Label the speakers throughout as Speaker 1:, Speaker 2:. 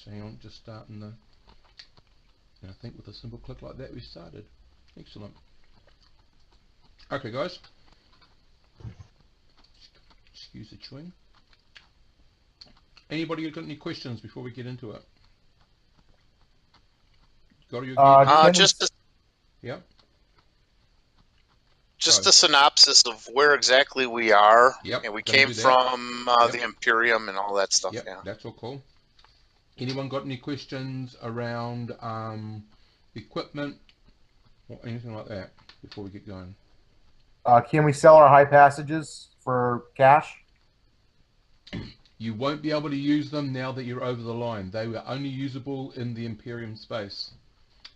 Speaker 1: So hang on, just starting the... And I think with a simple click like that we started. Excellent. Okay guys. Excuse the chewing. Anybody got any questions before we get into it? Got your gear? Yep.
Speaker 2: Just a synopsis of where exactly we are.
Speaker 1: Yep.
Speaker 2: And we came from the Imperium and all that stuff.
Speaker 1: Yep.
Speaker 2: Yeah.
Speaker 1: That's all cool. Anyone got any questions around equipment or anything like that before we get going?
Speaker 3: Can we sell our high passages for cash?
Speaker 1: You won't be able to use them now that you're over the line. They were only usable in the Imperium space.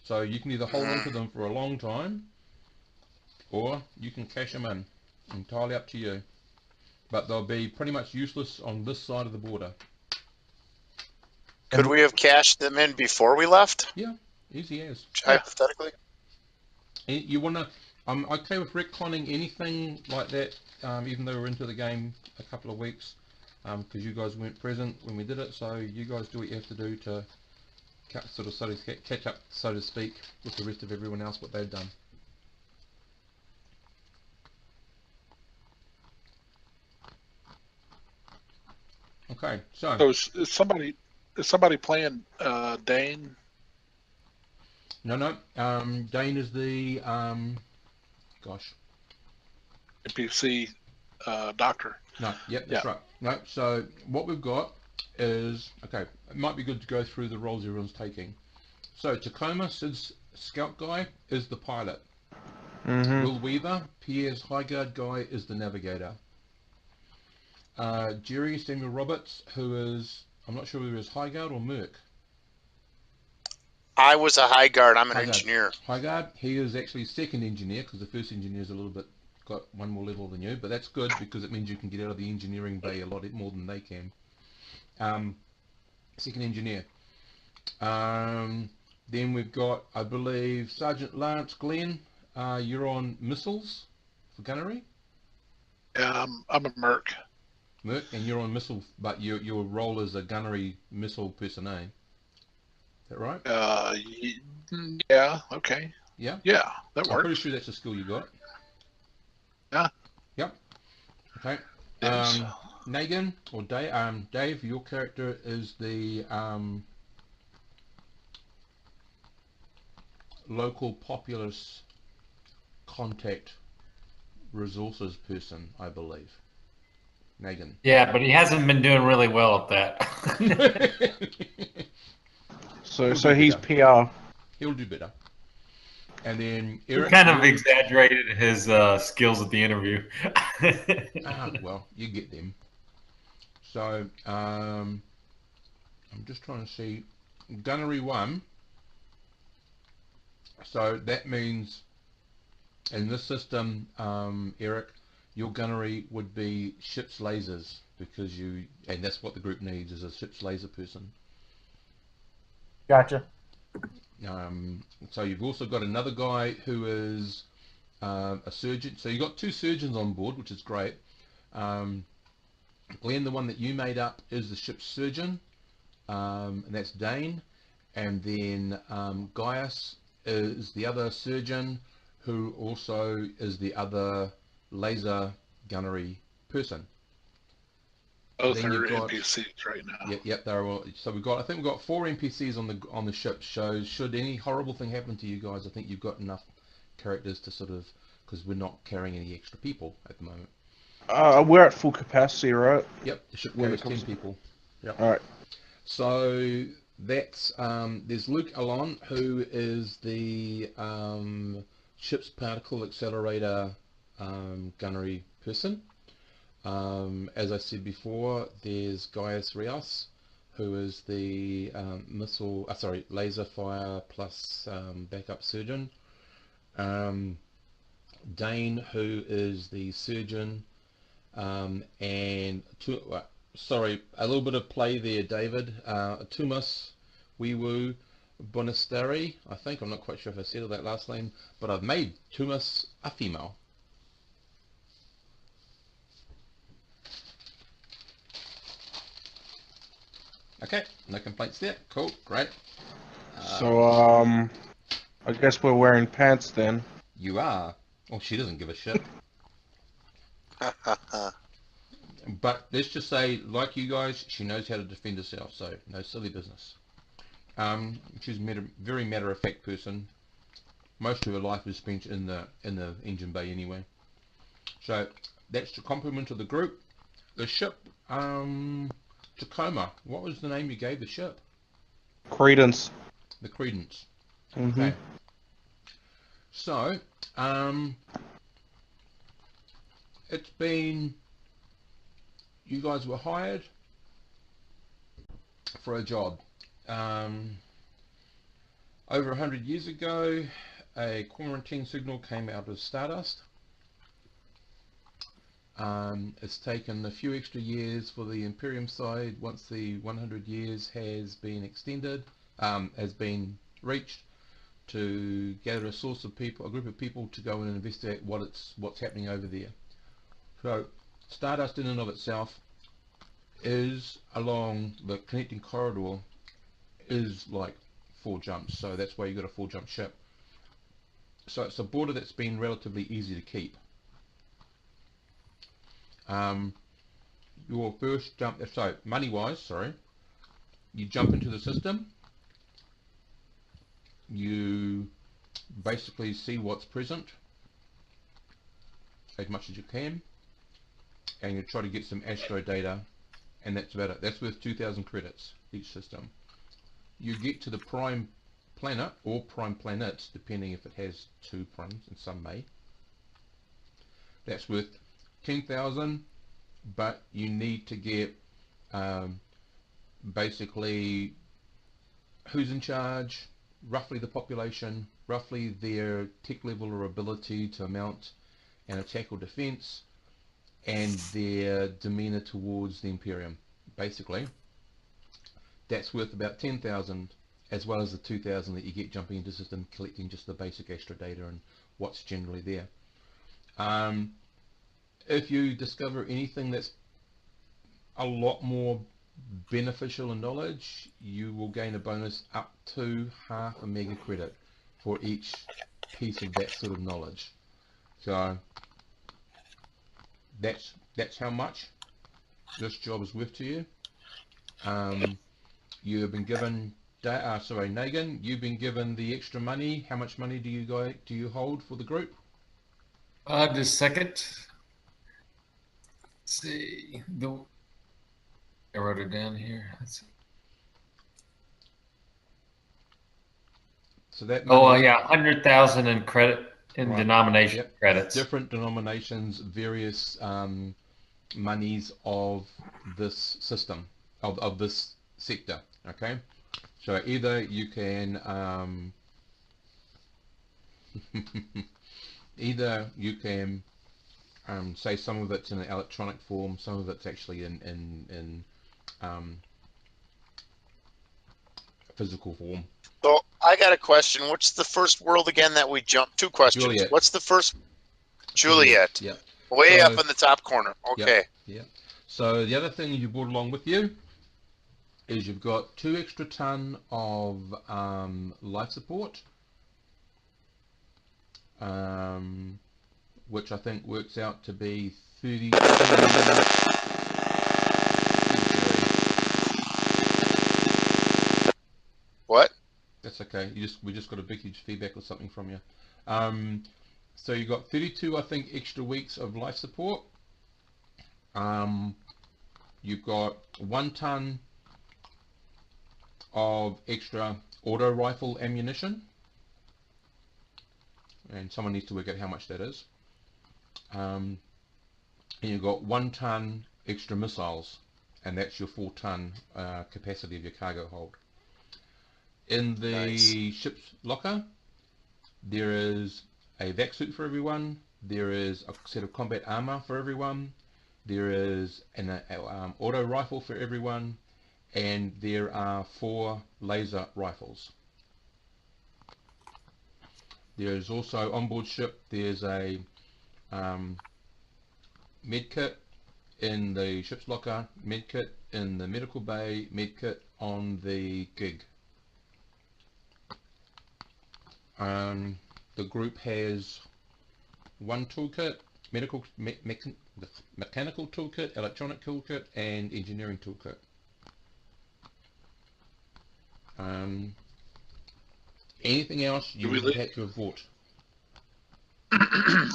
Speaker 1: So you can either hold on to them for a long time, or you can cash them in. Entirely up to you. But they'll be pretty much useless on this side of the border.
Speaker 2: Could we have cashed them in before we left?
Speaker 1: Yeah, easy as.
Speaker 2: Hypothetically?
Speaker 1: You want to... I'm okay with retconning anything like that, even though we're into the game a couple of weeks, because you guys weren't present when we did it, so you guys do what you have to do to catch up, so to speak, with the rest of everyone else, what they've done. Okay, so
Speaker 4: is somebody playing Dane?
Speaker 1: No. Dane is the
Speaker 4: NPC doctor.
Speaker 1: No, yep, that's right. No, so what we've got is, okay, it might be good to go through the roles everyone's taking. So Tacoma, Sid's scout guy, is the pilot. Will Weaver, Pierre's high guard guy, is the navigator. Jerry Samuel Roberts, who is, I'm not sure whether he's high guard or merc.
Speaker 2: I was a high guard. I'm an engineer.
Speaker 1: High guard. He is actually second engineer, because the first engineer is a little bit got one more level than you, but that's good because it means you can get out of the engineering bay a lot more than they can. Second engineer. Then we've got, I believe, Sergeant Lance Glenn. You're on missiles for gunnery.
Speaker 4: I'm a merc.
Speaker 1: Merc, and you're on missile, but your role is a gunnery missile person, eh? Is that right?
Speaker 4: Yeah. Okay.
Speaker 1: Yeah.
Speaker 4: Yeah, that works.
Speaker 1: I'm pretty sure that's a skill you got.
Speaker 4: Yeah.
Speaker 1: Yep. Okay.
Speaker 4: Yes.
Speaker 1: Negan or Dave, your character is the local populace contact resources person, I believe. Negan.
Speaker 5: Yeah, but he hasn't been doing really well at that.
Speaker 6: So he's PR.
Speaker 1: He'll do better. And then Eric,
Speaker 5: he kind of exaggerated his skills at the interview.
Speaker 1: Well, you get them. So I'm just trying to see gunnery 1. So that means in this system, Eric, your gunnery would be ship's lasers, because and that's what the group needs, is a ship's laser person.
Speaker 3: Gotcha.
Speaker 1: So you've also got another guy who is a surgeon. So you've got 2 surgeons on board, which is great. Glenn, the one that you made up, is the ship's surgeon, and that's Dane. And then Gaius is the other surgeon, who also is the other laser gunnery person.
Speaker 4: Both are NPCs right now.
Speaker 1: Yep, they're all. So I think we've got 4 NPCs on the ship. So should any horrible thing happen to you guys, I think you've got enough characters to sort of, because we're not carrying any extra people at the moment.
Speaker 6: We're at full capacity, right?
Speaker 1: Yep, the ship carries 10 people. Yep.
Speaker 6: All right.
Speaker 1: So that's there's Luke Alon, who is the ship's particle accelerator gunnery person. As I said before, there's Gaius Rios, who is the laser fire plus backup surgeon. Dane, who is the surgeon, and a little bit of play there, David. Tumas Wiwu Bonasteri, I think. I'm not quite sure if I said that last name, but I've made Tumas a female. Okay, no complaints there. Cool, great.
Speaker 6: So, I guess we're wearing pants then.
Speaker 1: You are. Well, she doesn't give a shit. But let's just say, like you guys, she knows how to defend herself, so no silly business. She's a very matter-of-fact person. Most of her life is spent in the engine bay anyway. So that's the complement of the group. The ship, Tacoma. What was the name you gave the ship?
Speaker 6: Credence.
Speaker 1: The Credence.
Speaker 6: Mm-hmm.
Speaker 1: Okay. So, it's been, you guys were hired for a job. Over 100 years ago, a quarantine signal came out of Stardust. It's taken a few extra years for the Imperium side, once the 100 years has been extended, has been reached, to gather a source of people, a group of people to go and investigate what's happening over there. So Stardust in and of itself is, along the connecting corridor, is like 4 jumps, so that's why you got a 4 jump ship. So it's a border that's been relatively easy to keep. Your first jump, so money wise, sorry, you jump into the system, you basically see what's present as much as you can, and you try to get some astro data, and that's about it. That's worth 2,000 credits each system. You get to the prime planet, or prime planets, depending if it has 2 primes, and some may. That's worth 10,000, but you need to get basically who's in charge, roughly the population, roughly their tech level or ability to mount an attack or defense, and their demeanor towards the Imperium. Basically, that's worth about 10,000, as well as the 2,000 that you get jumping into the system, collecting just the basic extra data and what's generally there. If you discover anything that's a lot more beneficial in knowledge, you will gain a bonus up to half a mega credit for each piece of that sort of knowledge. So that's how much this job is worth to you. You have been given, Nagan, you've been given the extra money. How much money do you hold for the group?
Speaker 5: Just a second. Let's see. I wrote it down here. Let's see.
Speaker 1: So that money,
Speaker 5: yeah, 100,000 in credit in
Speaker 1: right,
Speaker 5: denomination
Speaker 1: yep,
Speaker 5: credits.
Speaker 1: different denominations, various monies of this system, of this sector. Okay, so either you can say some of it's in an electronic form, some of it's actually in physical form.
Speaker 2: So I got a question. What's the first world again that we jumped? 2 questions.
Speaker 1: Juliet.
Speaker 2: What's the first? Juliet.
Speaker 1: Yep.
Speaker 2: Way
Speaker 1: So,
Speaker 2: up in the top corner. Okay.
Speaker 1: Yep. So the other thing you brought along with you is you've got 2 extra ton of life support, which I think works out to be 32.
Speaker 2: What?
Speaker 1: That's okay. We just got a big huge feedback or something from you. So you got 32, I think, extra weeks of life support. You've got 1 ton of extra auto rifle ammunition, and someone needs to work out how much that is. And you've got 1 ton extra missiles, and that's your 4 ton capacity of your cargo hold. In the ship's locker, there is a vac suit for everyone, there is a set of combat armor for everyone, there is an auto rifle for everyone, and there are 4 laser rifles. There is also on board ship, there's a med kit in the ship's locker, med kit in the medical bay, med kit on the gig. The group has one toolkit, mechanical toolkit, electronic toolkit, and engineering toolkit. Anything else you would have had to have bought?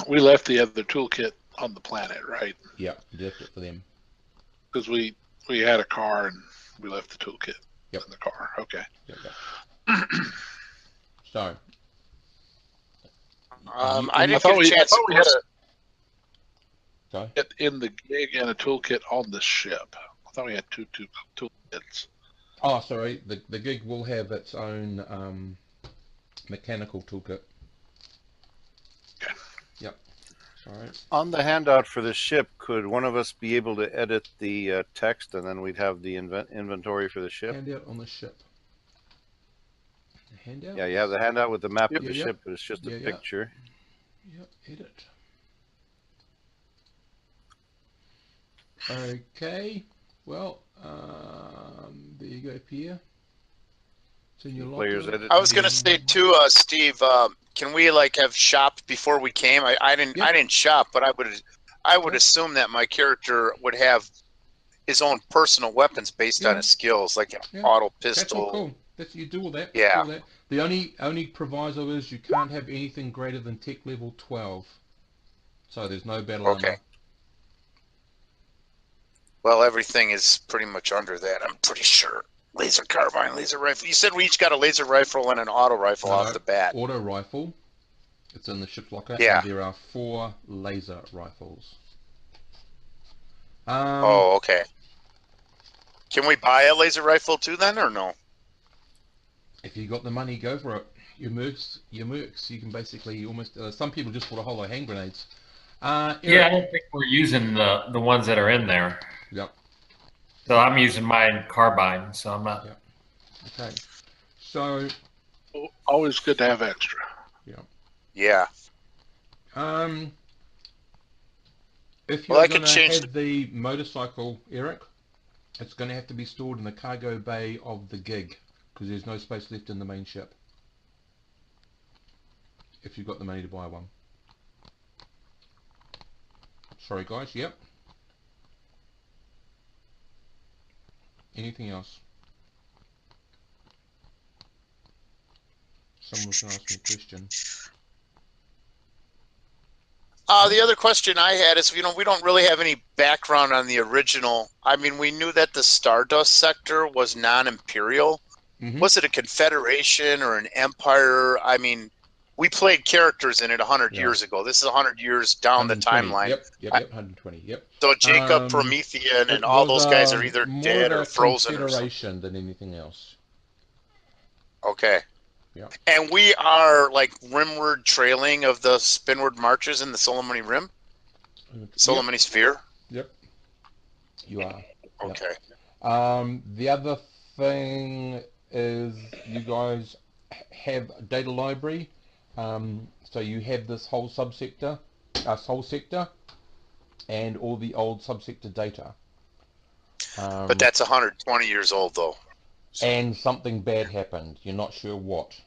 Speaker 4: We left the other toolkit on the planet, right?
Speaker 1: Yeah, left it for them.
Speaker 4: Because we had a car and we left the toolkit
Speaker 1: Yep.
Speaker 4: in the car. Okay.
Speaker 1: Yep. So,
Speaker 2: I didn't get a chance to
Speaker 4: had
Speaker 1: sorry?
Speaker 4: it in the gig and a toolkit on the ship. I thought we had two toolkits.
Speaker 1: Oh, sorry. The gig will have its own mechanical toolkit.
Speaker 4: Okay.
Speaker 1: Yep. Sorry.
Speaker 7: On the handout for the ship, could one of us be able to edit the text, and then we'd have the inventory for the ship?
Speaker 1: Handout on the ship. Handout?
Speaker 7: Yeah, you have the handout with the map of the
Speaker 1: Yep.
Speaker 7: ship, but it's just a picture.
Speaker 1: Yep, edit. Okay. Well, there you go, Pierre. It's in your
Speaker 7: Players
Speaker 1: locker.
Speaker 7: edit.
Speaker 2: I was gonna say too, Steve. Can we like have shopped before we came? I didn't shop, but I would assume that my character would have his own personal weapons based on his skills, like an auto pistol.
Speaker 1: That's all cool. You do all that.
Speaker 2: Yeah.
Speaker 1: Do all that. The only proviso is you can't have anything greater than tech level 12. So there's no battle armor.
Speaker 2: Well, everything is pretty much under that, I'm pretty sure. Laser carbine, laser rifle. You said we each got a laser rifle and an auto rifle off the bat.
Speaker 1: Auto rifle. It's in the ship locker.
Speaker 2: Yeah.
Speaker 1: And there are 4 laser rifles.
Speaker 2: Oh, okay. Can we buy a laser rifle too then, or no?
Speaker 1: If you got the money, go for it. Your mercs. You can basically almost. Some people just bought a whole lot of hand grenades.
Speaker 5: Yeah, I don't think we're using the ones that are in there.
Speaker 1: Yep.
Speaker 5: So I'm using my carbine, so I'm not.
Speaker 1: Yep. Okay. So.
Speaker 4: Always good to have extra.
Speaker 1: Yeah.
Speaker 2: Yeah.
Speaker 1: If you're going to have the motorcycle, Eric, it's going to have to be stored in the cargo bay of the gig because there's no space left in the main ship. If you've got the money to buy one. Sorry, guys. Yep. Anything else? Someone's going to ask me a question.
Speaker 2: The other question I had is, we don't really have any background on the original. I mean, we knew that the Stardust sector was non-imperial.
Speaker 1: Mm-hmm.
Speaker 2: Was it a confederation or an empire? I mean, we played characters in it 100 years ago. This is 100 years down the timeline.
Speaker 1: Yep, 120, yep.
Speaker 2: So Jacob, Promethean, and all those guys are either dead or frozen or something.
Speaker 1: Confederation than anything else.
Speaker 2: Okay.
Speaker 1: Yeah.
Speaker 2: And we are like rimward trailing of the spinward marches in the Solomony Rim? Solomony Sphere?
Speaker 1: Yep. You are.
Speaker 2: Okay.
Speaker 1: Yep. The other thing is you guys have a data library. So you have this whole sector, and all the old subsector data.
Speaker 2: But that's 120 years old, though.
Speaker 1: And something bad happened. You're not sure what.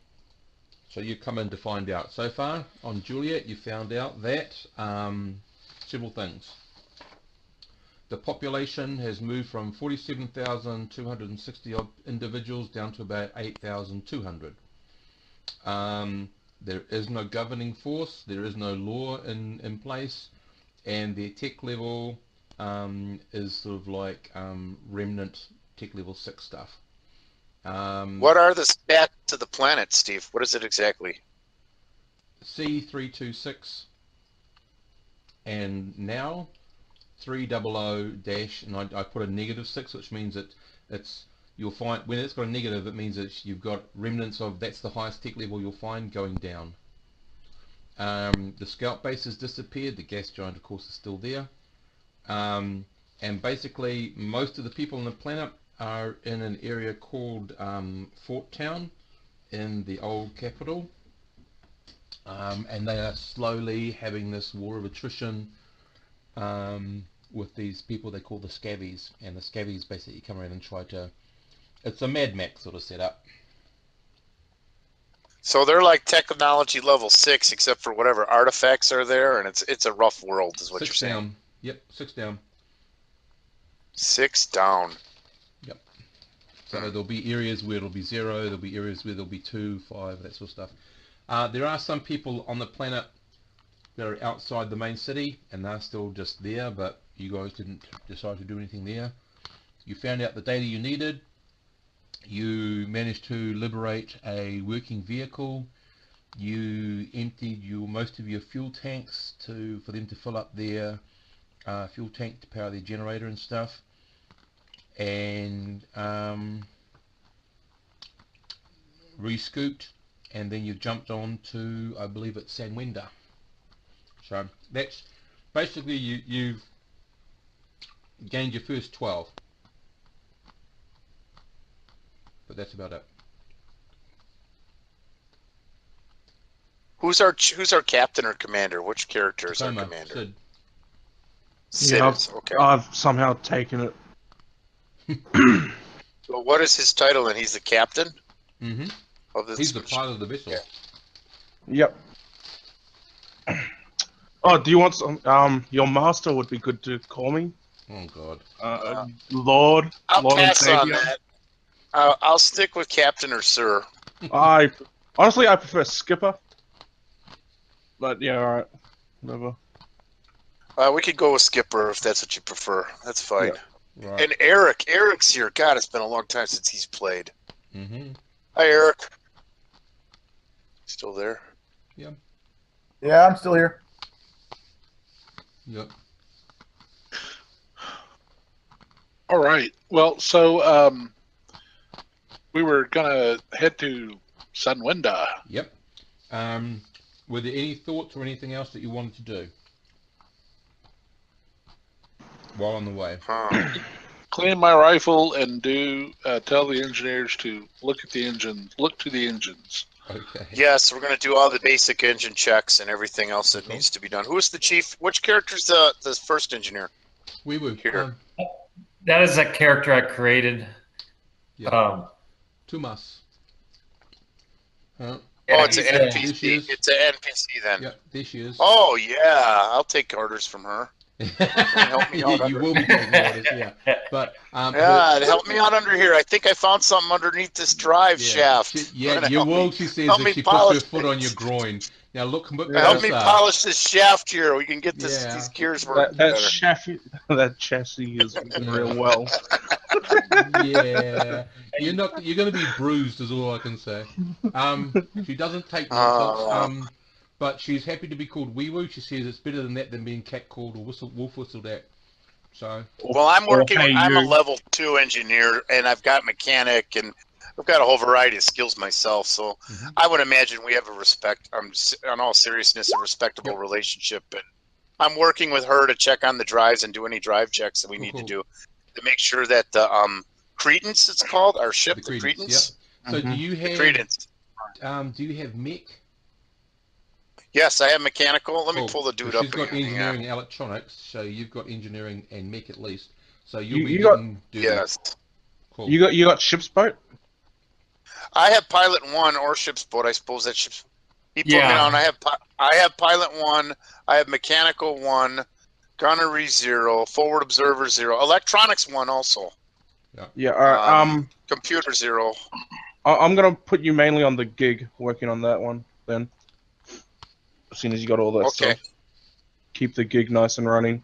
Speaker 1: So you come in to find out. So far, on Juliet, you found out that several things. The population has moved from 47,260 odd individuals down to about 8,200. There is no governing force, there is no law in place, and their tech level is sort of like remnant tech level 6 stuff.
Speaker 2: What are the stats to the planet, Steve? What is it exactly?
Speaker 1: C326 and now 300 dash, and I put a -6, which means it's you'll find when it's got a negative, it means that you've got remnants of that's the highest tech level you'll find going down. The scout base has disappeared. The gas giant, of course, is still there. And basically, most of the people on the planet are in an area called Fort Town in the old capital. And they are slowly having this war of attrition with these people they call the scabbies. And the scabbies basically come around and try to It's a Mad Max sort of setup.
Speaker 2: So they're like technology level 6, except for whatever artifacts are there, and it's a rough world, is what
Speaker 1: Six
Speaker 2: you're saying.
Speaker 1: down. Yep, 6 down.
Speaker 2: 6 down.
Speaker 1: Yep. So there'll be areas where it'll be 0, there'll be areas where there'll be 2, 5, that sort of stuff. There are some people on the planet that are outside the main city, and they're still just there, but you guys didn't decide to do anything there. You found out the data you needed. You managed to liberate a working vehicle. You emptied most of your fuel tanks for them to fill up their fuel tank to power their generator and stuff. And re-scooped, and then you jumped on to, I believe it's San Wenda. So that's basically you've gained your first 12. But that's about it.
Speaker 2: Who's our captain or commander? Which character is our
Speaker 1: Tacoma,
Speaker 2: commander?
Speaker 1: Sid.
Speaker 2: Sid
Speaker 6: Yeah,
Speaker 2: is, okay.
Speaker 6: I've somehow taken it.
Speaker 2: Well, what is his title? And he's the captain
Speaker 1: Mm-hmm.
Speaker 2: of this.
Speaker 1: He's the pilot of the vessel.
Speaker 2: Yeah.
Speaker 6: Yep. Oh, do you want some? Your master would be good to call me.
Speaker 1: Oh God.
Speaker 6: Lord.
Speaker 2: I'll
Speaker 6: Lord and
Speaker 2: pass on
Speaker 6: Savior.
Speaker 2: that. I'll stick with captain or sir.
Speaker 6: I honestly prefer Skipper. But yeah, alright. Whatever.
Speaker 2: We could go with Skipper if that's what you prefer. That's fine.
Speaker 1: Right.
Speaker 2: And Eric's here. God, it's been a long time since he's played.
Speaker 1: Mm-hmm.
Speaker 2: Hi, Eric. Still there?
Speaker 3: Yeah, I'm still here.
Speaker 1: Yep.
Speaker 4: All right. Well, so we were gonna head to Sunwinda.
Speaker 1: Yep. Were there any thoughts or anything else that you wanted to do while on the way?
Speaker 4: Clean my rifle and tell the engineers to look to the engines.
Speaker 1: Okay.
Speaker 2: Yes, we're going to do all the basic engine checks and everything else that needs to be done. Who is the chief? Which character's the first engineer?
Speaker 1: We were
Speaker 2: Here.
Speaker 5: That is a character I created.
Speaker 1: Yeah. Tumas.
Speaker 2: Oh, it's an
Speaker 1: There
Speaker 2: NPC.
Speaker 1: she is.
Speaker 2: It's an NPC then.
Speaker 1: Yep, there she is.
Speaker 2: Oh yeah, I'll take orders from her. Help me out
Speaker 1: You
Speaker 2: under-
Speaker 1: will be taking orders, yeah. But
Speaker 2: help me out under here. I think I found something underneath this drive shaft.
Speaker 1: you
Speaker 2: Help
Speaker 1: will.
Speaker 2: me-
Speaker 1: She says
Speaker 2: help
Speaker 1: that
Speaker 2: me
Speaker 1: she puts her
Speaker 2: polish
Speaker 1: foot on your groin. Now look,
Speaker 2: Help me polish this shaft here. We can get these gears working
Speaker 6: That
Speaker 2: better.
Speaker 6: chassis, that chassis is working real well.
Speaker 1: Yeah, you're going to be bruised, is all I can say. She doesn't take nonsense. But she's happy to be called Wee Woo. She says it's better than that than being cat called or wolf whistled at. So.
Speaker 2: Well, I'm working.
Speaker 6: Hey,
Speaker 2: I'm a level 2 engineer, and I've got mechanic, and I've got a whole variety of skills myself. So I would imagine we have a respect. On all seriousness, a respectable relationship. And I'm working with her to check on the drives and do any drive checks that we need to do to make sure that the Credence, it's called, our ship, the Credence.
Speaker 1: Yep. So do you have
Speaker 2: Credence?
Speaker 1: Do you have mech?
Speaker 2: Yes, I have mechanical. Let me pull the dude up.
Speaker 1: She's got
Speaker 2: again.
Speaker 1: engineering and electronics, so you've got engineering and mech at least. So you'll be
Speaker 6: You got-
Speaker 1: getting duty.
Speaker 2: Yes.
Speaker 1: Cool.
Speaker 6: You got ship's boat?
Speaker 2: I have pilot 1 or ship's boat. I suppose that ship's. He put me down. I have pilot 1. I have mechanical 1, gunnery 0, forward observer 0, electronics 1 also.
Speaker 6: Yeah.
Speaker 2: Computer 0.
Speaker 6: I'm gonna put you mainly on the gig, working on that one then. As soon as you got all that stuff, keep the gig nice and running.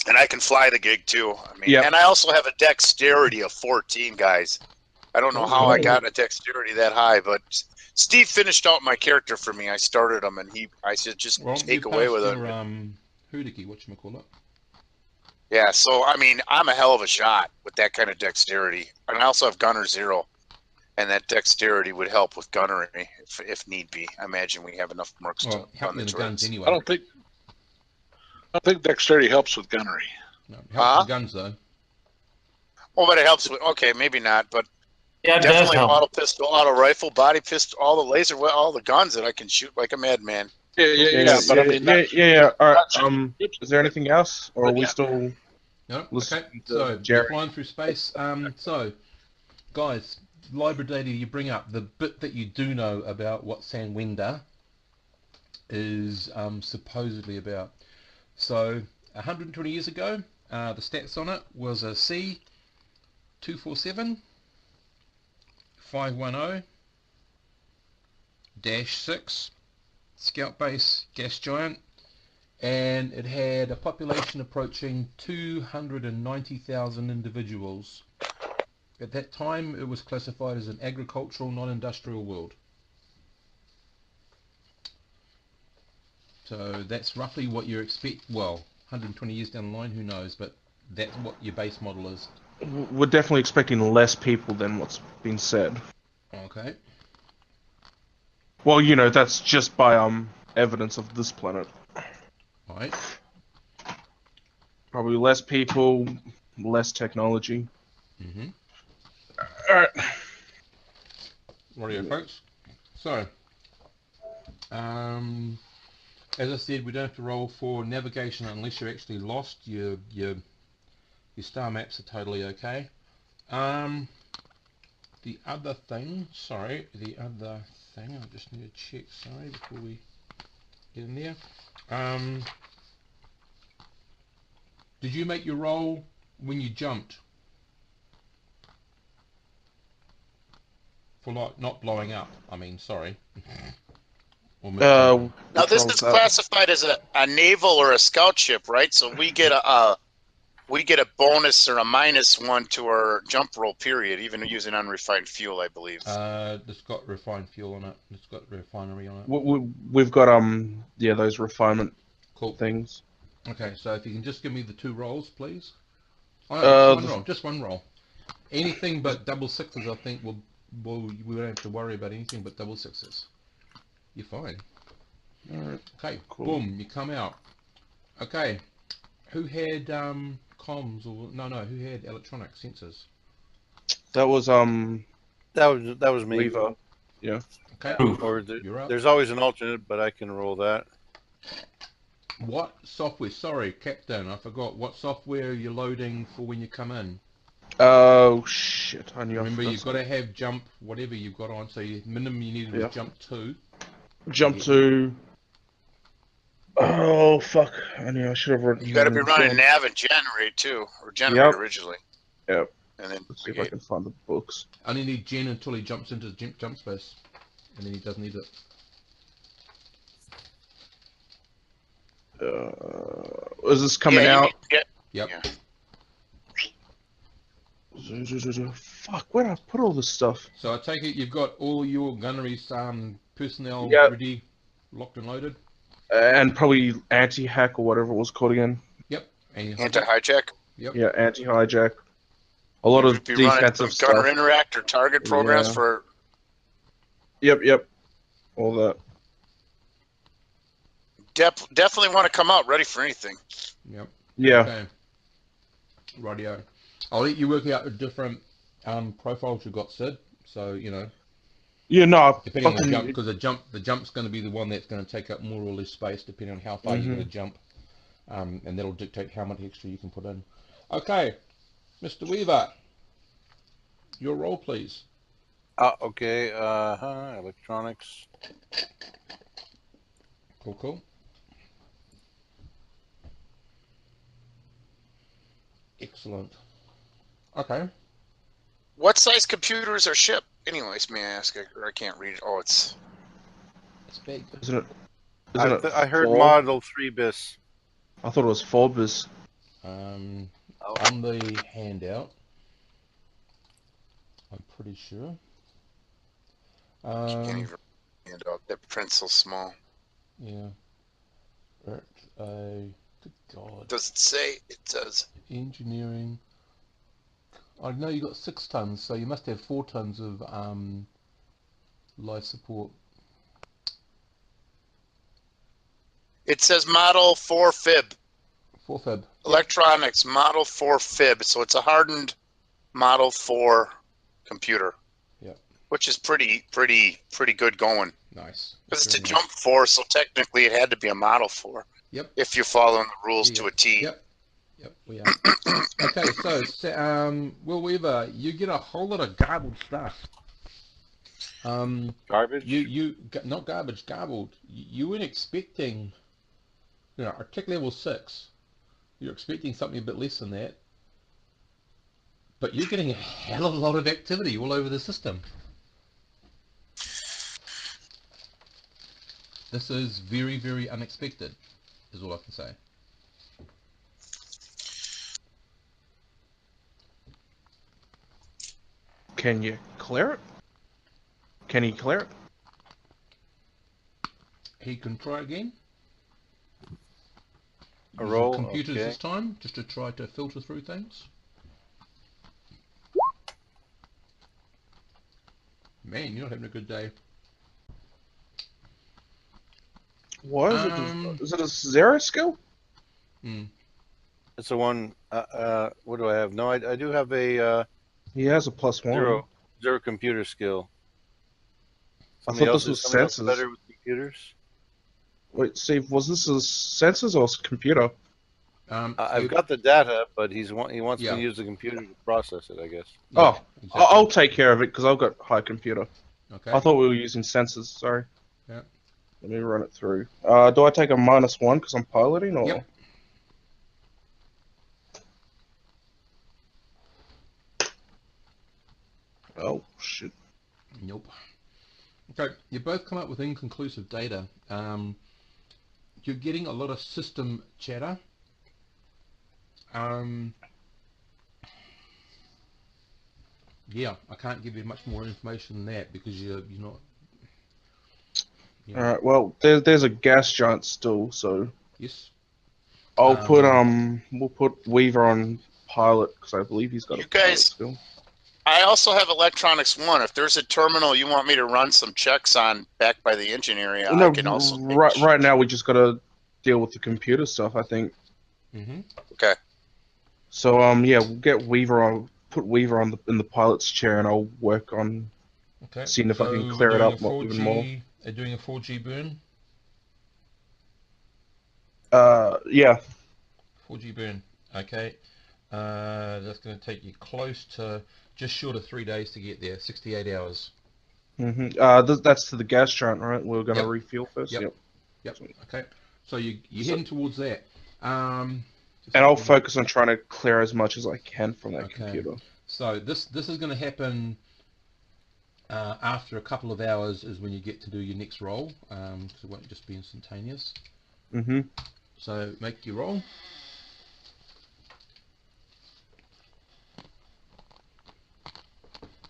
Speaker 2: And I can fly the gig too. I mean, and I also have a dexterity of 14, guys. I don't know how I got a dexterity that high, but Steve finished out my character for me. I started him, and I said just take away with it.
Speaker 1: Hoodiki, whatchamacallit.
Speaker 2: Yeah, so I mean, I'm a hell of a shot with that kind of dexterity, and I also have gunner 0, and that dexterity would help with gunnery if need be. I imagine we have enough mercs to run the
Speaker 1: guns anyway.
Speaker 4: I don't think dexterity helps with gunnery.
Speaker 1: No, it helps with guns though.
Speaker 2: Well, but it helps with okay, maybe not, but
Speaker 5: Yeah, it
Speaker 2: definitely
Speaker 5: does help.
Speaker 2: auto pistol, auto rifle, body pistol, all the laser, all the guns that I can shoot like a madman.
Speaker 4: Yeah, but I mean,
Speaker 6: All right. Is there anything else, or are we still?
Speaker 1: No.
Speaker 6: Listen
Speaker 1: Okay.
Speaker 6: to
Speaker 1: So
Speaker 6: Jerry.
Speaker 1: you're flying through space. So guys, library data you bring up, the bit that you do know about what Sanwenda is supposedly about. So 120 years ago, the stats on it was a C247 510-6 scout base gas giant, and it had a population approaching 290,000 individuals. At that time, it was classified as an agricultural, non-industrial world. So that's roughly what you expect. Well, 120 years down the line, who knows? But that's what your base model is.
Speaker 6: We're definitely expecting less people than what's been said.
Speaker 1: Okay.
Speaker 6: Well, you know, that's just by evidence of this planet.
Speaker 1: Right.
Speaker 6: Probably less people, less technology.
Speaker 1: Mm-hmm.
Speaker 6: Alright.
Speaker 1: Rightio, folks. So, as I said, we don't have to roll for navigation unless you're actually lost. Your star maps are totally okay. The other thing, I just need to check, sorry, before we get in there. Did you make your roll when you jumped? For like not blowing up, I mean, sorry.
Speaker 2: Now this is classified as a naval or a scout ship, right? So we get a bonus or a -1 to our jump roll period, even using unrefined fuel, I believe.
Speaker 1: It's got refined fuel on it. It's got refinery on it.
Speaker 6: We've got those refinement things.
Speaker 1: Okay, so if you can just give me the 2 rolls, please. Oh, no, just one roll. Anything but double sixes, I think, we won't have to worry about anything but double sixes. You're fine.
Speaker 6: Alright.
Speaker 1: Okay,
Speaker 6: cool.
Speaker 1: Boom, you come out. Okay, who had comms or who had electronic sensors?
Speaker 6: That was
Speaker 7: That was me.
Speaker 6: Lever. Yeah.
Speaker 1: Okay,
Speaker 7: Or
Speaker 1: you're up.
Speaker 7: there's always an alternate, but I can roll that.
Speaker 1: What software? Sorry, Captain, I forgot. What software are you loading for when you come in?
Speaker 6: Oh shit! I knew.
Speaker 1: Remember, you've got to have jump, whatever you've got on. So minimum you needed was jump 2.
Speaker 6: Jump 2. Oh fuck! I knew I should have written.
Speaker 2: You got to be running nav and generate too, or generate originally.
Speaker 6: Yep.
Speaker 2: And then
Speaker 6: let's see if I can find the books.
Speaker 1: I only need gen until he jumps into the jump space, and then he doesn't need it.
Speaker 6: Is this coming out?
Speaker 1: Yep.
Speaker 2: Yeah.
Speaker 6: Fuck, where did I put all this stuff?
Speaker 1: So I take it you've got all your gunnery's personnel ready, locked and loaded?
Speaker 6: And probably anti-hack or whatever it was called again.
Speaker 1: Yep.
Speaker 2: Anti-hijack?
Speaker 1: Yep.
Speaker 6: Yeah, anti-hijack. A lot of defensive stuff.
Speaker 2: Gunner interact or target programs for...
Speaker 6: Yep. All that.
Speaker 2: Definitely want to come out ready for anything.
Speaker 1: Yep.
Speaker 6: Yeah.
Speaker 1: Okay. Rightio. I'll let you work out the different profiles you've got, Sid. So, you know.
Speaker 6: Yeah, no.
Speaker 1: Depending on the jump, because the jump's going to be the one that's going to take up more or less space, depending on how far you're going to jump. And that'll dictate how much extra you can put in. Okay. Mr. Weaver. Your roll, please.
Speaker 7: Okay. Electronics.
Speaker 1: Cool. Excellent. Okay.
Speaker 2: What size computers are shipped? Anyways, may I ask? Or I can't read it. Oh, it's
Speaker 1: big.
Speaker 6: Isn't it
Speaker 7: I heard model 3 bis.
Speaker 6: I thought it was 4 bis.
Speaker 1: On the handout, I'm pretty sure.
Speaker 2: can't even hand out. That print's so small.
Speaker 1: Yeah. Good God.
Speaker 2: Does it say? It does.
Speaker 1: Engineering. I know you got 6 tons, so you must have 4 tons of life support.
Speaker 2: It says model 4 fib.
Speaker 1: 4 fib.
Speaker 2: Electronics model 4 fib. So it's a hardened model 4 computer.
Speaker 1: Yep.
Speaker 2: Which is pretty good going.
Speaker 1: Nice.
Speaker 2: Because it's a jump 4, so technically it had to be a model 4.
Speaker 1: Yep.
Speaker 2: If you're following the rules to a T.
Speaker 1: Yep. Yep, we are. Okay, Will Weaver, you get a whole lot of garbled stuff.
Speaker 7: Garbage.
Speaker 1: Not garbage, garbled. You weren't expecting, a tech level 6. You're expecting something a bit less than that. But you're getting a hell of a lot of activity all over the system. This is very, very unexpected, is all I can say.
Speaker 6: Can you clear it? Can he clear it?
Speaker 1: He can try again.
Speaker 7: A
Speaker 1: Using
Speaker 7: roll,
Speaker 1: computers
Speaker 7: okay.
Speaker 1: this time, just to try to filter through things. Man, you're not having a good day.
Speaker 6: What is it? Is it a 0 skill?
Speaker 7: It's a 1. What do I have? No, I do have a
Speaker 6: He has a +1.
Speaker 7: zero computer skill.
Speaker 6: I thought this was
Speaker 7: somebody else
Speaker 6: sensors.
Speaker 7: better with computers?
Speaker 6: Wait, Steve, was this a sensors or computer?
Speaker 7: I've got the data, but he wants me
Speaker 1: Yeah.
Speaker 7: to use the computer to process it, I guess.
Speaker 6: Yeah,
Speaker 1: exactly.
Speaker 6: I'll take care of it because I've got high computer.
Speaker 1: Okay.
Speaker 6: I thought we were using sensors. Sorry.
Speaker 1: Yeah.
Speaker 6: Let me run it through. Do I take a -1 because I'm piloting, or?
Speaker 1: Yep.
Speaker 6: Oh shit.
Speaker 1: Nope. Okay, you both come up with inconclusive data. You're getting a lot of system chatter. Yeah, I can't give you much more information than that because you're not.
Speaker 6: All right. Well, there's a gas giant still, so
Speaker 1: Yes.
Speaker 6: I'll put we'll put Weaver on pilot because I believe he's got
Speaker 2: You
Speaker 6: a pilot
Speaker 2: guys-
Speaker 6: skill.
Speaker 2: I also have Electronics 1. If there's a terminal you want me to run some checks on back by the engineer area,
Speaker 6: No,
Speaker 2: I can also take
Speaker 6: right now we just got to deal with the computer stuff, I think.
Speaker 2: Okay.
Speaker 6: So yeah, we'll get Weaver on, put Weaver on in the pilot's chair, and I'll work on seeing if I can clear it up even more.
Speaker 1: Doing a 4G burn.
Speaker 6: Yeah.
Speaker 1: 4G burn. Okay. That's going to take you close to just short of 3 days to get there. 68 hours.
Speaker 6: That's to the gas giant, right? We're gonna
Speaker 1: Yep.
Speaker 6: refuel first.
Speaker 1: Yep. Okay. So you're heading towards that.
Speaker 6: And I'll focus on trying to clear as much as I can from that computer.
Speaker 1: So this is going to happen after a couple of hours is when you get to do your next roll, because it won't just be instantaneous. So make your roll.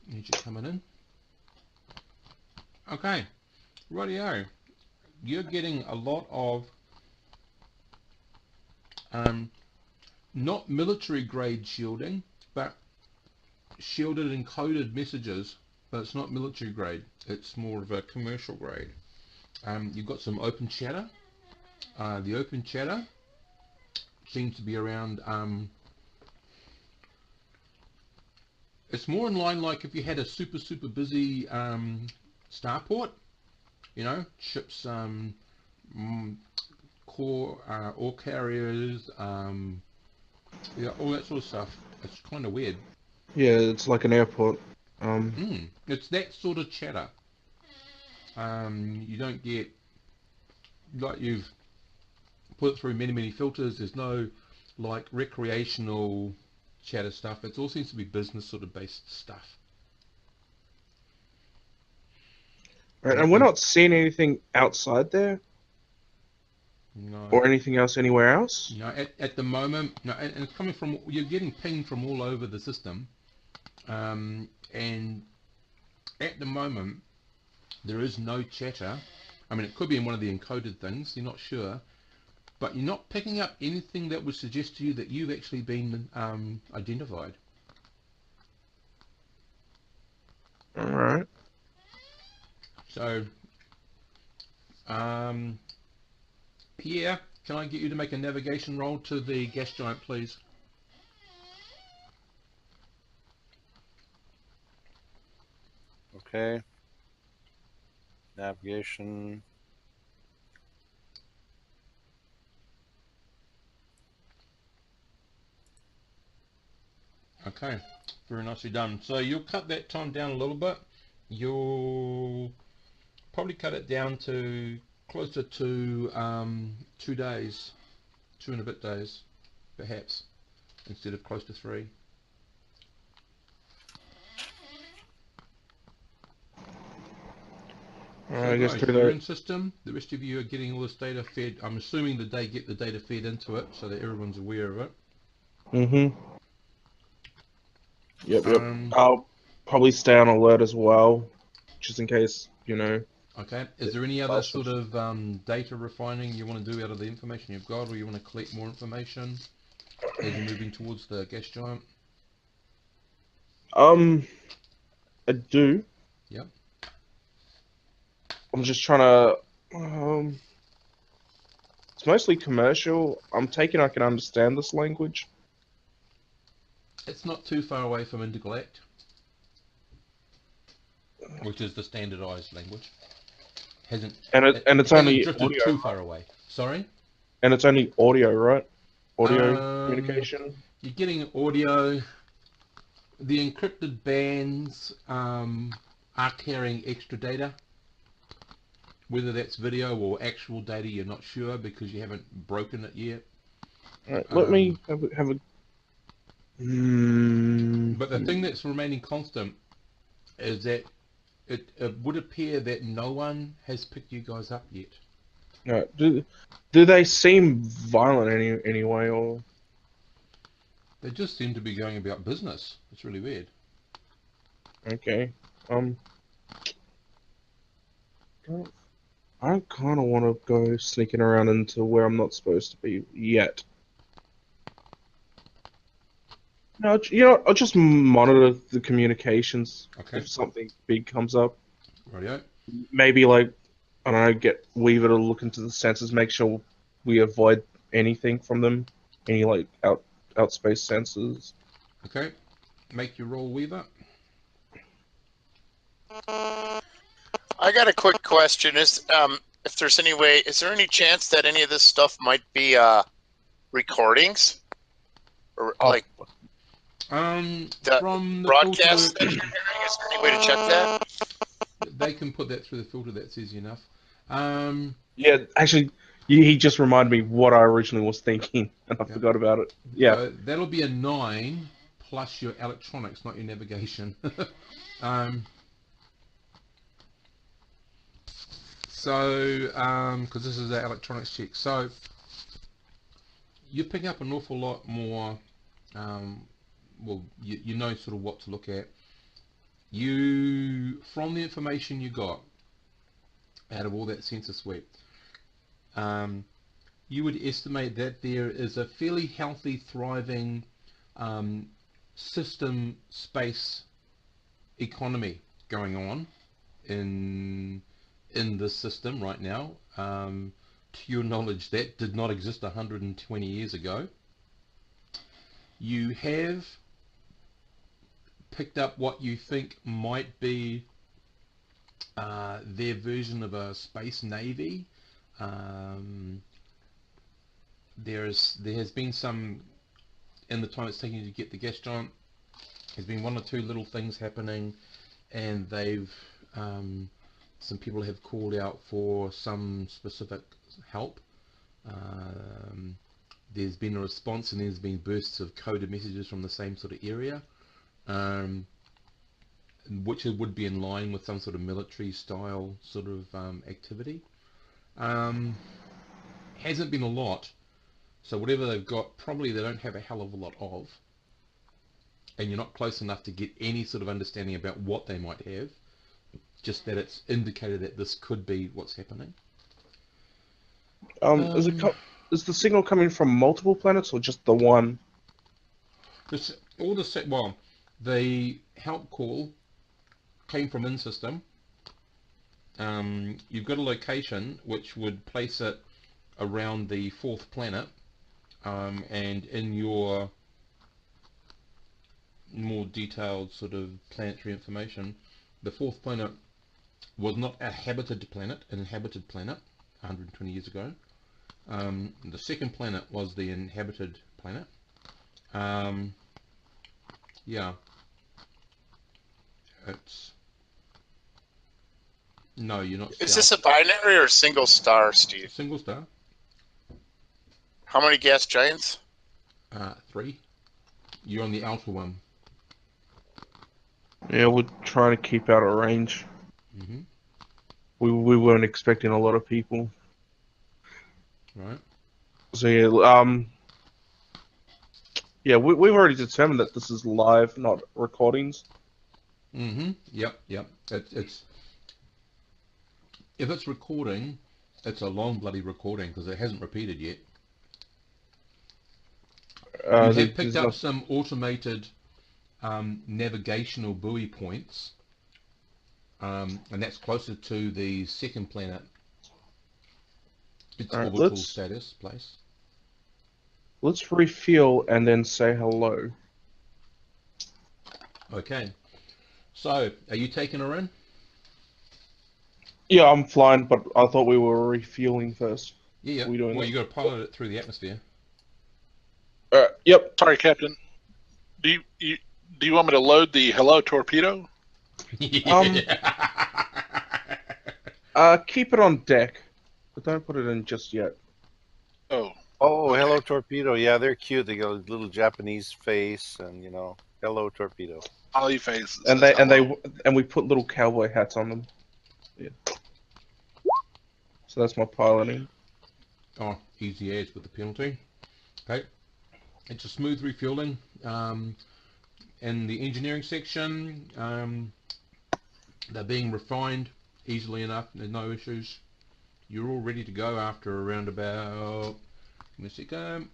Speaker 1: Need you coming in. Okay, rightio. You're getting a lot of not military grade shielding, but shielded encoded messages, but it's not military grade. It's more of a commercial grade. You've got some open chatter. The open chatter seems to be around. It's more in line like if you had a super busy starport, ships, core, ore carriers, all that sort of stuff. It's kind of weird.
Speaker 6: Yeah, it's like an airport.
Speaker 1: It's that sort of chatter. You don't get, like you've put through many filters, there's no like recreational chatter stuff. It all seems to be business sort of based stuff.
Speaker 6: Right, and we're not seeing anything outside there?
Speaker 1: No.
Speaker 6: Or anything else anywhere else?
Speaker 1: No, at the moment, no, and it's coming from, you're getting pinged from all over the system. And at the moment, there is no chatter. I mean, it could be in one of the encoded things, you're not sure. But you're not picking up anything that would suggest to you that you've actually been identified.
Speaker 6: Alright.
Speaker 1: So, Pierre, can I get you to make a navigation roll to the gas giant, please?
Speaker 7: Okay. Navigation.
Speaker 1: Okay, very nicely done. So you'll cut that time down a little bit. You'll probably cut it down to closer to 2 days, 2 and a bit days, perhaps, instead of close to 3. So
Speaker 6: I guess
Speaker 1: guys,
Speaker 6: through
Speaker 1: you're
Speaker 6: the
Speaker 1: in system. The rest of you are getting all this data fed. I'm assuming that they get the data fed into it so that everyone's aware of it.
Speaker 6: Yep.
Speaker 1: Um,
Speaker 6: I'll probably stay on alert as well, just in case,
Speaker 1: okay. Is there any other sort of data refining you want to do out of the information you've got, or you want to collect more information as you're moving towards the gas giant?
Speaker 6: I do.
Speaker 1: Yep.
Speaker 6: I'm just trying to. It's mostly commercial. I'm taking I can understand this language.
Speaker 1: It's not too far away from Intergalactic, which is the standardized language. Hasn't
Speaker 6: And
Speaker 1: it
Speaker 6: it's
Speaker 1: hasn't
Speaker 6: only
Speaker 1: drifted
Speaker 6: audio,
Speaker 1: too far away. Sorry?
Speaker 6: and it's only audio, right? Audio
Speaker 1: Um,
Speaker 6: communication.
Speaker 1: You're getting audio. The encrypted bands are carrying extra data. Whether that's video or actual data, you're not sure because you haven't broken it yet.
Speaker 6: All right, let me have a.
Speaker 1: But the thing that's remaining constant is that it would appear that no one has picked you guys up yet.
Speaker 6: Alright, do they seem violent anyway, or?
Speaker 1: They just seem to be going about business. It's really weird.
Speaker 6: Okay. I kind of want to go sneaking around into where I'm not supposed to be yet. No, I'll just monitor the communications
Speaker 1: Okay.
Speaker 6: if something big comes up.
Speaker 1: Rightio.
Speaker 6: Maybe like, I don't know, get Weaver to look into the sensors, make sure we avoid anything from them, any like outspace sensors.
Speaker 1: Okay. Make your roll, Weaver.
Speaker 2: I got a quick question. If there's any way, is there any chance that any of this stuff might be recordings, or like
Speaker 1: From the
Speaker 2: broadcast
Speaker 1: filter,
Speaker 2: that you're hearing? Is there any way to check that?
Speaker 1: they can put that through the filter. That's easy enough.
Speaker 6: Yeah, actually, he just reminded me what I originally was thinking, and I forgot about it. Yeah.
Speaker 1: So that'll be a 9 plus your electronics, not your navigation. Because this is our electronics check. So you pick up an awful lot more. Well, you know sort of what to look at. From the information you got out of all that sensor sweep, you would estimate that there is a fairly healthy, thriving system space economy going on in this system right now. To your knowledge, that did not exist 120 years ago. You have picked up what you think might be their version of a space navy. There has been some, in the time it's taken you to get the gas giant, there's been 1 or 2 little things happening, and they've some people have called out for some specific help. There's been a response, and there's been bursts of coded messages from the same sort of area, which would be in line with some sort of military style sort of activity. Hasn't been a lot, so whatever they've got, probably they don't have a hell of a lot of, and you're not close enough to get any sort of understanding about what they might have, just that it's indicated that this could be what's happening.
Speaker 6: Is the signal coming from multiple planets or just the one?
Speaker 1: The help call came from in-system. You've got a location which would place it around the 4th planet, and in your more detailed sort of planetary information, the 4th planet was not a inhabited planet 120 years ago. The 2nd planet was the inhabited planet. Yeah. It's... No, you're not
Speaker 2: Is
Speaker 1: south.
Speaker 2: this a binary or a single star, Steve?
Speaker 1: Single star.
Speaker 2: How many gas giants?
Speaker 1: 3. You're on the outer one.
Speaker 6: Yeah, we're trying to keep out of range.
Speaker 1: Mm-hmm.
Speaker 6: We weren't expecting a lot of people.
Speaker 1: Right.
Speaker 6: So yeah, we've already determined that this is live, not recordings.
Speaker 1: Mm-hmm. Yep. It's if it's recording, it's a long bloody recording because it hasn't repeated yet. You have picked up some automated navigational buoy points, and that's closer to the second planet. Its
Speaker 6: Alright,
Speaker 1: orbital status place.
Speaker 6: Let's refuel and then say hello.
Speaker 1: Okay. So, are you taking her in?
Speaker 6: Yeah, I'm flying, but I thought we were refueling first.
Speaker 1: Yeah.
Speaker 6: We doing
Speaker 1: Well,
Speaker 6: that?
Speaker 1: you got to pilot it through the atmosphere.
Speaker 6: Yep.
Speaker 4: Sorry, Captain. Do you want me to load the hello torpedo?
Speaker 6: Keep it on deck, but don't put it in just yet.
Speaker 4: Oh,
Speaker 7: Oh, hello, torpedo. Yeah, they're cute. They got a little Japanese face, and hello, torpedo.
Speaker 4: Ollie faces.
Speaker 6: And we put little cowboy hats on them. Yeah. So that's my piloting.
Speaker 1: Oh, easy as with the penalty. Okay. It's a smooth refueling. In the engineering section, they're being refined easily enough. There's no issues. You're all ready to go after around about... Give me a second.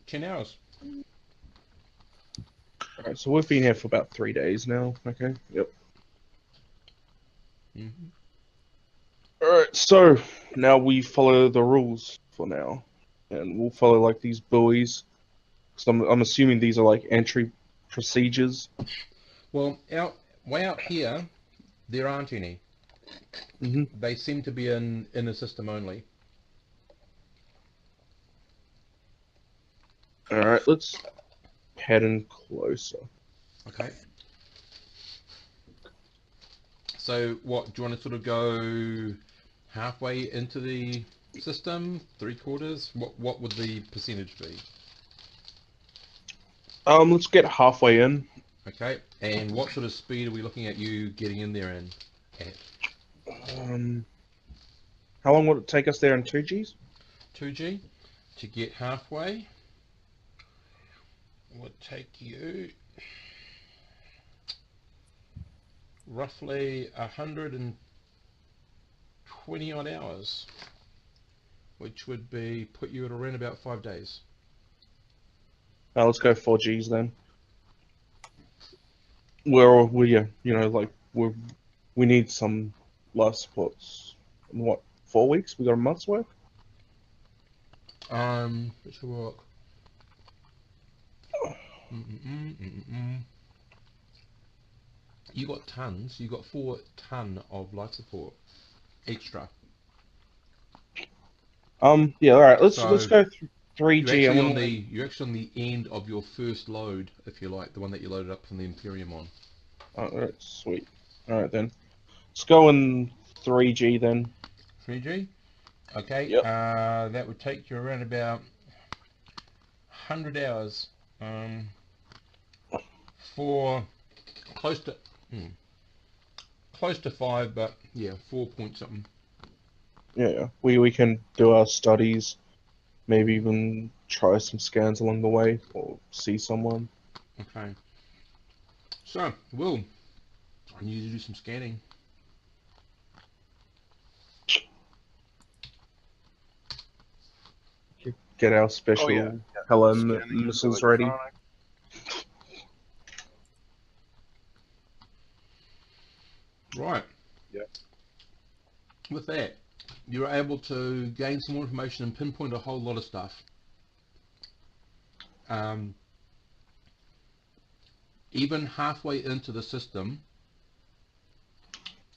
Speaker 1: $10.
Speaker 6: Alright, so we've been here for about 3 days now. Okay. Yep.
Speaker 1: Mm-hmm.
Speaker 6: Alright, so now we follow the rules for now. And we'll follow like these buoys. So I'm assuming these are like entry procedures.
Speaker 1: Well, way out here, there aren't any.
Speaker 6: Mm-hmm.
Speaker 1: They seem to be in the system only.
Speaker 6: Alright, let's head in closer.
Speaker 1: Okay. So what, do you want to sort of go halfway into the system? 3/4? What would the percentage be?
Speaker 6: Let's get halfway in.
Speaker 1: Okay. And what sort of speed are we looking at you getting in there at?
Speaker 6: How long would it take us there in 2Gs?
Speaker 1: 2G to get halfway would take you roughly 120 odd hours, which would put you at around about 5 days.
Speaker 6: Let's go 4Gs then. We need some life supports. In what, 4 weeks? We got a month's worth?
Speaker 1: Let's work. You got tons. You got 4 ton of life support extra.
Speaker 6: Yeah. All right. Let's
Speaker 1: So
Speaker 6: go 3G.
Speaker 1: You're actually on the end of your first load, if you like, the one that you loaded up from the Imperium on.
Speaker 6: All right. Sweet. All right then. Let's go in 3G then.
Speaker 1: 3G. Okay.
Speaker 6: Yep.
Speaker 1: That would take you around about 100 hours. For close to 5, but yeah, 4 point something.
Speaker 6: Yeah. We can do our studies. Maybe even try some scans along the way, or see someone.
Speaker 1: Okay. So, Will, I need you to do some scanning.
Speaker 6: Get our special hello missiles ready.
Speaker 1: Right.
Speaker 7: Yep.
Speaker 1: With that, you're able to gain some more information and pinpoint a whole lot of stuff. Even halfway into the system,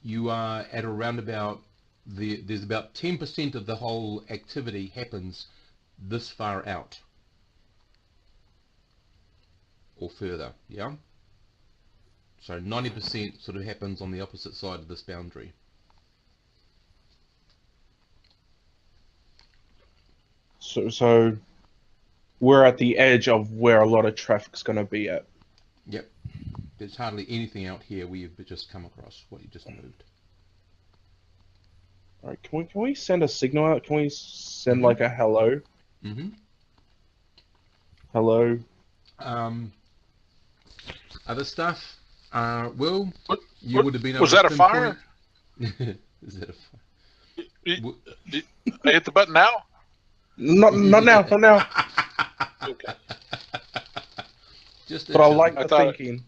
Speaker 1: you are at around about there's about 10% of the whole activity happens this far out or further, yeah? So 90% sort of happens on the opposite side of this boundary.
Speaker 6: So we're at the edge of where a lot of traffic's going to be at.
Speaker 1: Yep. There's hardly anything out here where you've just come across what you just moved.
Speaker 6: All right, can we send a signal out? Can we send like a hello?
Speaker 1: Mm-hmm.
Speaker 6: Hello.
Speaker 1: Other stuff. Will,
Speaker 4: What-
Speaker 1: you would have been able
Speaker 4: Was
Speaker 1: to
Speaker 4: that a fire?
Speaker 1: pinpoint- Is that a fire?
Speaker 4: I hit the button now?
Speaker 6: Not now, not now.
Speaker 4: Okay.
Speaker 1: Just
Speaker 6: But I
Speaker 1: itching.
Speaker 6: like
Speaker 4: I
Speaker 6: the
Speaker 4: thought-
Speaker 6: thinking.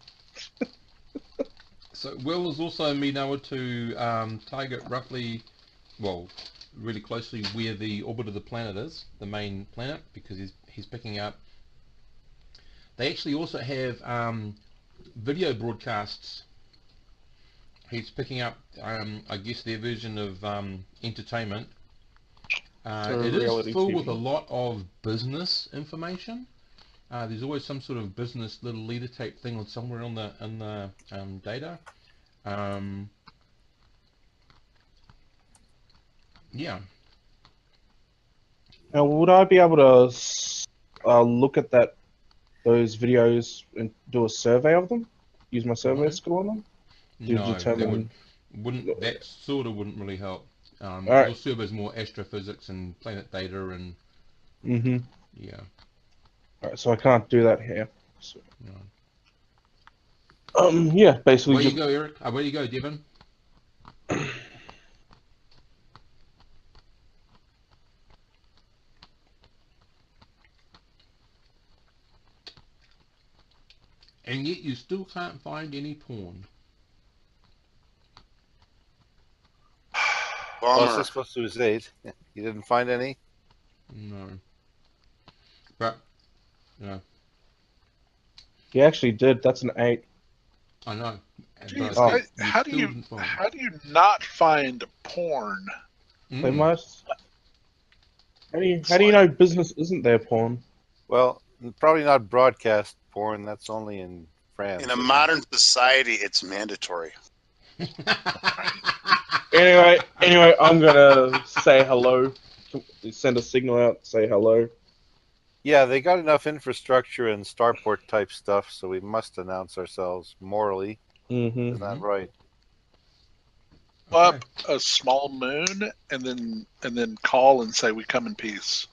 Speaker 1: So Will has also been able to target roughly, well, really closely where the orbit of the planet is, the main planet, because he's picking up. They actually also have video broadcasts. He's picking up, I guess, their version of entertainment.
Speaker 6: So
Speaker 1: It is
Speaker 6: reality
Speaker 1: full
Speaker 6: TV.
Speaker 1: with a lot of business information. There's always some sort of business little leader tape thing on somewhere in the data. Yeah.
Speaker 6: Now, would I be able to look at those videos and do a survey of them? Use my survey skill on them? To
Speaker 1: No,
Speaker 6: determine...
Speaker 1: that sort of wouldn't really help.
Speaker 6: Alright.
Speaker 1: Your server's more astrophysics and planet data and
Speaker 6: Mm-hmm.
Speaker 1: yeah.
Speaker 6: Alright, so I can't do that here. So,
Speaker 1: No.
Speaker 6: yeah, basically
Speaker 1: Where
Speaker 6: just...
Speaker 1: you go, Eric? Where you go, Devon? And yet you still can't find any porn.
Speaker 7: What's
Speaker 2: Bummer.
Speaker 7: this supposed to say? You didn't find any?
Speaker 1: No. But, yeah,
Speaker 6: He actually did. That's an 8.
Speaker 1: I know.
Speaker 4: Jeez,
Speaker 1: But
Speaker 4: how do
Speaker 1: still
Speaker 4: you
Speaker 1: didn't find it.
Speaker 4: how do you not find porn?
Speaker 6: They
Speaker 1: Mm.
Speaker 6: must... How do you know business isn't their porn?
Speaker 7: Well, probably not broadcast porn. That's only in France.
Speaker 2: In a modern society, it's mandatory.
Speaker 6: Anyway, I'm gonna say hello. Send a signal out, say hello.
Speaker 7: Yeah, they got enough infrastructure and starport type stuff, so we must announce ourselves morally.
Speaker 6: Mm-hmm.
Speaker 7: Is that right?
Speaker 4: Up a small moon and then call and say we come in peace.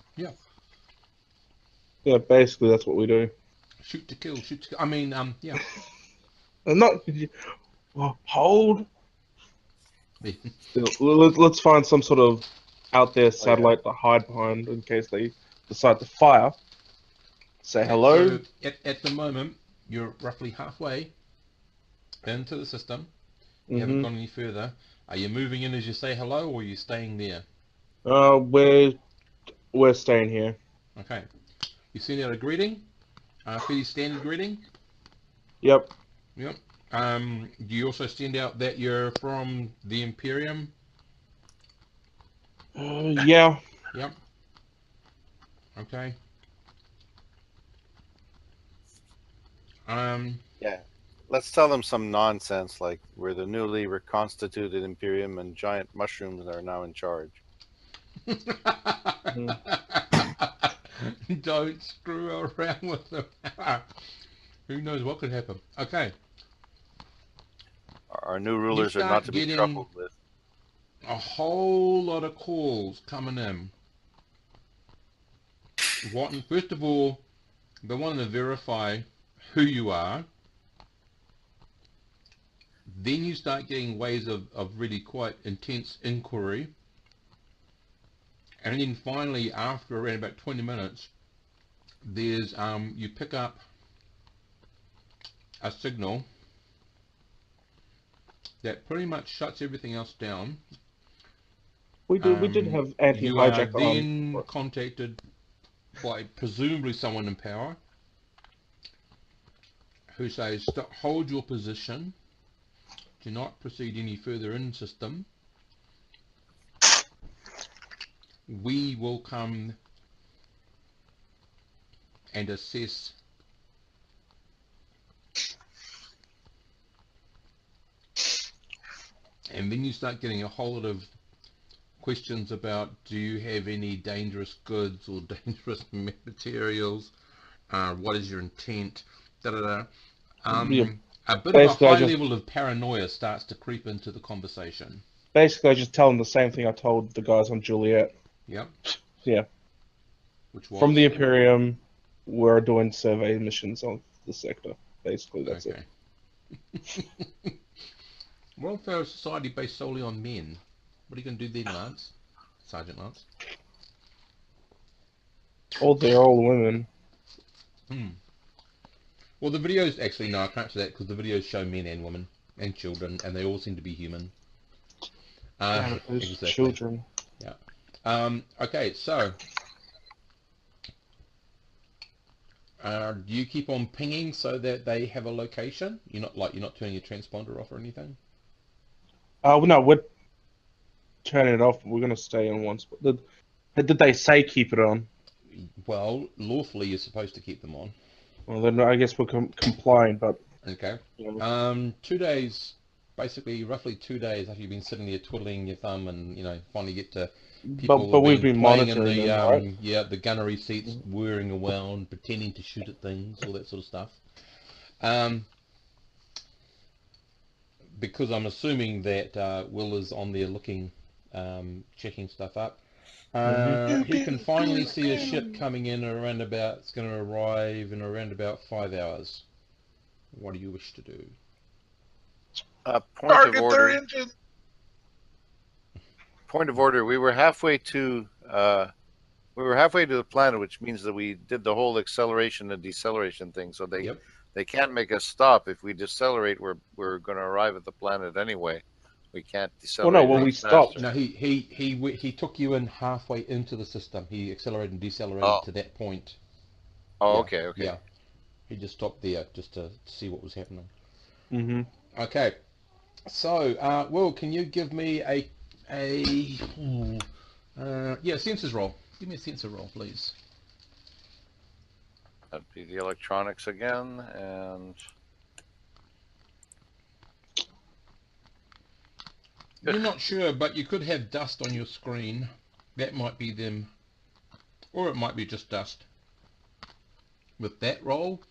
Speaker 6: Yeah, basically that's what we do.
Speaker 1: Shoot to kill, shoot to kill. I mean, yeah.
Speaker 6: Not hold. Let's find some sort of out there satellite to hide behind in case they decide to fire. Say hello.
Speaker 1: So at the moment, you're roughly halfway into the system. You haven't gone any further. Are you moving in as you say hello, or are you staying there?
Speaker 6: We're staying here.
Speaker 1: Okay. You send out a greeting, pretty standard greeting.
Speaker 6: Yep.
Speaker 1: Yep. Do you also send out that you're from the Imperium?
Speaker 6: Yeah.
Speaker 1: Yep. Okay.
Speaker 7: Yeah. Let's tell them some nonsense like we're the newly reconstituted Imperium and giant mushrooms are now in charge.
Speaker 1: Don't screw around with them. Who knows what could happen? Okay.
Speaker 7: Our new rulers are not to be truffled with.
Speaker 1: A whole lot of calls coming in. First of all, they want to verify who you are. Then you start getting waves of really quite intense inquiry. And then finally, after around about 20 minutes, there's you pick up a signal that pretty much shuts everything else down.
Speaker 6: We did have anti-hijack
Speaker 1: You are then contacted by presumably someone in power who says, hold your position, do not proceed any further in system. we will come and assess and then you start getting a whole lot of questions about, do you have any dangerous goods or dangerous materials? What is your intent? Da da da.
Speaker 6: Yeah.
Speaker 1: A bit
Speaker 6: Basically,
Speaker 1: of
Speaker 6: I
Speaker 1: a high
Speaker 6: just-
Speaker 1: level of paranoia starts to creep into the conversation.
Speaker 6: Basically, I just tell them the same thing I told the guys on Juliet.
Speaker 1: Yep.
Speaker 6: Yeah.
Speaker 1: Which was
Speaker 6: From the Imperium, we're doing survey missions on the sector. Basically, that's it.
Speaker 1: okay. Welfare society based solely on men. What are you going to do then, Lance? Sergeant Lance?
Speaker 6: Oh, they're all women.
Speaker 1: Well, the videos, actually, no, I can't say that because the videos show men and women and children, and they all seem to be human.
Speaker 6: Damn it, those
Speaker 1: Exactly.
Speaker 6: children.
Speaker 1: Okay, so do you keep on pinging so that they have a location? You're not turning your transponder off or anything?
Speaker 6: No, we're turning it off. We're gonna stay on one spot. Did they say keep it on?
Speaker 1: Well, lawfully you're supposed to keep them on.
Speaker 6: Well, then I guess we're complying, but
Speaker 1: Okay.
Speaker 6: you know,
Speaker 1: 2 days, basically roughly 2 days after you've been sitting there twiddling your thumb and finally get to people
Speaker 6: but we've
Speaker 1: have
Speaker 6: been
Speaker 1: playing in
Speaker 6: monitoring
Speaker 1: the
Speaker 6: them, right?
Speaker 1: yeah, the gunnery seats, whirring around, pretending to shoot at things, all that sort of stuff. Because I'm assuming that Will is on there looking, checking stuff up. He can finally see a ship coming in around about, it's going to arrive in around about 5 hours. What do you wish to do?
Speaker 7: Point of
Speaker 4: Target their
Speaker 7: order.
Speaker 4: engine.
Speaker 7: Point of order. We were halfway to the planet, which means that we did the whole acceleration and deceleration thing. So they can't make us stop. If we decelerate, we're going to arrive at the planet anyway. We can't decelerate.
Speaker 6: Well, no, when we stopped.
Speaker 1: No, he took you in halfway into the system. He accelerated and decelerated to that point.
Speaker 7: Oh,
Speaker 1: Yeah,
Speaker 7: okay.
Speaker 1: Yeah, he just stopped there just to see what was happening.
Speaker 6: Mm-hmm.
Speaker 1: Okay, so Will, can you give me a sensors roll? Give me a sensor roll, please.
Speaker 7: That'd be the electronics again, and
Speaker 1: You're not sure, but you could have dust on your screen. That might be them, or it might be just dust. With that roll,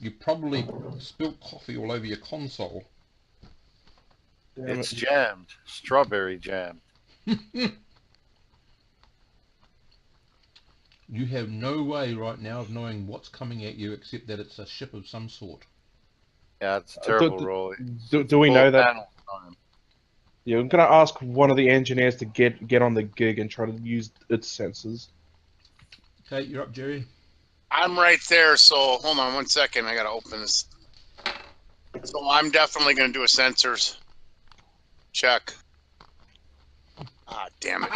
Speaker 1: you probably spilt coffee all over your console.
Speaker 7: it's jammed, strawberry jammed.
Speaker 1: You have no way right now of knowing what's coming at you except that it's a ship of some sort.
Speaker 7: Yeah, it's a terrible roll.
Speaker 6: Do we know that?
Speaker 7: Panel time.
Speaker 6: Yeah, I'm gonna ask one of the engineers to get on the gig and try to use its sensors.
Speaker 1: Okay, you're up, Jerry.
Speaker 2: I'm right there, so hold on 1 second. I gotta open this. So I'm definitely gonna do a sensors check. Ah, damn it.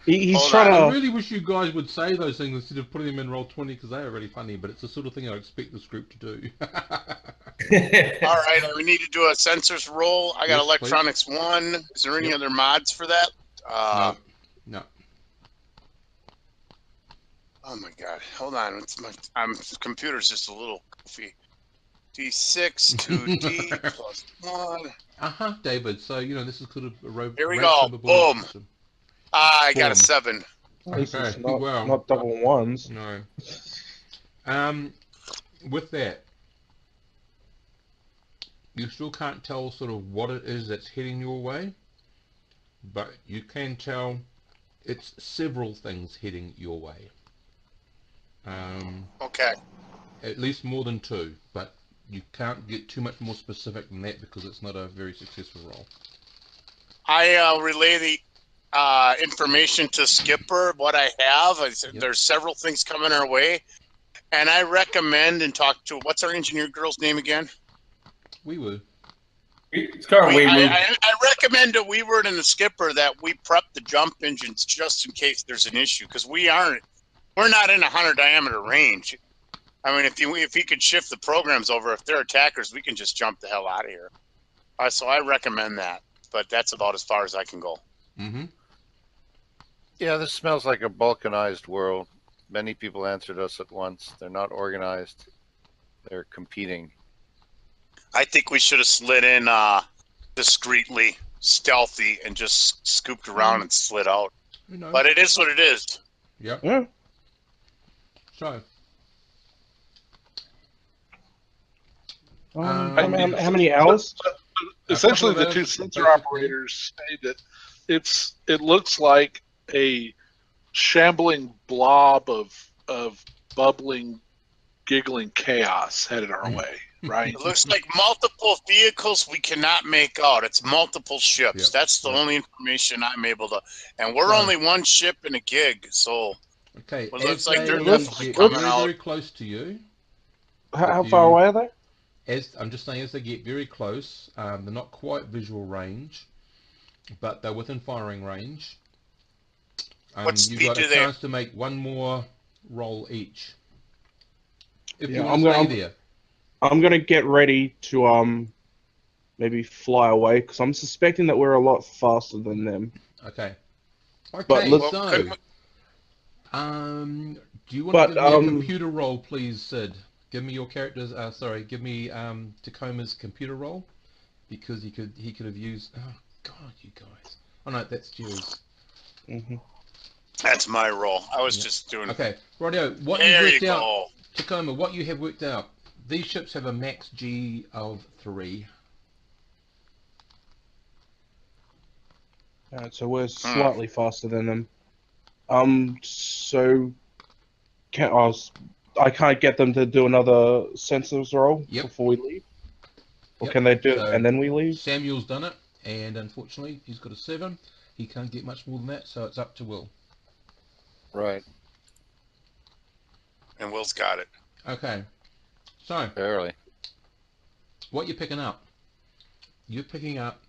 Speaker 6: He's
Speaker 2: Hold
Speaker 6: trying
Speaker 1: I
Speaker 6: to.
Speaker 1: really wish you guys would say those things instead of putting them in roll 20 because they are really funny, but it's the sort of thing I expect this group to do.
Speaker 2: All right, we need to do a sensors roll. I got
Speaker 1: Yes,
Speaker 2: electronics 1. Is there any other mods for that?
Speaker 1: No.
Speaker 2: Oh my god, hold on. It's my computer's just a little goofy. D6 2D plus 1.
Speaker 1: David. So, this is kind of a
Speaker 2: Here we go. Boom. I got a 7.
Speaker 6: At least it's
Speaker 1: Okay, well,
Speaker 6: not double ones.
Speaker 1: No. With that, you still can't tell sort of what it is that's heading your way, but you can tell it's several things heading your way.
Speaker 2: Okay.
Speaker 1: At least more than 2, but you can't get too much more specific than that because it's not a very successful roll.
Speaker 2: I relay the information to Skipper, what I have. There's several things coming our way. And I recommend and talk to, what's our engineer girl's name again?
Speaker 1: We would.
Speaker 2: I recommend to Weeward and the Skipper that we prep the jump engines just in case there's an issue, because we're not in a 100 diameter range. I mean, if he could shift the programs over, if they're attackers, we can just jump the hell out of here. So I recommend that, but that's about as far as I can go.
Speaker 1: Mm-hmm.
Speaker 7: Yeah, this smells like a balkanized world. Many people answered us at once. They're not organized. They're competing.
Speaker 2: I think we should have slid in discreetly, stealthy, and just scooped around and slid out.
Speaker 1: Who knows?
Speaker 2: But it is what it is.
Speaker 1: Yep.
Speaker 6: Yeah.
Speaker 1: So,
Speaker 6: How many hours?
Speaker 4: Essentially,
Speaker 1: couple
Speaker 4: the
Speaker 1: of
Speaker 4: two
Speaker 1: hours,
Speaker 4: sensor
Speaker 1: basically.
Speaker 4: operators say that it looks like a shambling blob of bubbling, giggling chaos headed our way. Right?
Speaker 2: It looks like multiple vehicles we cannot make out. It's multiple ships.
Speaker 1: Yep.
Speaker 2: That's the
Speaker 1: Yep.
Speaker 2: only information I'm able to. And we're
Speaker 1: So-
Speaker 2: only one ship in a gig, so
Speaker 1: okay,
Speaker 2: Well,
Speaker 1: as
Speaker 2: looks like
Speaker 1: they
Speaker 2: they're
Speaker 6: definitely
Speaker 1: get
Speaker 2: coming
Speaker 1: very,
Speaker 2: out.
Speaker 1: very close to you,
Speaker 6: How
Speaker 1: If
Speaker 6: far
Speaker 1: you-
Speaker 6: away are they?
Speaker 1: as I'm just saying, as they get very close, they're not quite visual range, but they're within firing range.
Speaker 2: What
Speaker 1: You've
Speaker 2: speed
Speaker 1: got a
Speaker 2: do they-
Speaker 1: chance to make one more roll each. If you
Speaker 6: Yeah,
Speaker 1: want to stay there.
Speaker 6: I'm gonna get ready to maybe fly away because I'm suspecting that we're a lot faster than them.
Speaker 1: Okay. Okay,
Speaker 6: But let's-
Speaker 2: Well,
Speaker 1: so, do you want to
Speaker 6: But,
Speaker 1: give me a computer roll, please, Sid? Give me your character's, give me Tacoma's computer roll, because he could have used, oh god, you guys. Oh no, that's Jerry's.
Speaker 6: hmm
Speaker 2: that's my role. I was
Speaker 1: Yeah.
Speaker 2: just doing.
Speaker 1: Okay, rightio, what you
Speaker 2: There you
Speaker 1: worked out,
Speaker 2: go.
Speaker 1: Tacoma, what you have worked out, these ships have a max G of 3.
Speaker 6: So we're slightly faster than them. So I can't get them to do another sensors roll
Speaker 1: Yep.
Speaker 6: before we leave, or
Speaker 1: Yep.
Speaker 6: can they do it
Speaker 1: So-
Speaker 6: and then we leave?
Speaker 1: Samuel's done it, and unfortunately he's got a 7. He can't get much more than that, so it's up to Will.
Speaker 7: Right.
Speaker 2: And Will's got it.
Speaker 1: Okay, so
Speaker 7: Barely.
Speaker 1: what you're picking up? You're picking up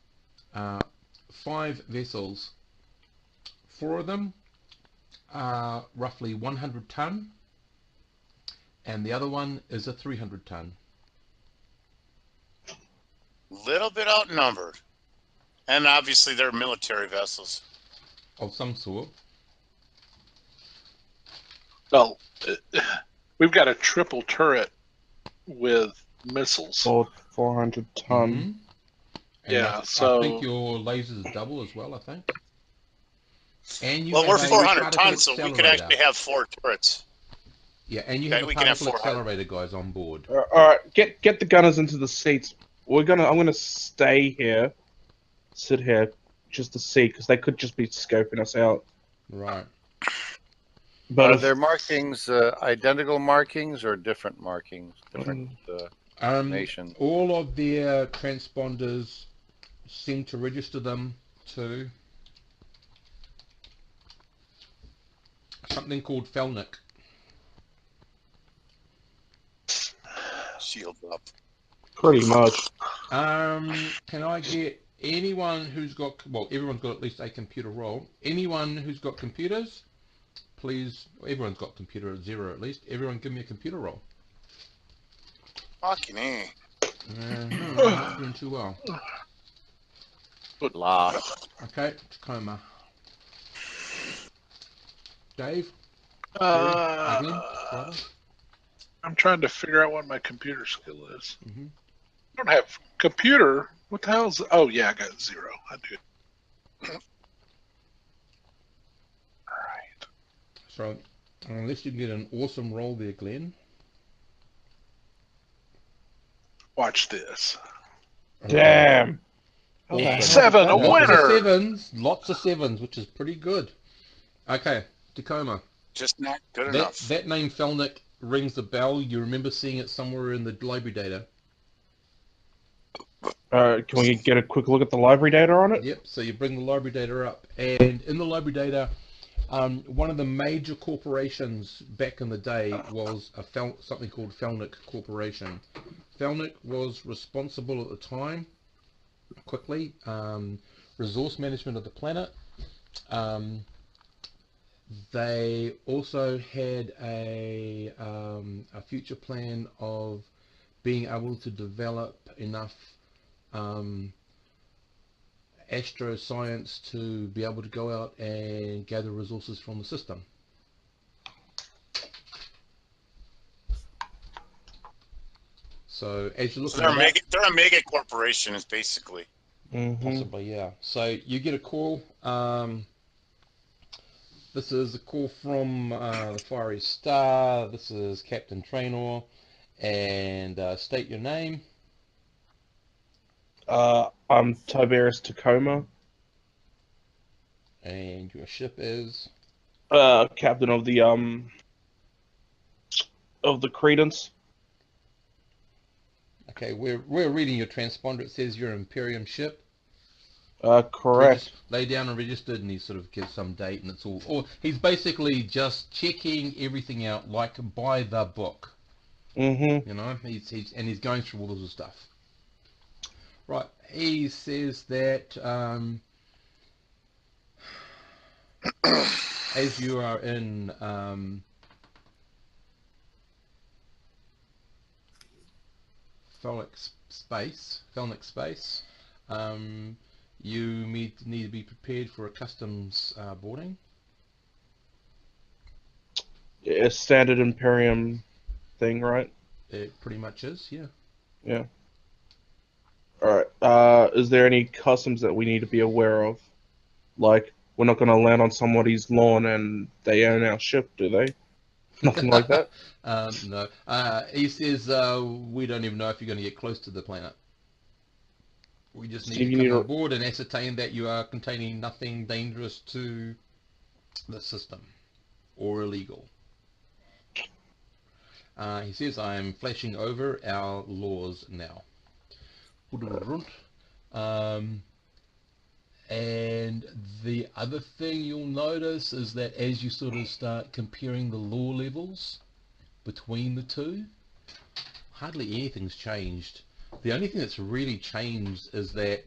Speaker 1: 5 vessels. 4 of them are roughly 100 ton, and the other one is a 300 ton.
Speaker 2: Little bit outnumbered. And obviously they're military vessels.
Speaker 1: Of some sort.
Speaker 4: Well, we've got a triple turret with missiles.
Speaker 6: 400 ton.
Speaker 1: Mhm. And
Speaker 4: Yeah,
Speaker 1: I
Speaker 4: so-
Speaker 1: think your lasers double as well, I think. And you
Speaker 2: Well,
Speaker 1: have
Speaker 2: we're
Speaker 1: a
Speaker 2: 400
Speaker 1: particle
Speaker 2: tons, so we could
Speaker 1: accelerator.
Speaker 2: actually have 4 turrets.
Speaker 1: Yeah, and you
Speaker 2: Okay,
Speaker 1: have a
Speaker 2: we can have
Speaker 1: particle
Speaker 2: 400.
Speaker 1: accelerator guys on board.
Speaker 6: All right, get the gunners into the seats. I'm gonna stay here, sit here, just to see, because they could just be scoping us out.
Speaker 1: Right.
Speaker 6: But
Speaker 7: Are
Speaker 6: if-
Speaker 7: their markings identical markings or different markings? Different nations?
Speaker 1: All of their transponders seem to register them to something called Felnick.
Speaker 2: Shield up.
Speaker 6: pretty much.
Speaker 1: Can I get anyone who's got, well, everyone's got at least a computer roll. Anyone who's got computers, please, everyone's got computer at 0 at least. Everyone give me a computer roll.
Speaker 2: Fucking A.
Speaker 1: No, I'm not doing too well.
Speaker 7: La.
Speaker 1: Okay, Tacoma. Dave? Again, rather?
Speaker 4: I'm trying to figure out what my computer skill is.
Speaker 1: Mhm.
Speaker 4: I don't have computer. What the hell is? Oh yeah, I got 0. I do. All right.
Speaker 1: So, unless you can get an awesome roll there, Glenn.
Speaker 4: Watch this.
Speaker 6: Damn.
Speaker 1: Okay.
Speaker 4: 7, a
Speaker 1: Lots of
Speaker 4: winner.
Speaker 1: lots of sevens, which is pretty good. Okay, Tacoma.
Speaker 2: Just not good
Speaker 1: That,
Speaker 2: enough.
Speaker 1: that name Felnick rings a bell. You remember seeing it somewhere in the library data.
Speaker 6: Can we get a quick look at the library data on it?
Speaker 1: Yep, so you bring the library data up, and in the library data, one of the major corporations back in the day was something called Felnick Corporation. Felnick was responsible at the time, quickly, resource management of the planet. They also had a future plan of being able to develop enough astro science to be able to go out and gather resources from the system. So as you're
Speaker 2: So
Speaker 1: looking at that,
Speaker 2: they're a mega corporation, is basically.
Speaker 1: possibly, yeah. So you get a call. This is a call from the Fiery Star. This is Captain Traynor, and state your name.
Speaker 6: I'm Tiberius Tacoma,
Speaker 1: And your ship is?
Speaker 6: captain of the Credence.
Speaker 1: Okay, we're reading your transponder. It says you're Imperium ship.
Speaker 6: Correct.
Speaker 1: Lay down and registered, and he sort of gives some date, and it's all. Or he's basically just checking everything out, like by the book.
Speaker 6: Mm-hmm.
Speaker 1: You know, he's going through all of the stuff. Right. He says that as you are in Phoenix space, you need to be prepared for a customs boarding.
Speaker 6: A standard Imperium thing, right?
Speaker 1: It pretty much is, yeah.
Speaker 6: Yeah. Alright. Is there any customs that we need to be aware of? Like, we're not going to land on somebody's lawn and they own our ship, do they? Nothing like that?
Speaker 1: No. He says we don't even know if you're going to get close to the planet. We just need
Speaker 6: Steve,
Speaker 1: to
Speaker 6: you
Speaker 1: come
Speaker 6: need
Speaker 1: on
Speaker 6: to-
Speaker 1: board and ascertain that you are containing nothing dangerous to the system or illegal. He says, I am flashing over our laws now. And the other thing you'll notice is that as you sort of start comparing the law levels between the two, hardly anything's changed. The only thing that's really changed is that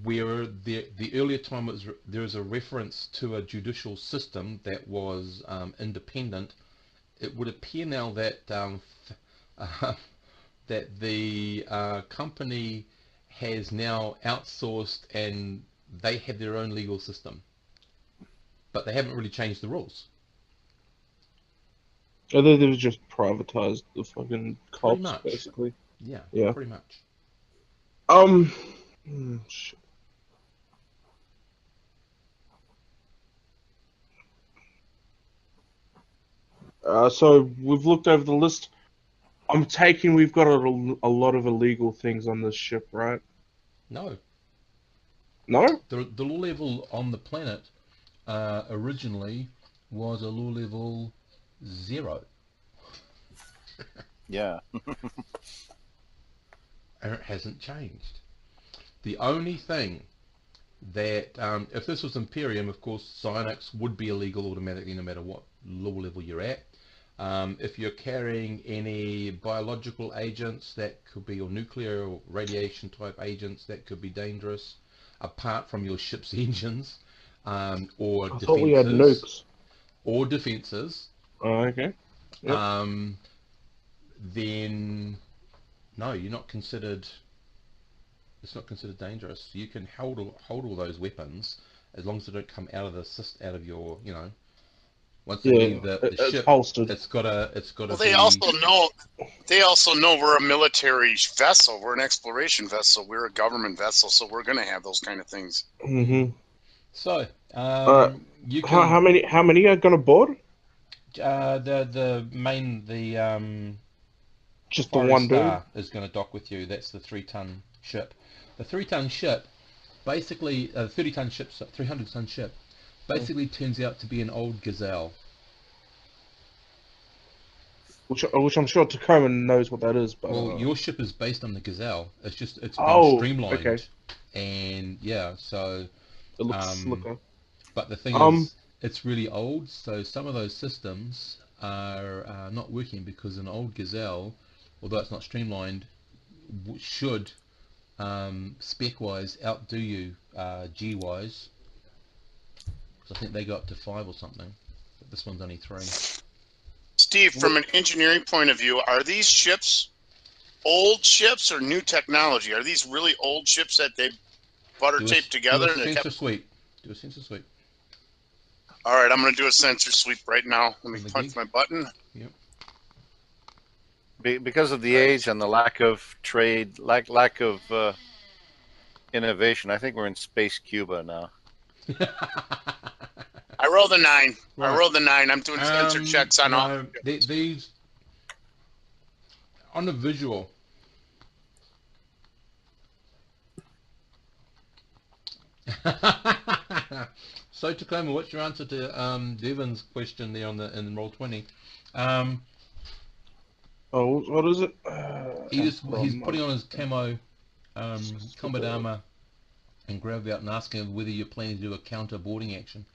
Speaker 1: where the earlier time there was a reference to a judicial system that was independent, it would appear now that that the company has now outsourced and they have their own legal system, but they haven't really changed the rules.
Speaker 6: I think they've just privatized the fucking
Speaker 1: Pretty
Speaker 6: cops,
Speaker 1: much.
Speaker 6: basically.
Speaker 1: Yeah,
Speaker 6: Yeah.
Speaker 1: pretty much.
Speaker 6: Shit. So we've looked over the list. I'm taking we've got a lot of illegal things on this ship, right?
Speaker 1: No,
Speaker 6: No?
Speaker 1: the law level on the planet originally was a law level 0.
Speaker 7: Yeah.
Speaker 1: And it hasn't changed. The only thing that, if this was Imperium, of course, psionics would be illegal automatically no matter what law level you're at. If you're carrying any biological agents that could be, or nuclear or radiation type agents that could be dangerous, apart from your ship's engines, or
Speaker 6: I thought we had
Speaker 1: defenses,
Speaker 6: nukes. Oh, okay. Yep.
Speaker 1: Then no, you're not considered. It's not considered dangerous. You can hold all those weapons as long as they don't come out of out of your, once they leave the
Speaker 6: it's
Speaker 1: ship.
Speaker 6: holstered.
Speaker 1: It's gotta
Speaker 2: Well,
Speaker 1: be.
Speaker 2: they also know we're a military vessel. We're an exploration vessel. We're a government vessel, so we're going to have those kind of things.
Speaker 6: Mm-hmm.
Speaker 1: So you
Speaker 6: How
Speaker 1: can.
Speaker 6: many are gonna board?
Speaker 1: The
Speaker 6: Just the
Speaker 1: Fiery
Speaker 6: one dude.
Speaker 1: Star is going to dock with you. That's the 3-ton ship. The 3-ton ship, basically, 30-ton ship, 300-ton ship, basically turns out to be an old Gazelle.
Speaker 6: Which I'm sure Tacoma knows what that is, but
Speaker 1: Well, your ship is based on the Gazelle. It's been
Speaker 6: Oh,
Speaker 1: streamlined,
Speaker 6: okay.
Speaker 1: and yeah. So,
Speaker 6: It looks slicker.
Speaker 1: but the thing is, it's really old. So some of those systems are not working because an old Gazelle, although it's not streamlined, should spec-wise outdo you G-wise. Because I think they go up to 5 or something. But this one's only 3.
Speaker 2: Steve, from an engineering point of view, are these ships old ships or new technology? Are these really old ships that they butter
Speaker 1: Do a,
Speaker 2: taped
Speaker 1: do
Speaker 2: together.
Speaker 1: a
Speaker 2: And it
Speaker 1: sensor
Speaker 2: kept...
Speaker 1: sweep. Do a sensor sweep.
Speaker 2: All right, I'm going to do a sensor sweep right now. Let me
Speaker 1: On the
Speaker 2: punch
Speaker 1: gig.
Speaker 2: my button.
Speaker 1: Yep.
Speaker 7: Because of the age and the lack of trade, lack of innovation, I think we're in Space Cuba now.
Speaker 2: I rolled a 9.
Speaker 1: Right.
Speaker 2: I rolled a 9. I'm doing sensor checks on all.
Speaker 1: no, these on the visual. So Tacoma, what's your answer to Devon's question there on the in Roll20?
Speaker 6: Oh, what is it?
Speaker 1: He's putting on his camo combat armor and grab out and asking him whether you're planning to do a counter boarding action.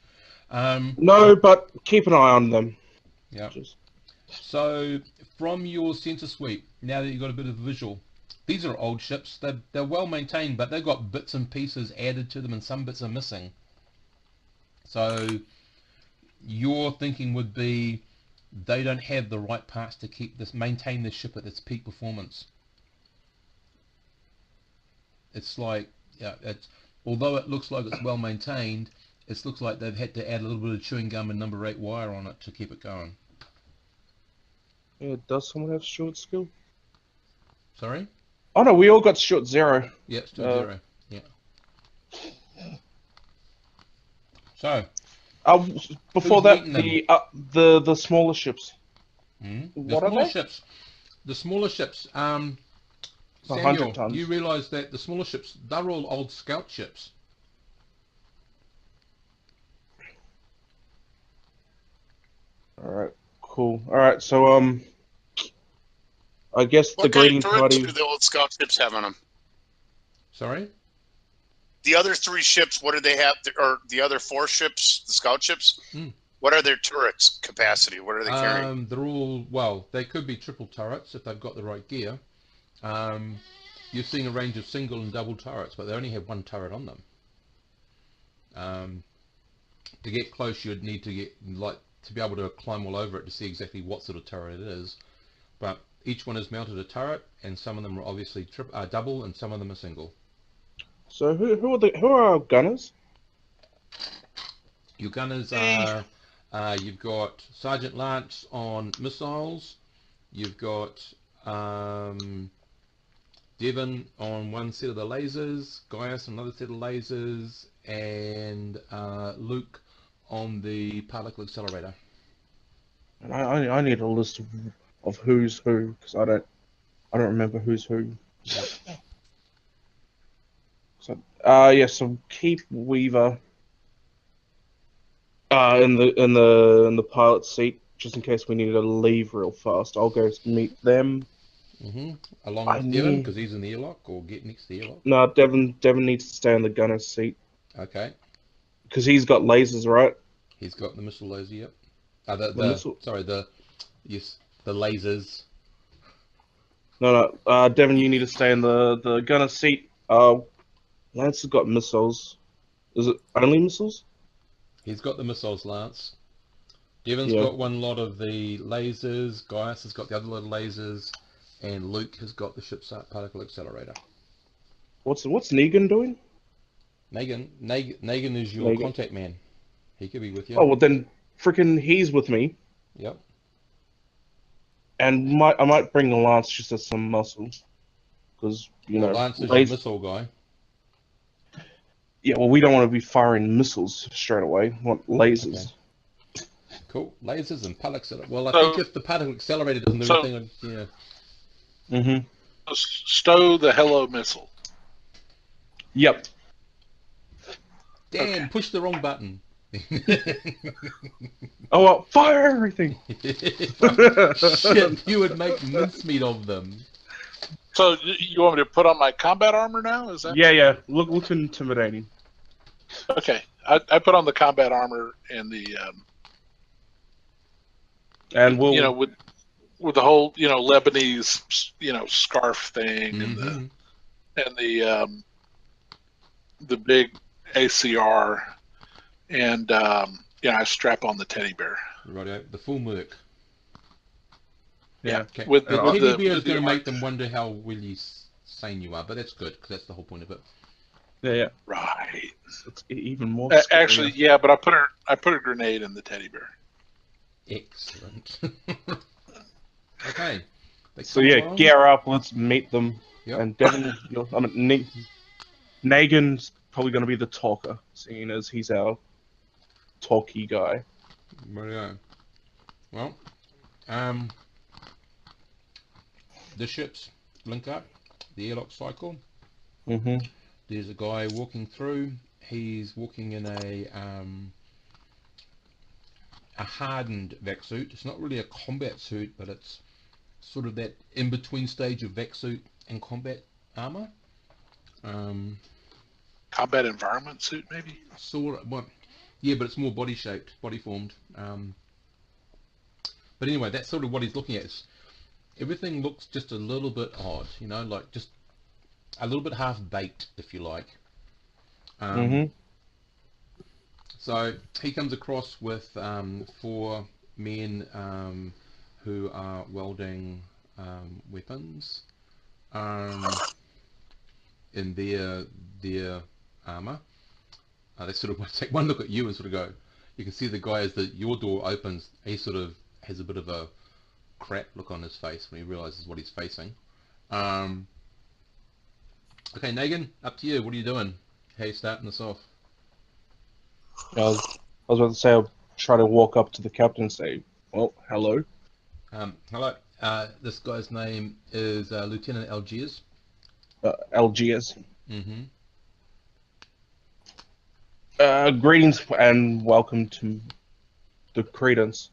Speaker 6: No, but keep an eye on them.
Speaker 1: Yeah.
Speaker 6: Just...
Speaker 1: So from your sensor sweep, now that you've got a bit of visual, these are old ships. They're well maintained, but they've got bits and pieces added to them, and some bits are missing. So your thinking would be they don't have the right parts to maintain this ship at its peak performance. It's like, yeah, although it looks like it's well maintained, it looks like they've had to add a little bit of chewing gum and number 8 wire on it to keep it going.
Speaker 6: Yeah, does someone have short skill?
Speaker 1: Sorry?
Speaker 6: Oh no, we all got short 0.
Speaker 1: Yeah, still 0. Yeah. So.
Speaker 6: Before that, the smaller ships. What are they?
Speaker 1: The smaller ships. Samuel, you realise that the smaller ships, they're all old scout ships.
Speaker 6: Alright, cool. Alright, so I guess
Speaker 2: What
Speaker 6: the
Speaker 2: kind
Speaker 6: greeting
Speaker 2: of turrets
Speaker 6: party...
Speaker 2: do the old scout ships have on them?
Speaker 1: Sorry?
Speaker 2: The other 3 ships, what do they have? Or the other 4 ships, the scout ships? What are their turrets capacity? What are they carrying?
Speaker 1: They're all, well, they could be triple turrets if they've got the right gear. You're seeing a range of single and double turrets, but they only have 1 turret on them. To get close, you'd need to to be able to climb all over it to see exactly what sort of turret it is. But each one is mounted a turret, and some of them are obviously double, and some of them are single.
Speaker 6: So who are our gunners?
Speaker 1: Your gunners are you've got Sergeant Lance on missiles. You've got Devon on one set of the lasers, Gaius on another set of lasers, and Luke on the particle accelerator.
Speaker 6: And I need a list of who's who, because I don't remember who's who.
Speaker 1: Yep.
Speaker 6: So so keep Weaver in the pilot seat, just in case we need to leave real fast. I'll go meet them.
Speaker 1: Along with Devon, because he's in the airlock, or get next to the airlock.
Speaker 6: No, Devon needs to stay in the gunner's seat.
Speaker 1: Okay.
Speaker 6: Because he's got lasers, right?
Speaker 1: He's got the missile laser, yep.
Speaker 6: The
Speaker 1: lasers.
Speaker 6: No, Devon, you need to stay in the gunner's seat. Lance has got missiles. Is it only missiles?
Speaker 1: He's got the missiles, Lance. Devon's got one lot of the lasers. Gaius has got the other lot of lasers, and Luke has got the ship's particle accelerator.
Speaker 6: What's Negan doing?
Speaker 1: Negan is your contact man. He could be with you.
Speaker 6: Oh well, then freaking he's with me.
Speaker 1: Yep.
Speaker 6: And I might bring Lance just as some muscle, because
Speaker 1: Lance is your missile guy.
Speaker 6: Yeah, well, we don't want to be firing missiles straight away. We want lasers.
Speaker 1: Okay. Cool, lasers and particle accelerator. Well, I think if the particle accelerator doesn't do anything, yeah.
Speaker 4: Stow the hello missile.
Speaker 6: Yep.
Speaker 1: Damn, push the wrong button.
Speaker 6: Oh well, fire everything.
Speaker 1: Shit, you would make mincemeat of them.
Speaker 4: So you want me to put on my combat armor now? Is that?
Speaker 6: Yeah. Look intimidating.
Speaker 4: Okay, I put on the combat armor and the
Speaker 6: and we'll
Speaker 4: with the whole Lebanese scarf thing and the big ACR and I strap on the teddy bear.
Speaker 1: Right, the full merc.
Speaker 4: Yeah,
Speaker 1: okay.
Speaker 4: With
Speaker 1: the teddy bear is going to make them wonder how really sane you are, but that's good because that's the whole point of it.
Speaker 6: Yeah.
Speaker 4: Right.
Speaker 6: It's even more.
Speaker 4: Actually, yeah, but I put a grenade in the teddy bear.
Speaker 1: Excellent. Okay. They
Speaker 6: So
Speaker 1: come
Speaker 6: yeah,
Speaker 1: along.
Speaker 6: gear up. Let's meet them.
Speaker 1: Yep.
Speaker 6: And Devin, Nagan's probably going to be the talker, seeing as he's our talky guy.
Speaker 1: Rightio. Well, the ships link up, the airlock cycle.
Speaker 6: Mm-hmm.
Speaker 1: There's a guy walking through. He's walking in a hardened vac suit. It's not really a combat suit, but it's sort of that in-between stage of vac suit and combat armor.
Speaker 4: Combat environment suit, maybe?
Speaker 1: Sort of, well, yeah, but it's more body shaped, body formed. But anyway, that's sort of what he's looking at. Everything looks just a little bit odd, you know, like just a little bit half baked, if you like. So he comes across with 4 men who are welding weapons in their armor. They sort of take one look at you and sort of go. You can see the guy as your door opens. He sort of has a bit of a crap look on his face when he realizes what he's facing. Okay, Negan, up to you. What are you doing? How are you starting this off?
Speaker 6: I was about to say I'll try to walk up to the captain and say, "Well, hello."
Speaker 1: Hello. This guy's name is Lieutenant Algiers.
Speaker 6: Algiers.
Speaker 1: Mm-hmm.
Speaker 6: Greetings and welcome to the Credence.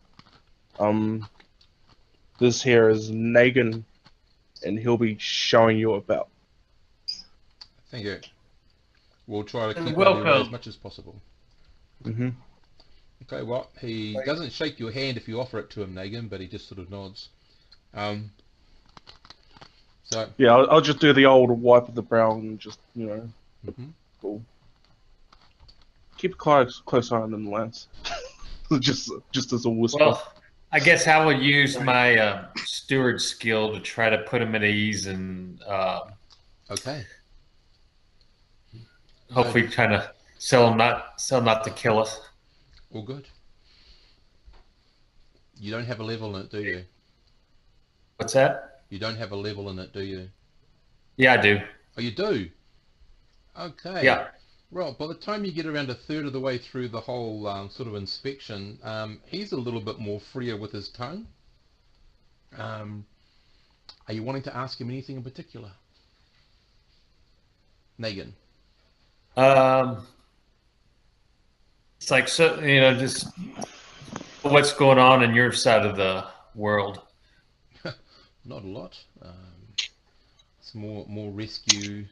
Speaker 6: This here is Negan, and he'll be showing you about.
Speaker 1: Thank you. We'll try to keep
Speaker 5: welcome.
Speaker 1: it as much as possible.
Speaker 6: Mm-hmm.
Speaker 1: Okay, well, he doesn't shake your hand if you offer it to him, Negan, but he just sort of nods. So
Speaker 6: Yeah, I'll just do the old wipe of the brow and just, cool. Keep a close eye on them, Lance. just as a whisper.
Speaker 5: Well, I guess I would use my steward skill to try to put him at ease and
Speaker 1: okay.
Speaker 5: hopefully trying to sell not to kill us.
Speaker 1: All good. You don't have a level in it, do you?
Speaker 5: What's that?
Speaker 1: You don't have a level in it, do you?
Speaker 5: Yeah, I do.
Speaker 1: Oh, you do? Okay.
Speaker 5: Yeah.
Speaker 1: Well, by the time you get around a third of the way through the whole sort of inspection, he's a little bit more freer with his tongue. Are you wanting to ask him anything in particular? Negan.
Speaker 5: It's like, so, just what's going on in your side of the world?
Speaker 1: Not a lot. It's more rescue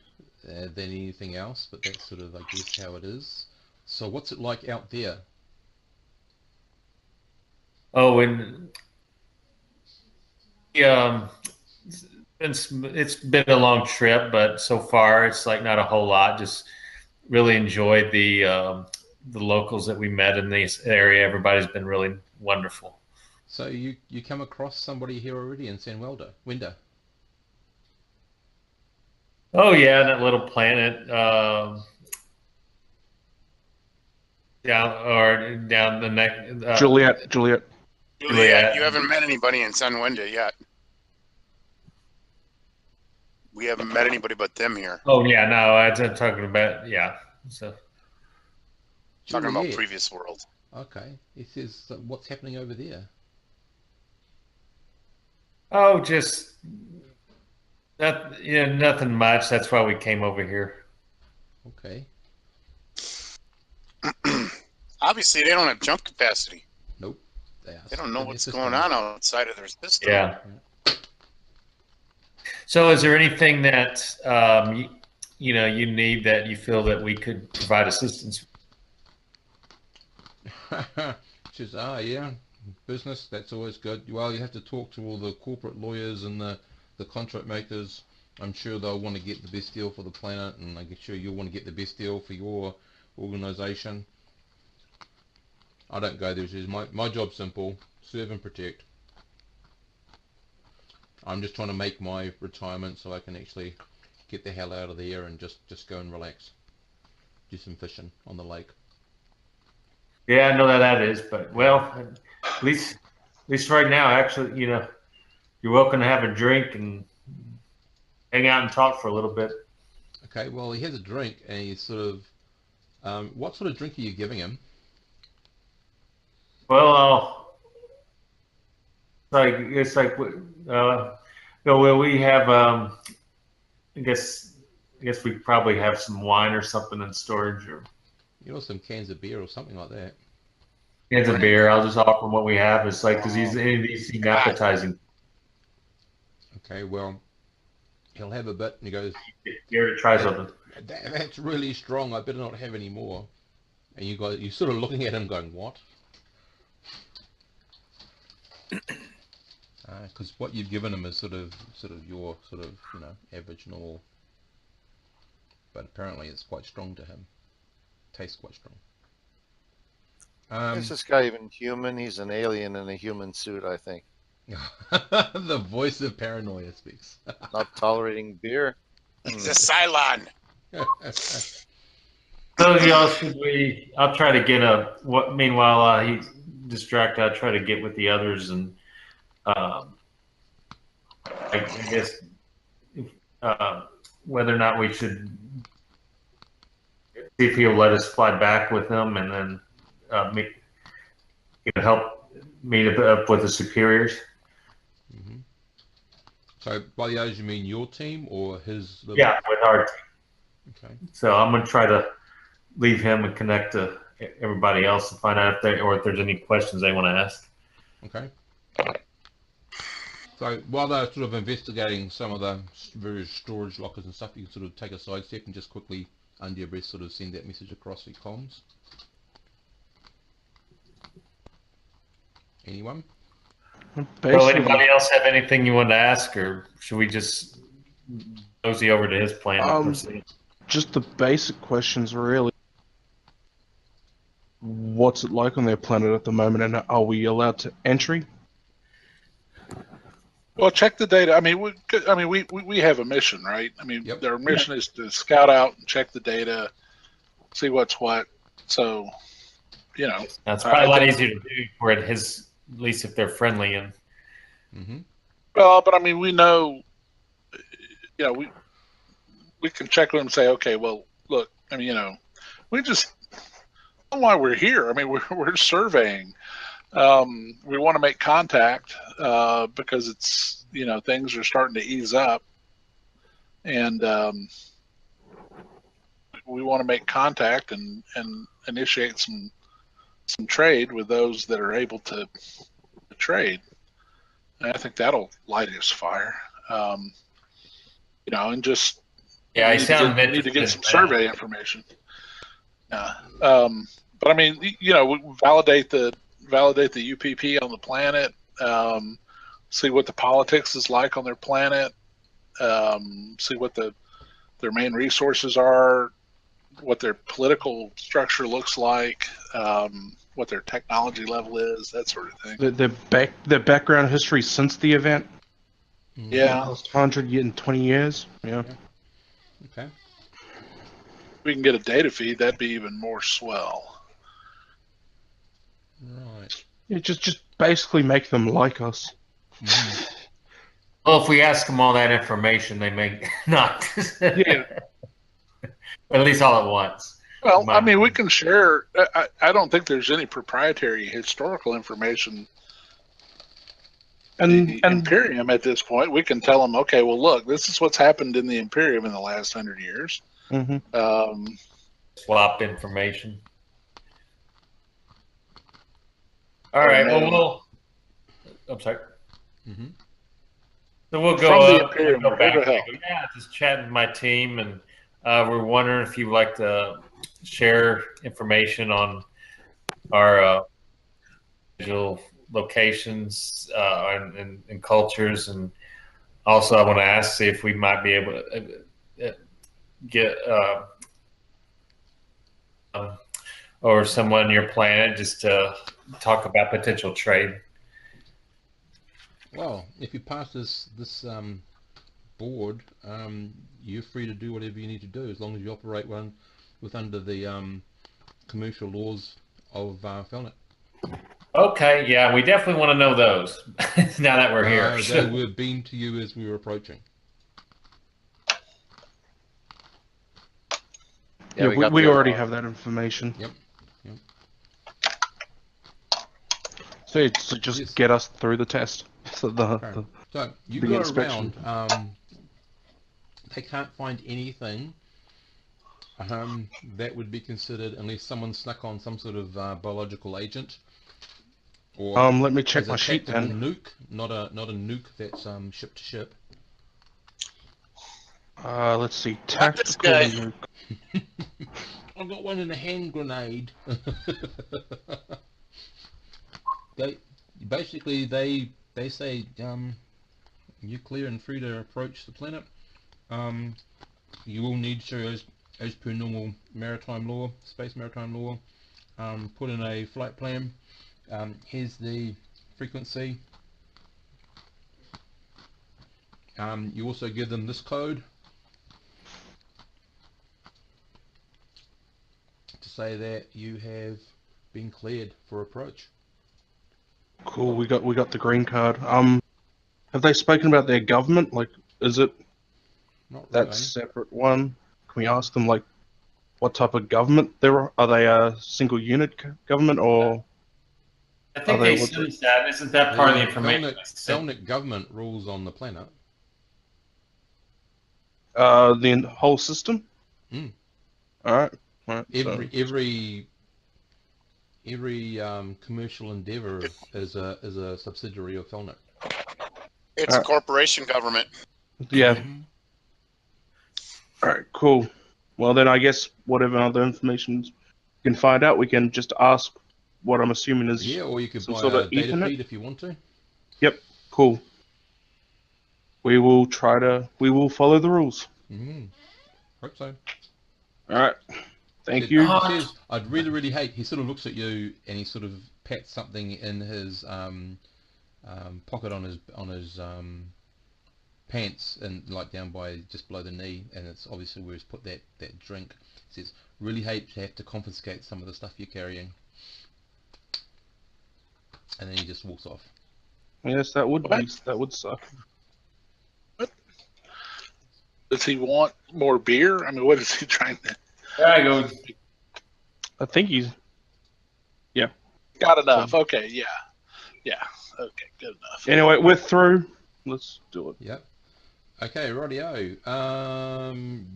Speaker 1: than anything else, but that's sort of, I guess, how it is. So what's it like out there?
Speaker 5: Oh, and it's been a long trip, but so far it's like not a whole lot. Just really enjoyed the locals that we met in this area. Everybody's been really wonderful.
Speaker 1: So you come across somebody here already in San Wenda?
Speaker 5: Oh yeah, that little planet down the neck.
Speaker 6: Juliet.
Speaker 2: You haven't met anybody in San Wenda yet. We haven't met anybody but them here.
Speaker 5: Oh yeah, no, I'm talking about So
Speaker 2: talking about previous world.
Speaker 1: Okay, it says what's happening over there.
Speaker 5: Oh, just that. Yeah, nothing much. That's why we came over here.
Speaker 1: Okay.
Speaker 2: Obviously, they don't have jump capacity.
Speaker 1: Nope.
Speaker 2: They don't know what's going on outside of their system.
Speaker 5: Yeah. So, is there anything that you need that you feel that we could provide assistance?
Speaker 1: She says, yeah, business, that's always good. Well, you have to talk to all the corporate lawyers and the contract makers. I'm sure they'll want to get the best deal for the planet, and I'm sure you'll want to get the best deal for your organization. I don't go there. My job's simple: serve and protect. I'm just trying to make my retirement so I can actually get the hell out of there and just go and relax. do some fishing on the lake.
Speaker 5: Yeah, I know that is, but well, at least right now, actually, you're welcome to have a drink and hang out and talk for a little bit.
Speaker 1: Okay, well, he has a drink, and he's sort of, what sort of drink are you giving him?
Speaker 5: Well, it's like well, we have I guess we probably have some wine or something in storage, or
Speaker 1: Some cans of beer or something like that.
Speaker 5: cans of beer. I'll just offer him what we have. It's like, does any of these seem appetizing?
Speaker 1: Okay, well, he'll have a bit, and he goes,
Speaker 5: Here to try something.
Speaker 1: That's really strong. I better not have any more. And you're sort of looking at him going, what? Because what you've given him is sort of your average normal. But apparently it's quite strong to him. Tastes quite strong.
Speaker 7: Is this guy even human? He's an alien in a human suit, I think.
Speaker 1: The voice of paranoia speaks.
Speaker 7: Not tolerating beer.
Speaker 2: It's a Cylon.
Speaker 5: So I'll try to get meanwhile he's distracted, I'll try to get with the others and I guess whether or not we should see if he'll let us fly back with him and then help meet up with the superiors.
Speaker 1: Mm-hmm. So by the others you mean your team or his?
Speaker 5: Yeah, with our team.
Speaker 1: Okay. So
Speaker 5: I'm going to try to leave him and connect to everybody else and find out if there's any questions they want to ask.
Speaker 1: Okay. So while they're sort of investigating some of the various storage lockers and stuff, you can sort of take a side step and just quickly, under your breath, sort of send that message across your comms. Anyone?
Speaker 5: So anybody else have anything you want to ask, or should we just mosey over to his planet?
Speaker 6: Just the basic questions, really. What's it like on their planet at the moment, and are we allowed to entry?
Speaker 4: Well, check the data. I mean, we have a mission, right? I mean,
Speaker 1: Yep.
Speaker 4: Their mission is to scout out and check the data, see what's what. So,
Speaker 5: that's probably a lot easier to do for at least if they're friendly and.
Speaker 1: Mm-hmm.
Speaker 4: Well, but I mean, we know, we can check with them and say, okay, well, look, I mean, we just know why we're here. I mean, we're surveying. We want to make contact because it's things are starting to ease up, and we want to make contact and initiate some trade with those that are able to trade. And I think that'll light his fire, and just
Speaker 5: he sounded
Speaker 4: need to get some survey information. But I mean, validate the UPP on the planet, see what the politics is like on their planet, see what their main resources are, what their political structure looks like, what their technology level is, that sort of thing.
Speaker 6: The background history since the event.
Speaker 4: Yeah,
Speaker 6: last 120 years. Yeah.
Speaker 1: Okay.
Speaker 4: If we can get a data feed, that'd be even more swell.
Speaker 1: Right.
Speaker 6: Yeah, just basically make them like us.
Speaker 1: Mm-hmm.
Speaker 5: Well, if we ask them all that information, they may not.
Speaker 6: Yeah.
Speaker 5: At least all at once.
Speaker 4: Well, I mean, we can share. I don't think there's any proprietary historical information.
Speaker 6: And
Speaker 4: Imperium at this point, we can tell them, okay, well, look, this is what's happened in the Imperium in the last 100 years.
Speaker 6: Mm-hmm.
Speaker 5: Swap information. All right. Well, I'm sorry.
Speaker 1: Mm-hmm.
Speaker 5: So we'll go
Speaker 4: From the
Speaker 5: up.
Speaker 4: Imperium,
Speaker 5: We'll go back.
Speaker 4: where the hell?
Speaker 5: Yeah, just chatting with my team, and we're wondering if you'd like to share information on our digital locations and cultures, and also I want to ask, see if we might be able to get or someone on your planet just to talk about potential trade.
Speaker 1: Well, if you pass this board, you're free to do whatever you need to do as long as you operate one under the commercial laws of Felnet.
Speaker 5: Okay, yeah, we definitely want to know those now that we're here.
Speaker 1: They were beamed to you as we were approaching.
Speaker 6: Yeah,
Speaker 7: got
Speaker 6: we
Speaker 7: the
Speaker 6: already have that information.
Speaker 1: Yep.
Speaker 6: So just
Speaker 1: Yes.
Speaker 6: get us through the test. So
Speaker 1: Okay. So you
Speaker 6: the
Speaker 1: go
Speaker 6: inspection.
Speaker 1: around. They can't find anything that would be considered, unless someone snuck on some sort of biological agent, or
Speaker 6: let me check
Speaker 1: as
Speaker 6: my
Speaker 1: a
Speaker 6: sheet
Speaker 1: tactical
Speaker 6: then.
Speaker 1: nuke, not a nuke that's ship to ship.
Speaker 6: Let's see,
Speaker 2: Not this
Speaker 6: tactical
Speaker 2: guy.
Speaker 6: nuke.
Speaker 1: I've got one in a hand grenade. They basically they say you're clear and free to approach the planet. You will need to, as per normal maritime law, space maritime law, put in a flight plan. Here's the frequency. You also give them this code to say that you have been cleared for approach.
Speaker 6: Cool, we got the green card. Have they spoken about their government? Like, is it
Speaker 1: Not
Speaker 6: that
Speaker 1: really.
Speaker 6: separate one? Can we ask them like what type of government they're? Are they a single unit government or?
Speaker 5: I think
Speaker 6: Are they
Speaker 5: they
Speaker 6: what
Speaker 5: sent us that. Isn't that part of the information?
Speaker 1: Felnet government rules on the planet.
Speaker 6: The whole system?
Speaker 1: Mm.
Speaker 6: All right. So,
Speaker 1: Every commercial endeavor is a subsidiary of Felnet.
Speaker 2: It's a corporation government.
Speaker 6: yeah. All right. Cool. Well, then I guess whatever other information we can find out, we can just ask what I'm assuming is
Speaker 1: Yeah, or you could
Speaker 6: some
Speaker 1: buy
Speaker 6: sort
Speaker 1: a
Speaker 6: of
Speaker 1: data
Speaker 6: Ethernet.
Speaker 1: feed if you want to.
Speaker 6: Yep. Cool. We will follow the rules.
Speaker 1: Hope so.
Speaker 6: All right. Thank you.
Speaker 1: He says, I'd really hate. He sort of looks at you and he sort of pats something in his pocket on his pants and like down by just below the knee, and it's obviously where he's put that drink. He says, really hate to have to confiscate some of the stuff you're carrying. And then he just walks off.
Speaker 6: Yes, that would suck.
Speaker 4: Does he want more beer? I mean, what is he trying to?
Speaker 5: There I go.
Speaker 6: I think he's. Yeah.
Speaker 4: Got enough. Okay. Yeah. Okay. Good enough.
Speaker 6: Anyway, we're through. Let's do it.
Speaker 1: Yep. Okay, rightio.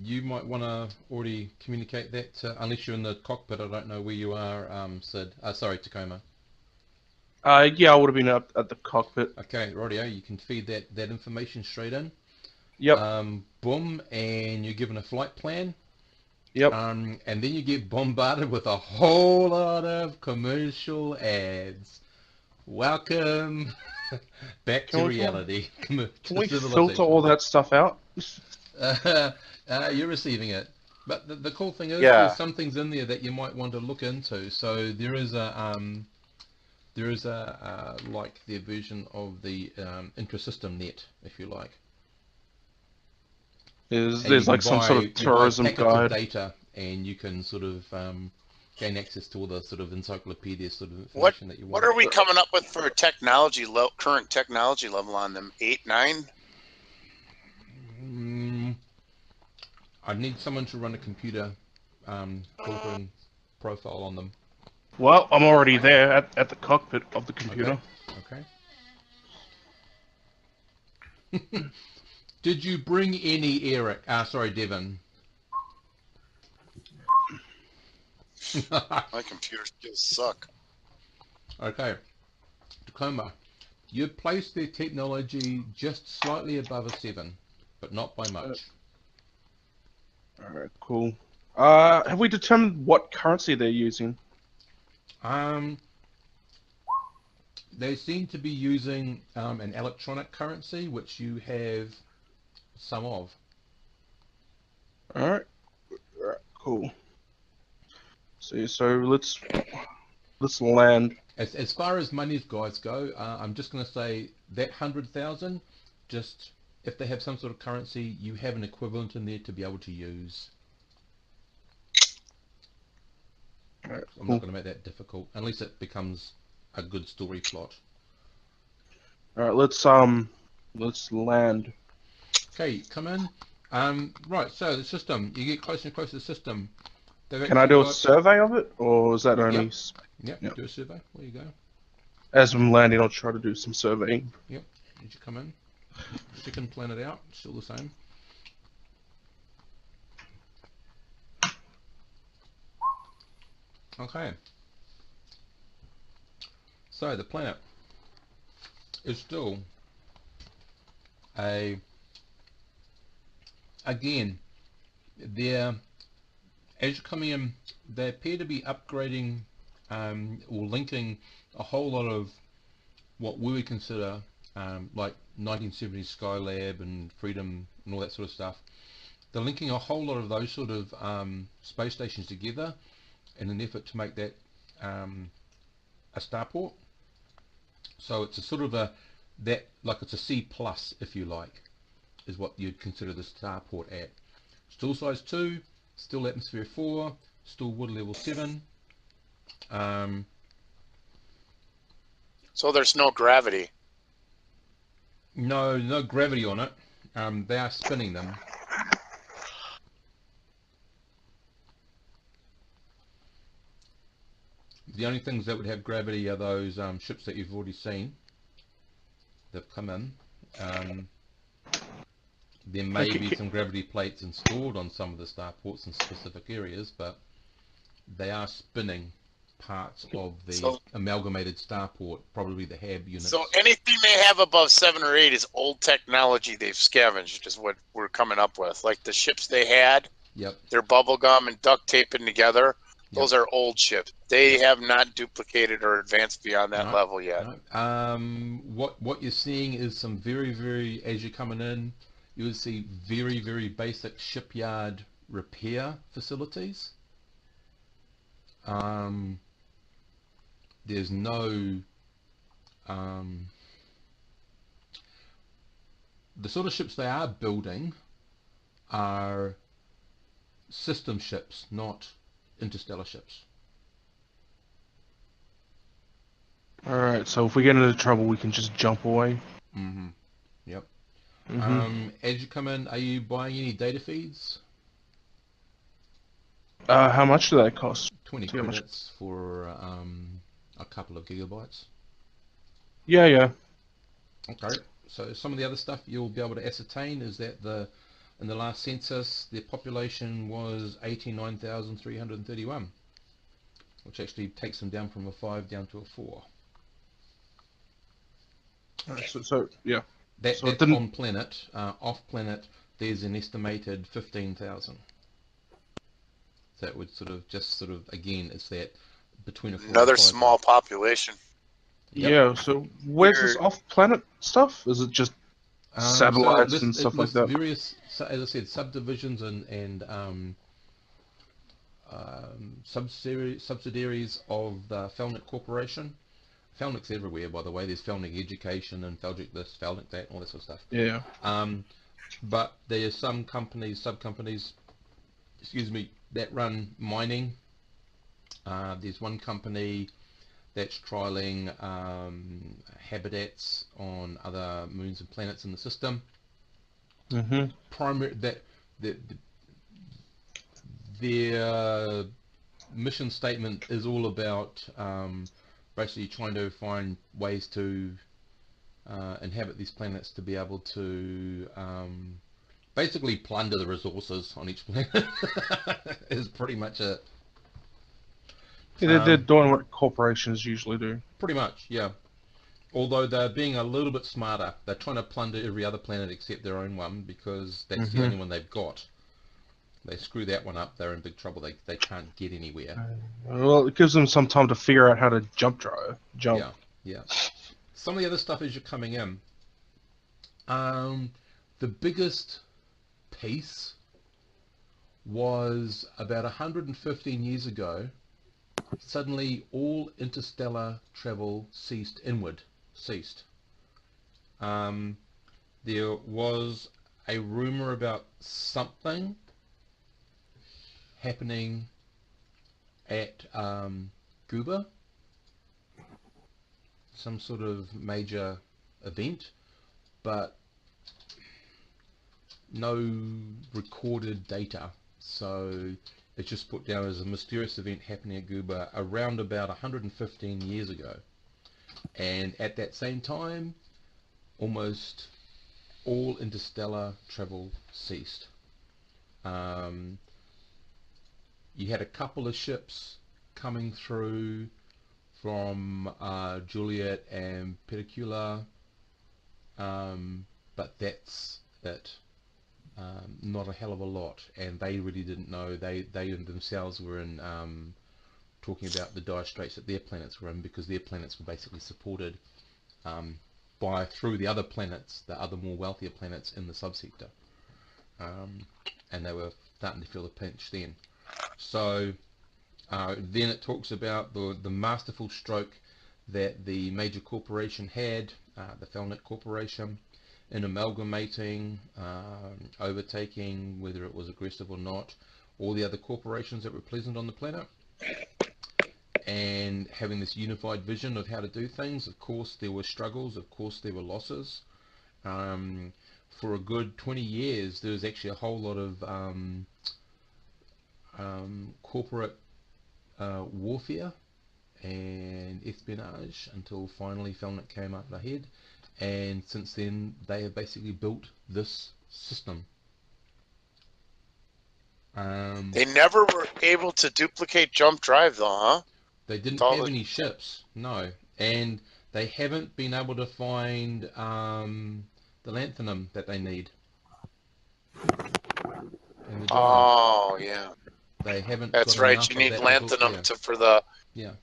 Speaker 1: You might want to already communicate that, unless you're in the cockpit. I don't know where you are, Sid. Sorry, Tacoma.
Speaker 6: Yeah, I would have been up at the cockpit.
Speaker 1: Okay, rightio. You can feed that information straight in.
Speaker 6: Yep.
Speaker 1: Boom, and you're given a flight plan.
Speaker 6: Yep.
Speaker 1: And then you get bombarded with a whole lot of commercial ads. Welcome back to reality.
Speaker 6: Can we filter all that stuff out?
Speaker 1: You're receiving it. But the cool thing is,
Speaker 7: Yeah.
Speaker 1: there's some things in there that you might want to look into. So there is a like their version of the intrasystem net, if you like.
Speaker 6: There's like some sort of tourism
Speaker 1: packets
Speaker 6: guide.
Speaker 1: of data, and you can sort of gain access to all the sort of encyclopedia sort of
Speaker 2: What
Speaker 1: information that you want.
Speaker 2: What are we coming up with for a current technology level on them? 8, 9?
Speaker 1: I'd need someone to run a computer filtering profile on them.
Speaker 6: Well, I'm already there at the cockpit of the computer.
Speaker 1: Okay. Did you bring any, Eric? Sorry, Devin.
Speaker 2: My computer skills suck.
Speaker 1: Okay. Tacoma, you placed their technology just slightly above a 7, but not by much.
Speaker 6: Alright, cool. Have we determined what currency they're using?
Speaker 1: They seem to be using an electronic currency, which you have some of.
Speaker 6: Alright, cool. So let's land.
Speaker 1: As far as money guys go, I'm just going to say that 100,000, just if they have some sort of currency, you have an equivalent in there to be able to use.
Speaker 6: Alright,
Speaker 1: I'm
Speaker 6: cool.
Speaker 1: not going to make that difficult unless it becomes a good story plot.
Speaker 6: Alright, let's land.
Speaker 1: Okay, come in. Right, so the system, you get closer and closer to the system. They've
Speaker 6: Can I
Speaker 1: actually
Speaker 6: do a
Speaker 1: got,
Speaker 6: survey of it, or is that only?
Speaker 1: Yep. Yep,
Speaker 6: Yep.
Speaker 1: do a survey. There you go.
Speaker 6: As I'm landing, I'll try to do some surveying.
Speaker 1: Yep, did you come in? Second planet out, still the same. Okay. So the planet is still again, they're, as you're coming in, they appear to be upgrading or linking a whole lot of what we would consider like 1970s Skylab and Freedom and all that sort of stuff. They're linking a whole lot of those sort of space stations together in an effort to make that a starport. So it's a sort of like it's a C plus, if you like, is what you'd consider the starport at. Still size 2, still atmosphere 4, still water level 7.
Speaker 2: So there's no gravity.
Speaker 1: No gravity on it. They are spinning them. The only things that would have gravity are those ships that you've already seen. They've come in. There may be some gravity plates installed on some of the starports in specific areas, but they are spinning parts of the amalgamated starport, probably the HAB units.
Speaker 2: So anything they have above 7 or 8 is old technology they've scavenged, is what we're coming up with. Like the ships they had,
Speaker 1: Yep.
Speaker 2: they're bubble gum and duct taping together. Those are old ships. They have not duplicated or advanced beyond that level yet.
Speaker 1: No. What you're seeing is some very, as you're coming in, you will see very basic shipyard repair facilities. There's no the sort of ships they are building are system ships, not interstellar ships.
Speaker 6: Alright, so if we get into trouble, we can just jump away.
Speaker 1: Yep. As you come in, are you buying any data feeds?
Speaker 6: How much do they cost?
Speaker 1: 20 credits for a couple of gigabytes.
Speaker 6: Yeah.
Speaker 1: Okay. So some of the other stuff you'll be able to ascertain is that in the last census, their population was 89,331, which actually takes them down from a 5 down to a 4.
Speaker 6: So yeah.
Speaker 1: That's on planet. Off planet, there's an estimated 15,000. So it would sort of again, it's that between a 4
Speaker 2: Another
Speaker 1: and 5
Speaker 2: small population.
Speaker 1: Yep.
Speaker 6: Yeah. So where's this off-planet stuff? Is it just satellites and stuff like that?
Speaker 1: Various, as I said, subdivisions and subsidiaries of the Felnic Corporation. Felnic's everywhere, by the way. There's Felnic Education and Felnic this, Felnic that, all that sort of stuff.
Speaker 6: Yeah.
Speaker 1: But there's some companies, sub-companies, that run mining. There's one company that's trialing habitats on other moons and planets in the system. Their mission statement is all about basically trying to find ways to inhabit these planets to be able to basically plunder the resources on each planet is pretty much it.
Speaker 6: Yeah, they're doing what corporations usually do.
Speaker 1: Pretty much, yeah. Although they're being a little bit smarter. They're trying to plunder every other planet except their own one because that's the only one they've got. They screw that one up, they're in big trouble. They can't get anywhere.
Speaker 6: Well, it gives them some time to figure out how to jump.
Speaker 1: Yeah. Some of the other stuff as you're coming in. The biggest piece was about 115 years ago. Suddenly all interstellar travel ceased. There was a rumor about something happening at Gooba, some sort of major event, but no recorded data. So it's just put down as a mysterious event happening at Gooba around about 115 years ago. And at that same time, almost all interstellar travel ceased. You had a couple of ships coming through from Juliet and Pedicula, but that's it. Not a hell of a lot, and they really didn't know. They themselves were in talking about the dire straits that their planets were in, because their planets were basically supported through the other planets, the other more wealthier planets in the subsector, and they were starting to feel the pinch then. So then it talks about the masterful stroke that the major corporation had, the Felnet Corporation, in amalgamating, overtaking, whether it was aggressive or not, all the other corporations that were present on the planet, and having this unified vision of how to do things. Of course there were struggles, of course there were losses. For a good 20 years there was actually a whole lot of corporate warfare and espionage, until finally Felnet came up ahead, and since then they have basically built this system.
Speaker 2: They never were able to duplicate jump drive though, huh?
Speaker 1: They didn't have any ships, no, and they haven't been able to find the lanthanum that they need in the drive.
Speaker 2: Oh yeah,
Speaker 1: They haven't.
Speaker 2: that's
Speaker 1: got
Speaker 2: right.
Speaker 1: enough
Speaker 2: You
Speaker 1: of
Speaker 2: need
Speaker 1: that
Speaker 2: lanthanum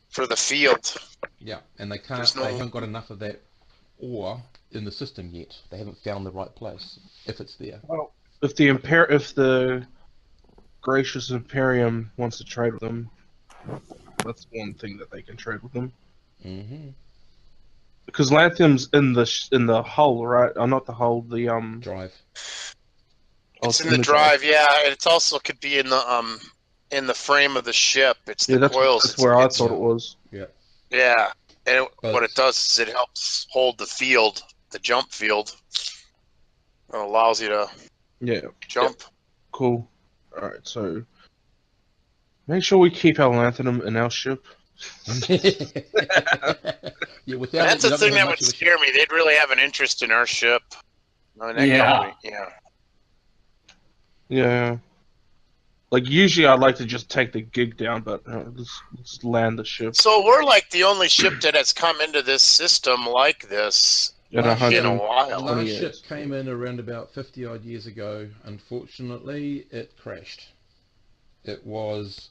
Speaker 2: for the field.
Speaker 1: Yeah, and they can't.
Speaker 2: There's no...
Speaker 1: They haven't got enough of that ore in the system yet. They haven't found the right place, if it's there.
Speaker 6: Well, if the gracious Imperium wants to trade with them, that's one thing that they can trade with them.
Speaker 1: Mm-hmm.
Speaker 6: Because lanthanum's in the hull, right? Not the hull, the
Speaker 1: drive.
Speaker 2: It's in the drive, yeah. It also could be in the frame of the ship. It's the coils.
Speaker 6: That's where I thought it was.
Speaker 1: Yeah.
Speaker 2: Yeah, and what it does is it helps hold the field, the jump field. It allows you to jump.
Speaker 6: Yep. Cool. All right, so make sure we keep our lanthanum in our ship.
Speaker 1: Yeah,
Speaker 2: that's the thing that would scare me. They'd really have an interest in our ship. I mean,
Speaker 6: Yeah. Like, usually I'd like to just take the gig down, but let's land the ship.
Speaker 2: So we're like the only ship that has come into this system like this in a while.
Speaker 1: Last ship came in around about 50 odd years ago. Unfortunately, it crashed. It was...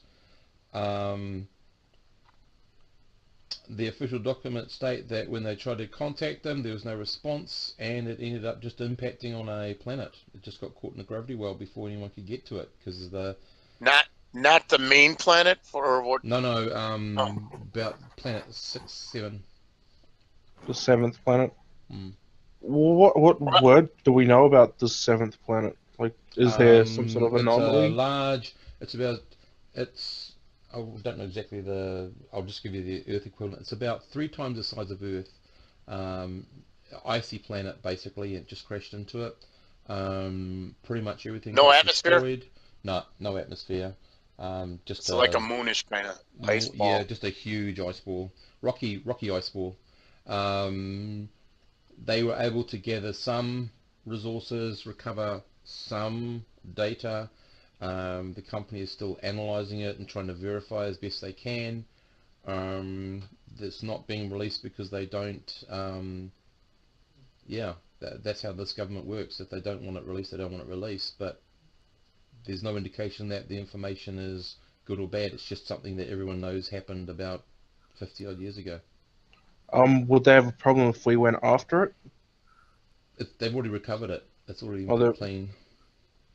Speaker 1: the official documents state that when they tried to contact them, there was no response, and it ended up just impacting on a planet. It just got caught in the gravity well before anyone could get to it, because the...
Speaker 2: Not the main planet, or what?
Speaker 1: No, about planet 6, 7.
Speaker 6: The 7th planet? What word do we know about the 7th planet? Like, is there some sort of anomaly?
Speaker 1: I don't know exactly I'll just give you the Earth equivalent. It's about 3 times the size of Earth. Icy planet, basically. It just crashed into it. Pretty much everything.
Speaker 2: No atmosphere?
Speaker 1: Destroyed. No atmosphere. Just
Speaker 2: like a moonish kind of ice ball.
Speaker 1: Yeah, just a huge ice ball. Rocky ice ball. They were able to gather some resources, recover some data. The company is still analyzing it and trying to verify as best they can. It's not being released because they don't... that's how this government works. If they don't want it released, they don't want it released. But there's no indication that the information is good or bad. It's just something that everyone knows happened about 50 odd years ago.
Speaker 6: Would they have a problem if we went after it?
Speaker 1: They've already recovered it. It's already clean.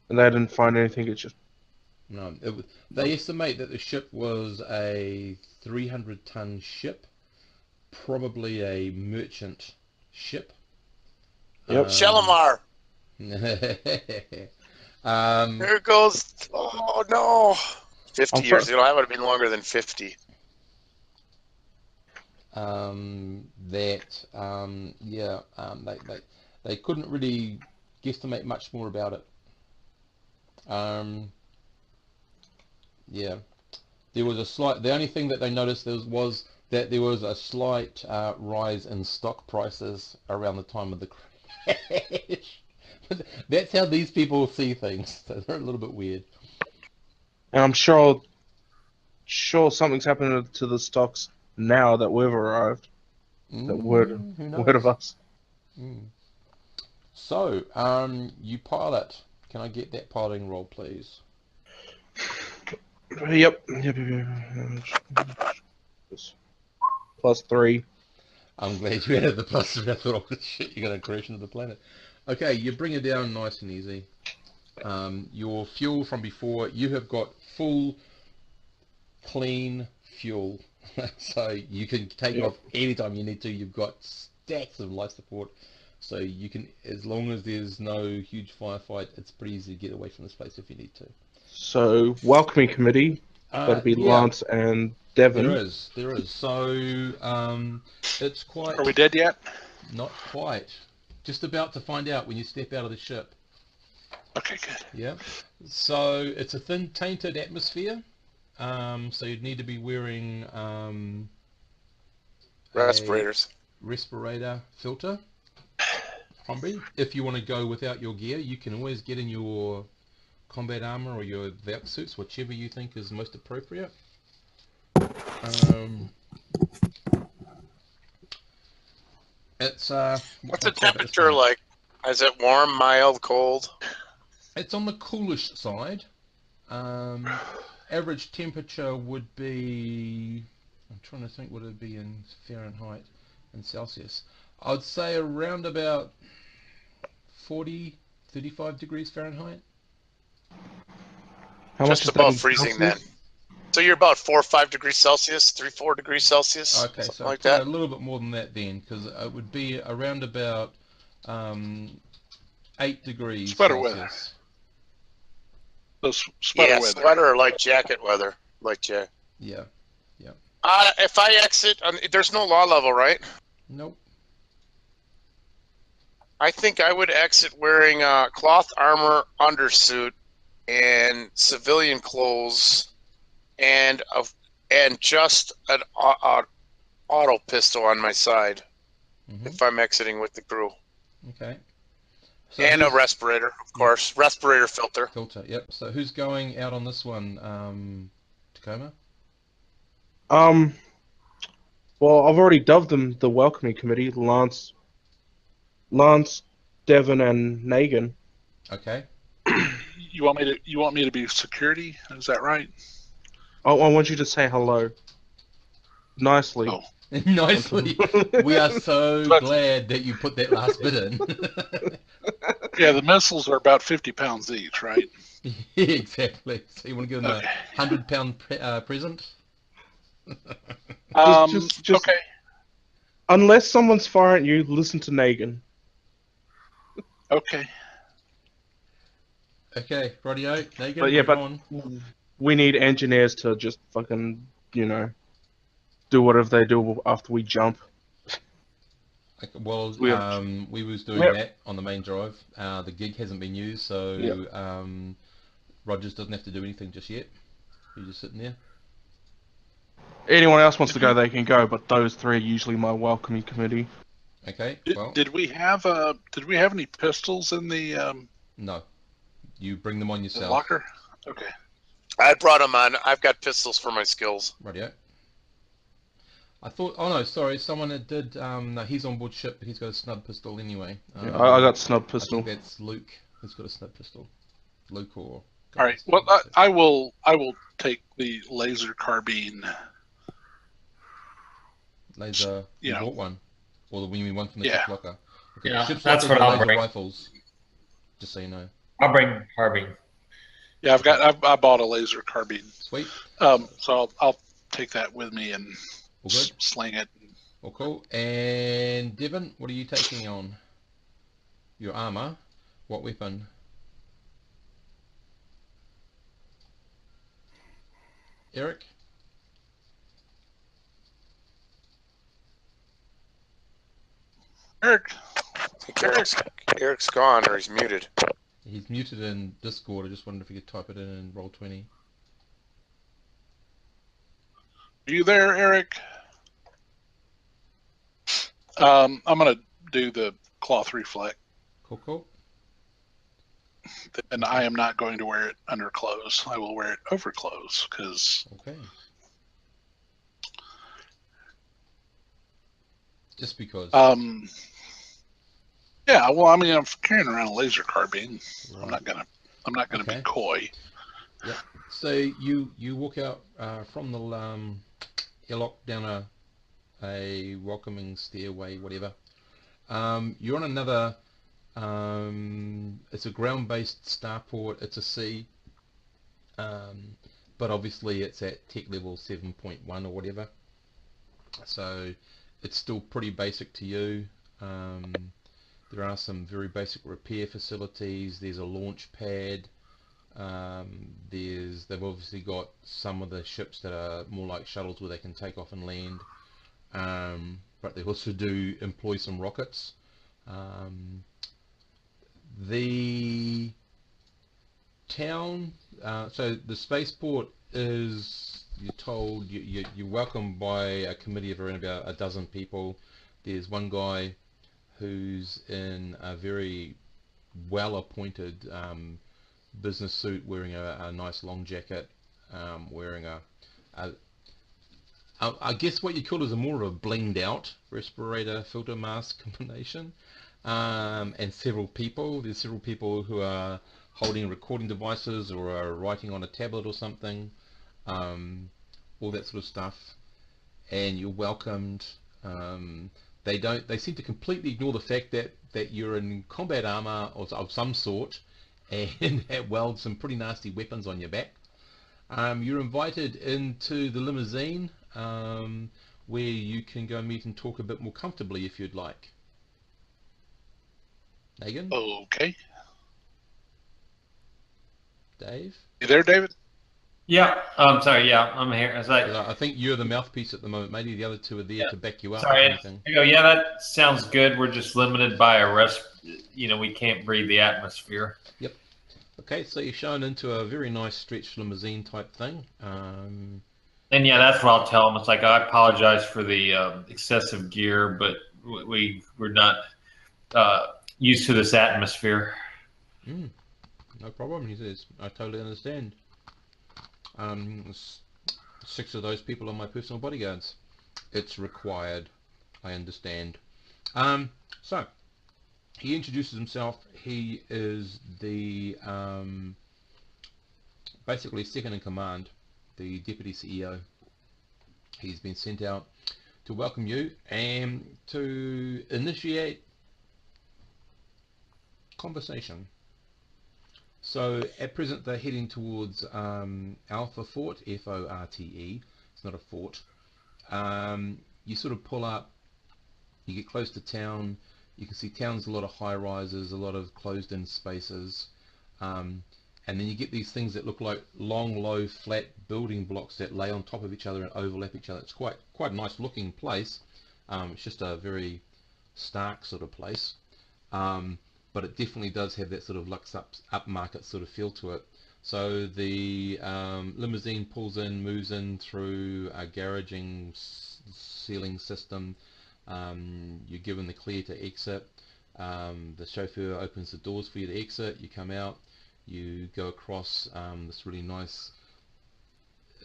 Speaker 6: And they didn't find anything. It's just...
Speaker 1: No. They estimate that the ship was a 300-ton ship, probably a merchant ship.
Speaker 2: Yep. Shalimar. Here goes. Oh no. 50
Speaker 6: I'm
Speaker 2: years.
Speaker 6: fr-
Speaker 2: It'll have to be longer than 50.
Speaker 1: They couldn't really guesstimate much more about it. Yeah, there was a slight. The only thing that they noticed was that there was a slight rise in stock prices around the time of the crash. That's how these people see things. So they're a little bit weird.
Speaker 6: And I'm sure something's happening to the stocks now that we've arrived. That word
Speaker 1: Who
Speaker 6: of
Speaker 1: knows?
Speaker 6: us.
Speaker 1: So, you pilot. Can I get that piloting roll, please?
Speaker 6: Yep. +3.
Speaker 1: I'm glad you added the plus. I thought, oh shit, you're going to crash into the planet. Okay, you bring it down nice and easy. Your fuel from before, you have got full, clean fuel. So you can take off anytime you need to. You've got stacks of life support. So you can, as long as there's no huge firefight, it's pretty easy to get away from this place if you need to.
Speaker 6: So, welcoming committee. That'd be
Speaker 1: Yeah,
Speaker 6: Lance and Devon.
Speaker 1: there is. So, it's quite...
Speaker 4: Are we dead yet?
Speaker 1: Not quite. Just about to find out when you step out of the ship.
Speaker 4: Okay, good.
Speaker 1: Yeah. So, it's a thin, tainted atmosphere. So you'd need to be wearing
Speaker 2: Respirators.
Speaker 1: a respirator filter. Probably. If you want to go without your gear, you can always get in your combat armor or your Valk suits, whichever you think is most appropriate. It's
Speaker 2: What's the temperature like? Is it warm, mild, cold?
Speaker 1: It's on the coolish side. Average temperature would be, I'm trying to think what it would be in Fahrenheit and Celsius. I'd say around about 35 degrees Fahrenheit.
Speaker 6: How
Speaker 2: Just
Speaker 6: much is
Speaker 2: about
Speaker 6: that in
Speaker 2: freezing
Speaker 6: Celsius?
Speaker 2: then. So you're about 4 or 5 degrees Celsius, 3-4 degrees Celsius,
Speaker 1: Okay,
Speaker 2: something
Speaker 1: so
Speaker 2: like
Speaker 1: probably
Speaker 2: that.
Speaker 1: a little bit more than that then, because it would be around about 8 degrees
Speaker 4: Sweater
Speaker 1: Celsius.
Speaker 4: weather. Those sweater weather.
Speaker 2: Sweater or light jacket weather, light jacket.
Speaker 1: Yeah.
Speaker 2: If I exit, there's no law level, right?
Speaker 1: Nope.
Speaker 2: I think I would exit wearing cloth armor undersuit and civilian clothes and just an auto pistol on my side if I'm exiting with the crew.
Speaker 1: Okay. So
Speaker 2: And a respirator, of course. Respirator filter.
Speaker 1: Filter, yep. So who's going out on this one? Tacoma?
Speaker 6: Well, I've already dubbed them the welcoming committee. Lance, Devon, and Negan.
Speaker 1: Okay.
Speaker 4: You want me to be security? Is that right?
Speaker 6: Oh, I want you to say hello. Nicely.
Speaker 4: Oh.
Speaker 1: Nicely. We are so glad that you put that last bit in.
Speaker 4: Yeah, the missiles are about 50 pounds each, right?
Speaker 1: Exactly. So you want to give them a 100-pound present?
Speaker 6: Just
Speaker 4: okay.
Speaker 6: Unless someone's firing at you, listen to Negan.
Speaker 4: Okay.
Speaker 1: Okay, rightio. Negan,
Speaker 6: But yeah,
Speaker 1: on.
Speaker 6: we need engineers to just fucking, do whatever they do after we jump.
Speaker 1: Okay, well, we was doing that on the main drive. The gig hasn't been used, so Rogers doesn't have to do anything just yet. He's just sitting there.
Speaker 6: Anyone else wants to go, they can go, but those three are usually my welcoming committee.
Speaker 1: Okay. Well,
Speaker 4: did we have any pistols in the
Speaker 1: no. You bring them on yourself.
Speaker 4: the locker? Okay.
Speaker 2: I brought them on. I've got pistols for my skills.
Speaker 1: Rightio. I thought. Oh no, sorry. Someone that did. No, he's on board ship, but he's got a snub pistol anyway.
Speaker 6: I got snub pistol.
Speaker 1: I think that's Luke who's got a snub pistol. Luke or.
Speaker 4: All right. Well, I will take the laser carbine.
Speaker 1: Laser. You bought one, or we mean one from the ship locker. Okay.
Speaker 5: Yeah,
Speaker 1: ship's
Speaker 5: that's
Speaker 1: lockers
Speaker 5: what
Speaker 1: are
Speaker 5: I'll
Speaker 1: laser
Speaker 5: bring.
Speaker 1: rifles. Just so you know.
Speaker 5: I'll bring carbine.
Speaker 4: Yeah, I bought a laser carbine.
Speaker 1: Sweet.
Speaker 4: So I'll take that with me and sling it.
Speaker 1: Well, cool. And Devon, what are you taking on? Your armor. What weapon? Eric?
Speaker 4: Eric.
Speaker 2: I think Eric's gone or he's muted.
Speaker 1: He's muted in Discord. I just wondered if you could type it in Roll20.
Speaker 4: Are you there, Eric? I'm gonna do the cloth reflect,
Speaker 1: Cool.
Speaker 4: and I am not going to wear it under clothes. I will wear it over clothes because.
Speaker 1: Okay. Just because.
Speaker 4: Yeah. Well, I mean, I'm carrying around a laser carbine.
Speaker 1: Right.
Speaker 4: I'm not gonna be coy.
Speaker 1: Yep. So you walk out from the airlock down a welcoming stairway, whatever. You're on another. It's a ground-based starport. It's a C, but obviously it's at tech level 7.1 or whatever. So it's still pretty basic to you. There are some very basic repair facilities. There's a launch pad. They've obviously got some of the ships that are more like shuttles where they can take off and land. But they also do employ some rockets. The town, so the spaceport is, you're told, you're welcomed by a committee of around about a dozen people. There's one guy who's in a very well-appointed business suit, wearing a nice long jacket, wearing I guess what you call is a more of a blinged out respirator filter mask combination, and several people. There's several people who are holding recording devices or are writing on a tablet or something, all that sort of stuff. And you're welcomed. They seem to completely ignore the fact that you're in combat armor of some sort and have some pretty nasty weapons on your back. You're invited into the limousine, where you can go meet and talk a bit more comfortably if you'd like. Megan?
Speaker 4: Okay.
Speaker 1: Dave?
Speaker 4: You there, David?
Speaker 5: Yeah, I'm sorry. Yeah, I'm here. It's like,
Speaker 1: I think you're the mouthpiece at the moment. Maybe the other two are there to back you up.
Speaker 5: sorry.
Speaker 1: Or anything.
Speaker 5: I go, yeah, that sounds good. We're just limited by we can't breathe the atmosphere.
Speaker 1: Yep. Okay, so you're shown into a very nice stretched limousine type thing.
Speaker 5: And yeah, that's what I'll tell them. It's like, I apologize for the excessive gear, but we're not used to this atmosphere.
Speaker 1: No problem, he says. I totally understand. 6 of those people are my personal bodyguards. It's required. I understand. So, he introduces himself. He is the basically second in command, the deputy CEO. He's been sent out to welcome you and to initiate conversation. So at present they're heading towards Alpha Fort, F-O-R-T-E. It's not a fort. You sort of pull up, you get close to town. You can see town's a lot of high rises, a lot of closed in spaces, and then you get these things that look like long, low, flat building blocks that lay on top of each other and overlap each other. It's quite a nice looking place. It's just a very stark sort of place, but it definitely does have that sort of lux upmarket sort of feel to it. So the limousine pulls in, moves in through a garaging ceiling system. You're given the clear to exit. The chauffeur opens the doors for you to exit. You come out. You go across this really nice,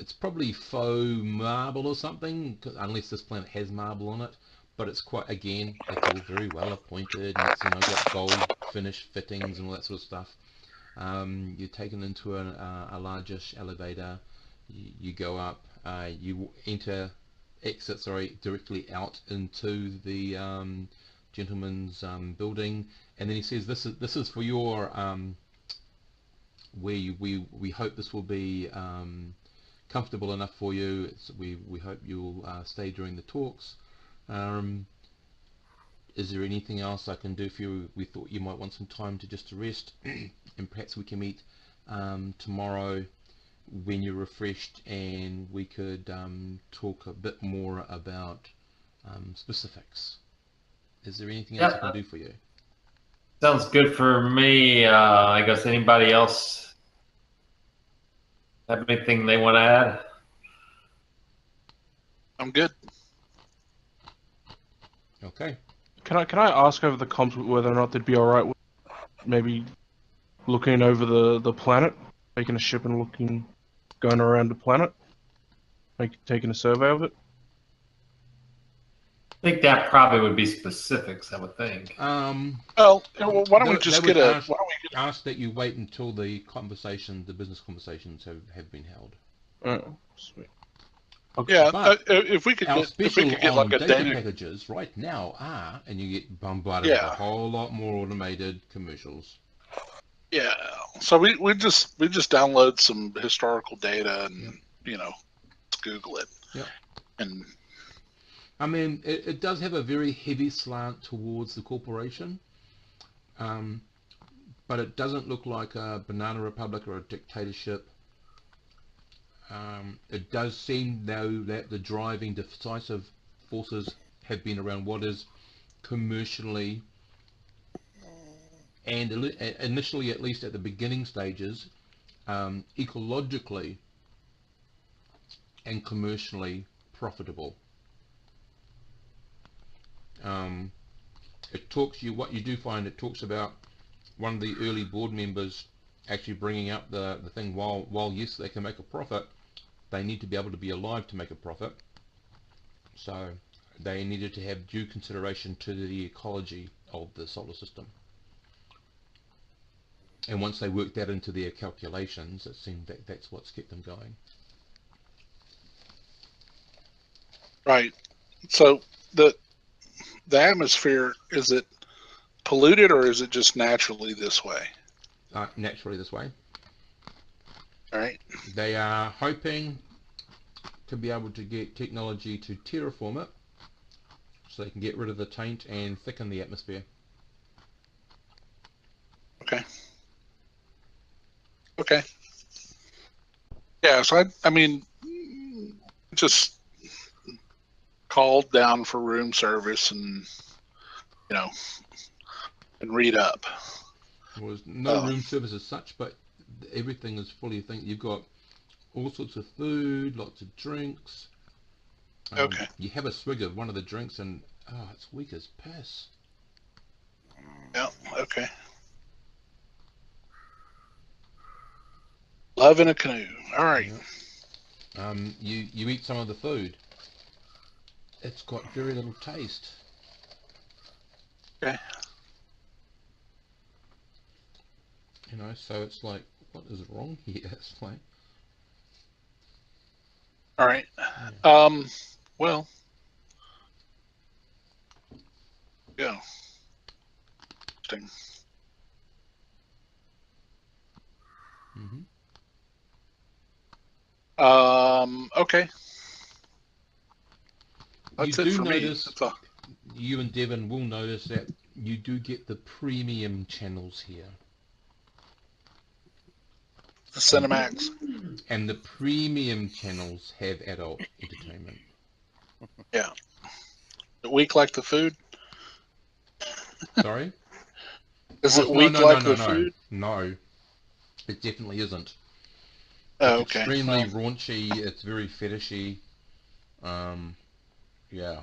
Speaker 1: it's probably faux marble or something, unless this planet has marble on it, but it's quite, again, it's all very well appointed, and it's, got gold finish fittings and all that sort of stuff. You're taken into a largish elevator. You go up, you exit directly out into the gentleman's building, and then he says, this is for your we hope this will be comfortable enough for you. We hope you'll stay during the talks. Is there anything else I can do for you? We thought you might want some time to just rest, and perhaps we can meet tomorrow when you're refreshed, and we could talk a bit more about specifics. Is there anything else I can do for you?
Speaker 5: Sounds good for me. I guess anybody else have anything they want to add?
Speaker 4: I'm good.
Speaker 1: Okay.
Speaker 6: Can I ask over the comms whether or not they'd be all right with maybe looking over the planet, taking a ship and going around the planet, like taking a survey of it?
Speaker 5: I think that probably would be specifics, I would think.
Speaker 4: Well, why don't we just get a? Why don't we
Speaker 1: ask that you wait until the business conversations have been held.
Speaker 6: Oh, sweet.
Speaker 4: Okay. Yeah,
Speaker 1: But
Speaker 4: if we could get like a
Speaker 1: data
Speaker 4: data
Speaker 1: packages right now are, and you get bombarded with a whole lot more automated commercials.
Speaker 4: Yeah, so we just download some historical data and Google it.
Speaker 1: Yep.
Speaker 4: And
Speaker 1: I mean, it does have a very heavy slant towards the corporation, but it doesn't look like a banana republic or a dictatorship. It does seem, though, that the driving decisive forces have been around what is commercially, and initially, at least at the beginning stages, ecologically and commercially profitable. It talks what you do find, it talks about one of the early board members actually bringing up the thing, while yes, they can make a profit, they need to be able to be alive to make a profit. So they needed to have due consideration to the ecology of the solar system. And once they worked that into their calculations, it seemed that that's what's kept them going.
Speaker 4: right. So the atmosphere, is it polluted or is it just naturally this way?
Speaker 1: Naturally this way.
Speaker 4: All right.
Speaker 1: They are hoping to be able to get technology to terraform it, so they can get rid of the taint and thicken the atmosphere.
Speaker 4: Okay. Okay. Yeah, so I mean, just called down for room service and and read up.
Speaker 1: There was no room service as such, but everything is fully you've got all sorts of food, lots of drinks.
Speaker 4: Okay.
Speaker 1: You have a swig of one of the drinks and it's weak as piss.
Speaker 4: Yeah. Okay. Love in a canoe. All right.
Speaker 1: Yeah. You eat some of the food. It's got very little taste.
Speaker 4: Okay.
Speaker 1: So it's like, what is wrong here? It's like,
Speaker 4: all right.
Speaker 1: Yeah.
Speaker 4: Well. Yeah. Interesting. Okay. That's it for me. That's all.
Speaker 1: You and Devin will notice that you do get the premium channels here.
Speaker 4: The Cinemax.
Speaker 1: And the premium channels have adult entertainment.
Speaker 4: Yeah. Is it weak like the food?
Speaker 1: Sorry?
Speaker 4: Is it weak like the food?
Speaker 1: No, it definitely isn't.
Speaker 4: Oh,
Speaker 1: it's
Speaker 4: okay.
Speaker 1: extremely raunchy. It's very fetishy. Yeah.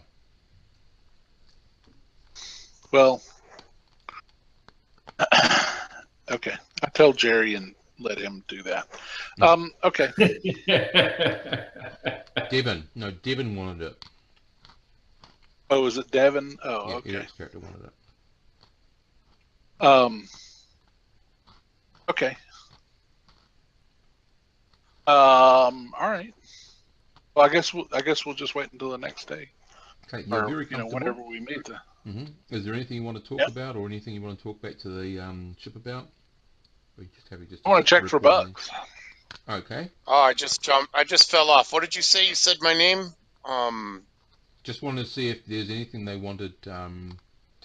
Speaker 4: Well, okay. I tell Jerry and let him do that. Okay.
Speaker 1: Devin wanted it.
Speaker 4: Oh, is it Devin? Oh,
Speaker 1: yeah,
Speaker 4: okay.
Speaker 1: Eric's character wanted it.
Speaker 4: Okay. All right. Well, I guess we'll just wait until the next day.
Speaker 1: Okay, you're very comfortable.
Speaker 4: Whenever we meet.
Speaker 1: Is there anything you want to talk about, or anything you want to talk back to the ship about? Or
Speaker 4: I want to check for bugs.
Speaker 1: Okay.
Speaker 2: Oh, I just fell off. What did you say? You said my name?
Speaker 1: Just wanted to see if there's anything they wanted to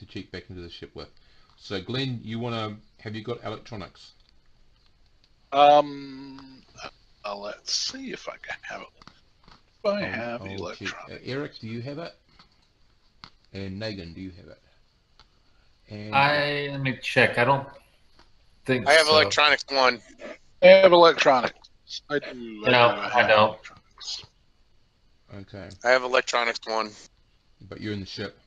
Speaker 1: check back into the ship with. So, Glenn, have you got electronics?
Speaker 4: Let's see if I can have it. If I have
Speaker 1: I'll check.
Speaker 4: electronic.
Speaker 1: Eric, do you have it? And Negan, do you have it? And
Speaker 5: Let me check. I don't think
Speaker 2: I have
Speaker 5: so.
Speaker 2: electronics 1.
Speaker 4: I have electronics. I do.
Speaker 5: No,
Speaker 4: I
Speaker 5: I
Speaker 4: have
Speaker 5: don't.
Speaker 4: electronics.
Speaker 1: okay,
Speaker 2: I have electronics 1.
Speaker 1: but you're in the ship.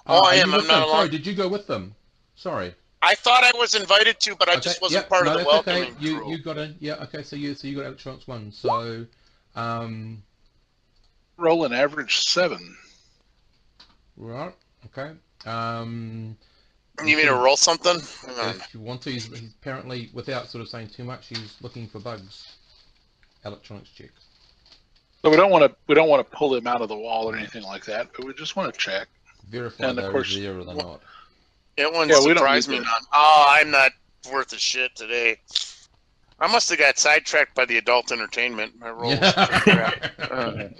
Speaker 2: Oh, I
Speaker 1: are
Speaker 2: am.
Speaker 1: you
Speaker 2: I'm
Speaker 1: with
Speaker 2: not
Speaker 1: them?
Speaker 2: alone.
Speaker 1: Sorry, did you go with them? Sorry.
Speaker 2: I thought I was invited to, but I
Speaker 1: Okay,
Speaker 2: just wasn't
Speaker 1: yep,
Speaker 2: part
Speaker 1: no,
Speaker 2: of the
Speaker 1: that's okay.
Speaker 2: welcoming
Speaker 1: You
Speaker 2: crew.
Speaker 1: you got in. Yeah, okay. So you got electronics 1. So,
Speaker 4: Roll an average 7.
Speaker 1: right. Okay.
Speaker 2: You need me to roll something? Hang on.
Speaker 1: If you want to, he's apparently, without sort of saying too much, he's looking for bugs. Electronics check.
Speaker 4: So we don't want to pull him out of the wall or anything like that, but we just want to check.
Speaker 1: Verify
Speaker 4: And of
Speaker 1: they're
Speaker 4: course-
Speaker 1: there or they're not.
Speaker 2: It wouldn't
Speaker 4: Yeah, we don't
Speaker 2: surprise
Speaker 4: need
Speaker 2: me
Speaker 4: that.
Speaker 2: none. Oh, I'm not worth a shit today. I must have got sidetracked by the adult entertainment. My roll was pretty crap.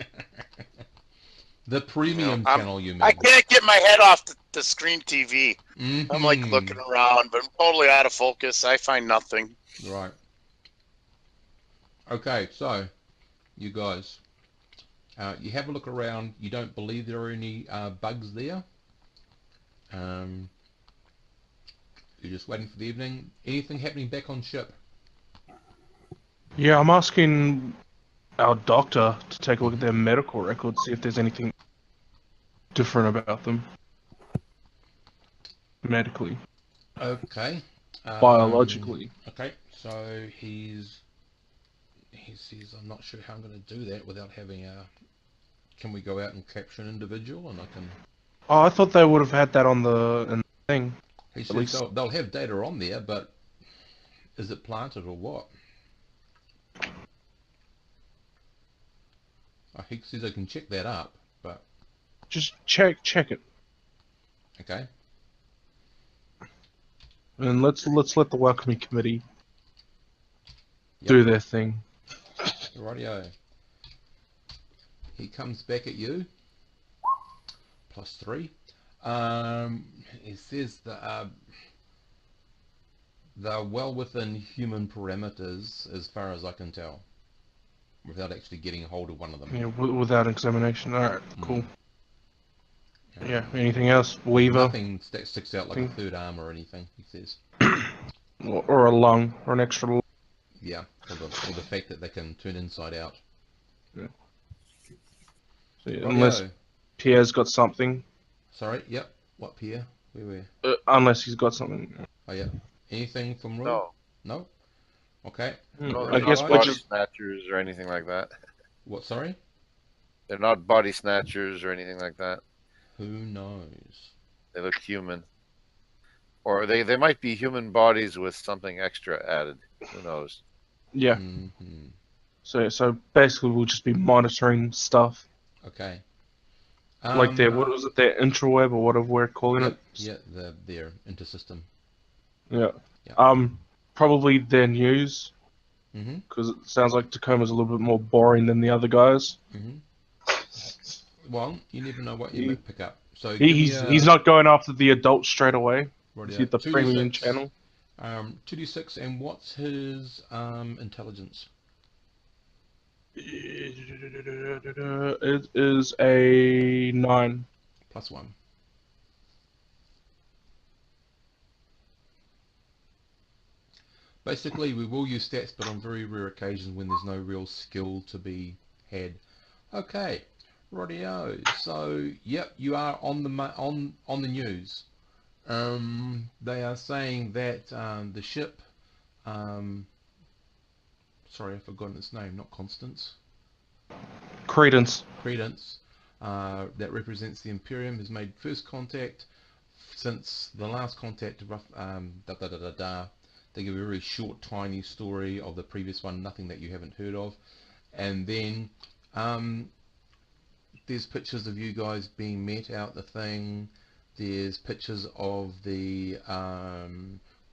Speaker 1: The premium
Speaker 2: I'm-
Speaker 1: channel, you mean?
Speaker 2: I can't get my head off the screen TV. I'm like
Speaker 1: Mhm.
Speaker 2: looking around, but I'm totally out of focus. I find nothing.
Speaker 1: Right. Okay, so you guys, you have a look around. You don't believe there are any bugs there. You're just waiting for the evening. Anything happening back on ship?
Speaker 6: Yeah, I'm asking our doctor to take a look at their medical records, see if there's anything different about them. Medically.
Speaker 1: Okay.
Speaker 6: Biologically.
Speaker 1: Okay, so he says, I'm not sure how I'm going to do that without having a... Can we go out and capture an individual and I can...
Speaker 6: Oh, I thought they would have had that on the thing.
Speaker 1: He says
Speaker 6: least-
Speaker 1: they'll have data on there, but is it planted or what? He says I can check that up, but...
Speaker 6: Just check it.
Speaker 1: Okay.
Speaker 6: And let's let the welcoming committee
Speaker 1: Yep.
Speaker 6: do their thing.
Speaker 1: Rightio. He comes back at you. +3. He says that they're well within human parameters as far as I can tell, without actually getting a hold of one of them.
Speaker 6: Yeah, without examination. Alright, cool.
Speaker 1: Um,
Speaker 6: Yeah, anything else? Weaver?
Speaker 1: Nothing that sticks out like a third arm or anything, he says.
Speaker 6: Or a lung, or an extra lung.
Speaker 1: Yeah, or the fact that they can turn inside out.
Speaker 6: So, yeah,
Speaker 1: Rightio.
Speaker 6: unless Pierre's got something.
Speaker 1: Sorry, yep. What, Pierre? Where?
Speaker 6: Unless he's got something.
Speaker 1: Oh, yeah. Anything from Rule?
Speaker 7: No,
Speaker 1: No? Okay.
Speaker 7: no,
Speaker 6: I
Speaker 7: they're
Speaker 6: guess
Speaker 7: not
Speaker 6: we're
Speaker 7: body
Speaker 6: just...
Speaker 7: snatchers or anything like that.
Speaker 1: What, sorry?
Speaker 7: They're not body snatchers or anything like that.
Speaker 1: Who knows?
Speaker 7: They look human. Or they might be human bodies with something extra added. Who knows?
Speaker 6: Yeah.
Speaker 1: Mm-hmm.
Speaker 6: So basically we'll just be monitoring stuff.
Speaker 1: Okay.
Speaker 6: Like their, what was it, their intraweb or whatever we're calling it?
Speaker 1: Yeah, their intersystem.
Speaker 6: Yeah.
Speaker 1: Yeah.
Speaker 6: Probably their news,
Speaker 1: Mm-hmm.
Speaker 6: because it sounds like Tacoma's a little bit more boring than the other guys.
Speaker 1: Mm-hmm. Well, you never know what you
Speaker 6: He-
Speaker 1: might pick up. So give me
Speaker 6: He's not going after the adults straight away.
Speaker 1: rightio,
Speaker 6: He's the
Speaker 1: 2d6,
Speaker 6: premium channel.
Speaker 1: 2d6, and what's his intelligence?
Speaker 6: It is a 9.
Speaker 1: +1. Basically, we will use stats, but on very rare occasions when there's no real skill to be had. Okay, rightio. So, yep, you are on the news. They are saying that the ship, sorry, I've forgotten its name, not Constance.
Speaker 6: Credence.
Speaker 1: Credence, that represents the Imperium, has made first contact since the last contact. They give a very short, tiny story of the previous one, nothing that you haven't heard of, and then there's pictures of you guys being met out the thing. There's pictures of the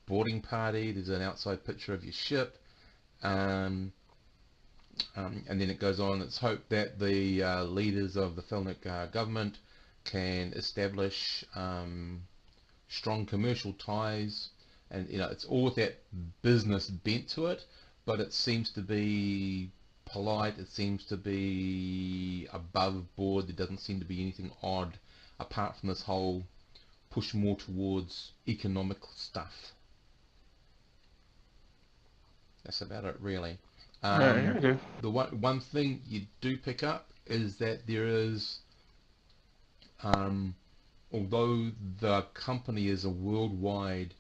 Speaker 1: boarding party. There's an outside picture of your ship. And then it goes on. It's hoped that the leaders of the Felnick government can establish strong commercial ties, and it's all with that business bent to it. but it seems to be polite. It seems to be above board. There doesn't seem to be anything odd apart from this whole push more towards economic stuff. That's about it, really.
Speaker 6: Okay.
Speaker 1: The one thing you do pick up is that there is, although the company is a worldwide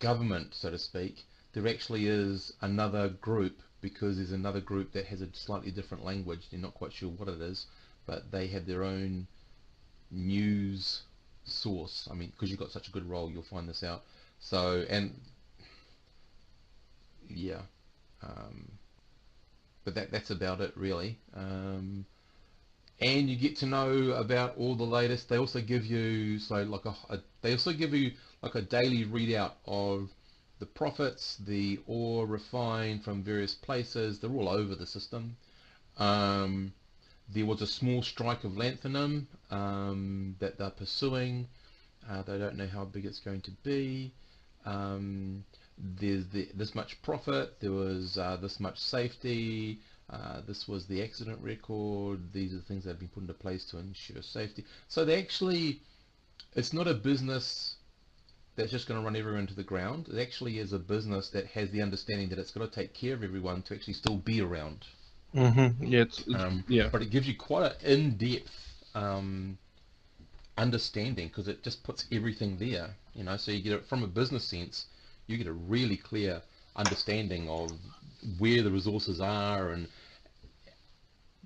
Speaker 1: government, so to speak, there actually is another group, because there's another group that has a slightly different language. They're not quite sure what it is, but they have their own news source. I mean, because you've got such a good role, you'll find this out. So, and yeah, but that's about it, really. And you get to know about all the latest. They also give you they also give you like a daily readout of the profits, the ore refined from various places. They're all over the system. There was a small strike of lanthanum that they're pursuing. They don't know how big it's going to be. There's this much profit. There was this much safety. This was the accident record. These are the things that have been put into place to ensure safety. So they actually, it's not a business that's just going to run everyone to the ground. It actually is a business that has the understanding that it's got to take care of everyone to actually still be around.
Speaker 6: Mm-hmm. Yeah. Yeah.
Speaker 1: But it gives you quite an in-depth understanding, because it just puts everything there. You know, so you get it from a business sense. You get a really clear understanding of where the resources are and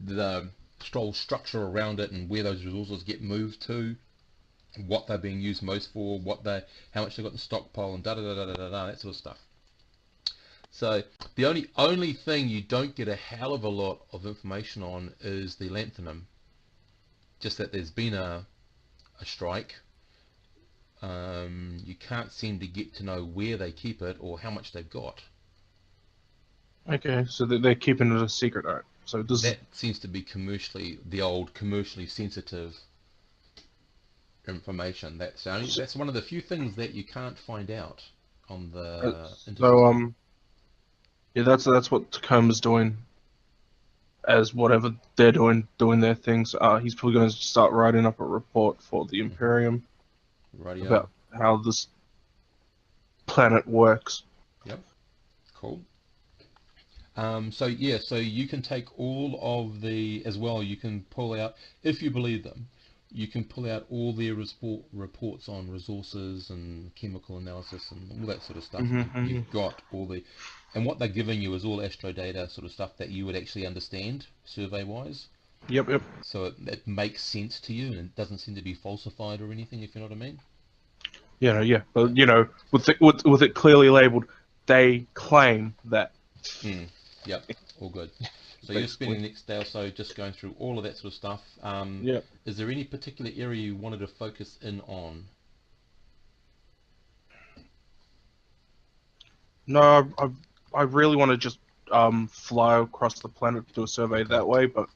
Speaker 1: the whole structure around it, and where those resources get moved to, what they're being used most for, how much they got in the stockpile, and that sort of stuff. So the only thing you don't get a hell of a lot of information on is the lanthanum. Just that there's been a strike. You can't seem to get to know where they keep it or how much they've got.
Speaker 6: Okay, so they're keeping it a secret, right? So
Speaker 1: that seems to be commercially sensitive information. That's one of the few things that you can't find out on the internet.
Speaker 6: So yeah, that's what Tacoma's doing. As whatever they're doing their things. He's probably going to start writing up a report for the Imperium about how this planet works.
Speaker 1: Yep. Cool. So you can take all of the, as well, you can pull out, if you believe them, you can pull out all their reports on resources and chemical analysis and all that sort of stuff. You've got all the, and what they're giving you is all astro data sort of stuff that you would actually understand survey-wise.
Speaker 6: Yep.
Speaker 1: So it makes sense to you, and it doesn't seem to be falsified or anything, if you know what I mean.
Speaker 6: Yeah. But with it clearly labeled, they claim that.
Speaker 1: Yep, all good. So you're spending the next day or so just going through all of that sort of stuff.
Speaker 6: Yeah.
Speaker 1: Is there any particular area you wanted to focus in on?
Speaker 6: No, I really want to just fly across the planet to do a survey that way, but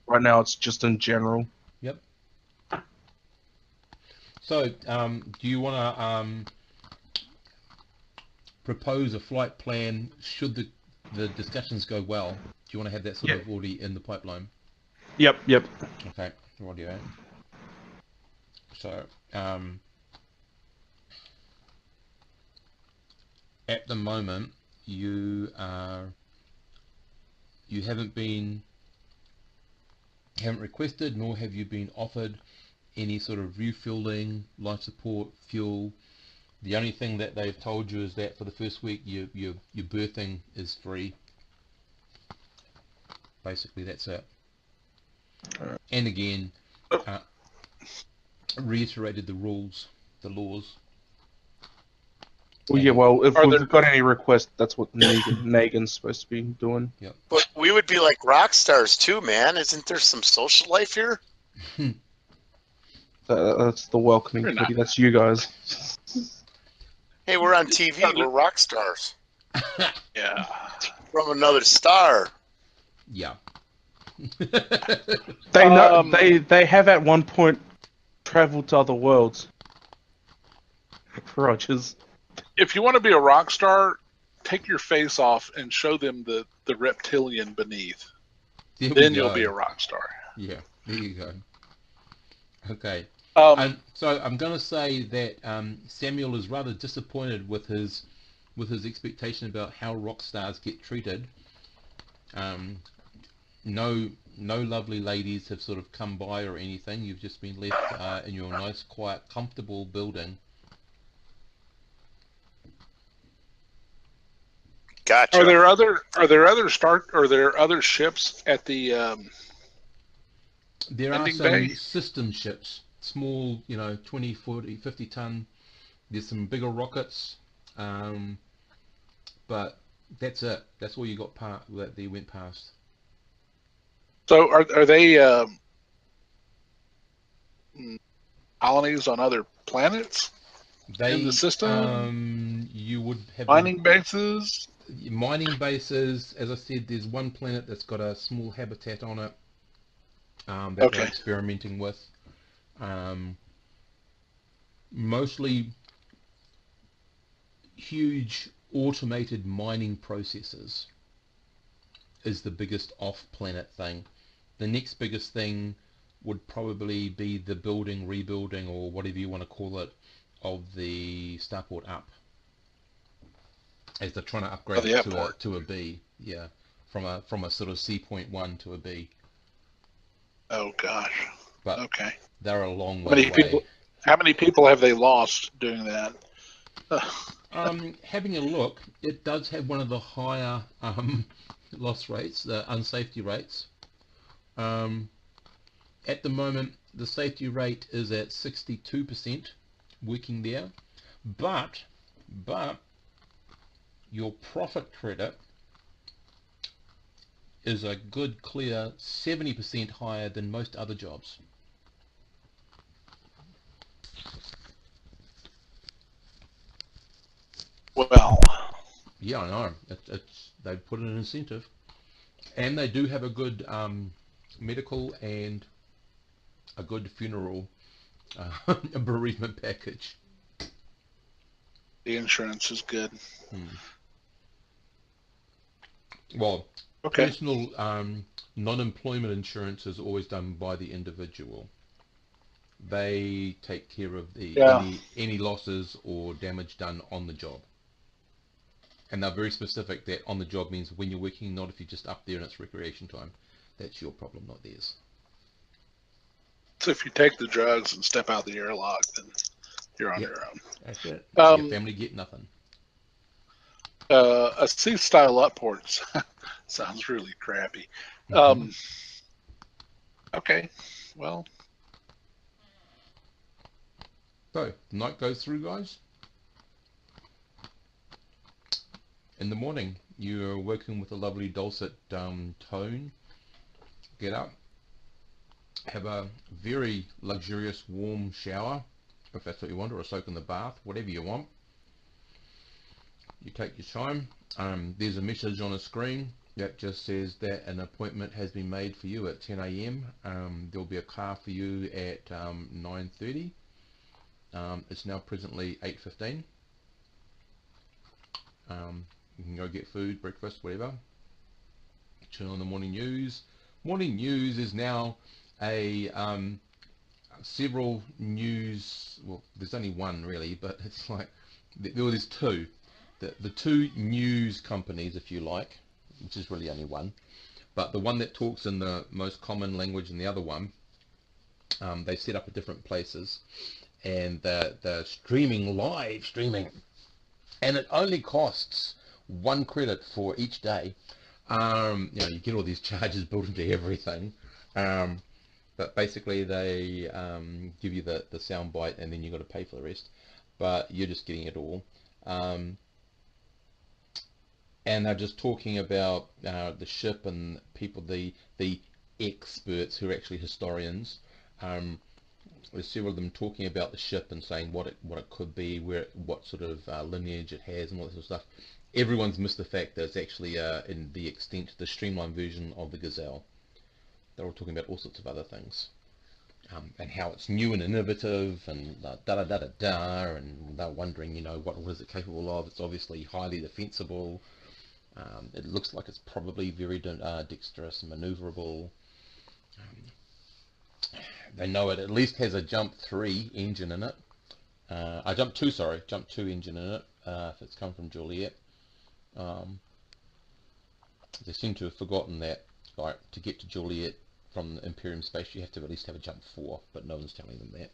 Speaker 6: right now it's just in general.
Speaker 1: Yep. So, do you want to propose a flight plan should the discussions go well? Do you want to have that sort of already in the pipeline?
Speaker 6: Yep.
Speaker 1: Okay, rightio. So, at the moment, you haven't requested, nor have you been offered any sort of refueling, life support, fuel. The only thing that they've told you is that for the first week, your berthing is free. Basically, that's it. And again, reiterated the rules, the laws.
Speaker 6: Well, yeah. Well, if we've got any requests, that's what Negan's supposed to be doing.
Speaker 1: Yep.
Speaker 2: But we would be like rock stars too, man. Isn't there some social life here?
Speaker 6: That's the welcoming committee. That's you guys.
Speaker 2: Hey, we're on TV. We're rock stars.
Speaker 4: Yeah.
Speaker 2: From another star.
Speaker 1: Yeah.
Speaker 6: They know they have at one point traveled to other worlds. Rogers.
Speaker 4: If you want to be a rock star, take your face off and show them the reptilian beneath.
Speaker 1: There we
Speaker 4: Then you'll
Speaker 1: go.
Speaker 4: be a rock star.
Speaker 1: Yeah, there you go. Okay. So I'm going to say that Samuel is rather disappointed with his expectation about how rock stars get treated. No lovely ladies have sort of come by or anything. You've just been left in your nice, quiet, comfortable building.
Speaker 2: Gotcha.
Speaker 4: Are there other ships at the
Speaker 1: There are
Speaker 4: landing
Speaker 1: some
Speaker 4: bay?
Speaker 1: system ships, small, 20, 40, 50 ton. There's some bigger rockets, but that's it. That's all you got that they went past.
Speaker 4: So are they colonies on other planets in the system?
Speaker 1: You would have
Speaker 4: Mining bases?
Speaker 1: mining bases. As I said, there's one planet that's got a small habitat on it that they're experimenting with. Mostly huge automated mining processes is the biggest off-planet thing. The next biggest thing would probably be the building, rebuilding, or whatever you want to call it, of the starport up, as they're trying to upgrade it to a B. Yeah, from a sort of C.1 to a B.
Speaker 4: Oh gosh.
Speaker 1: But
Speaker 4: okay.
Speaker 1: They're a long way away.
Speaker 4: How many people have they lost doing that?
Speaker 1: Having a look, it does have one of the higher loss rates, the unsafety rates. At the moment, the safety rate is at 62% working there, but your profit credit is a good, clear 70% higher than most other jobs.
Speaker 4: Well,
Speaker 1: yeah, I know. They put in an incentive, and they do have a good medical and a good funeral a bereavement package.
Speaker 4: The insurance is good.
Speaker 1: Well, personal non-employment insurance is always done by the individual. They take care of any losses or damage done on the job. And they're very specific that on the job means when you're working, not if you're just up there and it's recreation time. That's your problem, not theirs.
Speaker 4: So if you take the drugs and step out the airlock, then you're on your own.
Speaker 1: That's it. Your family get nothing.
Speaker 4: A C-style upport sounds really crappy. Okay, well.
Speaker 1: So, the night goes through, guys. In the morning, you're working with a lovely dulcet tone. Get up, have a very luxurious warm shower, if that's what you want, or a soak in the bath, whatever you want. You take your time. There's a message on the screen that just says that an appointment has been made for you at 10 a.m. There'll be a car for you at 9:30. It's now presently 8:15. You can go get food, breakfast, whatever. Turn on the morning news. Morning news is now a several news. Well, there's only one really, but it's like there's two. The two news companies, if you like, which is really only one, but the one that talks in the most common language and the other one, they set up at different places, and they're live streaming, and it only costs 1 credit for each day. You get all these charges built into everything, but basically they give you the sound bite, and then you've got to pay for the rest, but you're just getting it all. And they're just talking about the ship and people, the experts who are actually historians. There's several of them talking about the ship and saying what it could be, what sort of lineage it has, and all that sort of stuff. Everyone's missed the fact that it's actually in the streamlined version of the Gazelle. They're all talking about all sorts of other things. and how it's new and innovative and da da da da da, and they're wondering, what is it capable of? It's obviously highly defensible. It looks like it's probably very dexterous and maneuverable. They know it at least has a jump 3 engine in it. Jump 2, sorry, jump 2 engine in it, if it's come from Juliet. They seem to have forgotten that, like, to get to Juliet from the Imperium space, you have to at least have a jump 4, but no one's telling them that.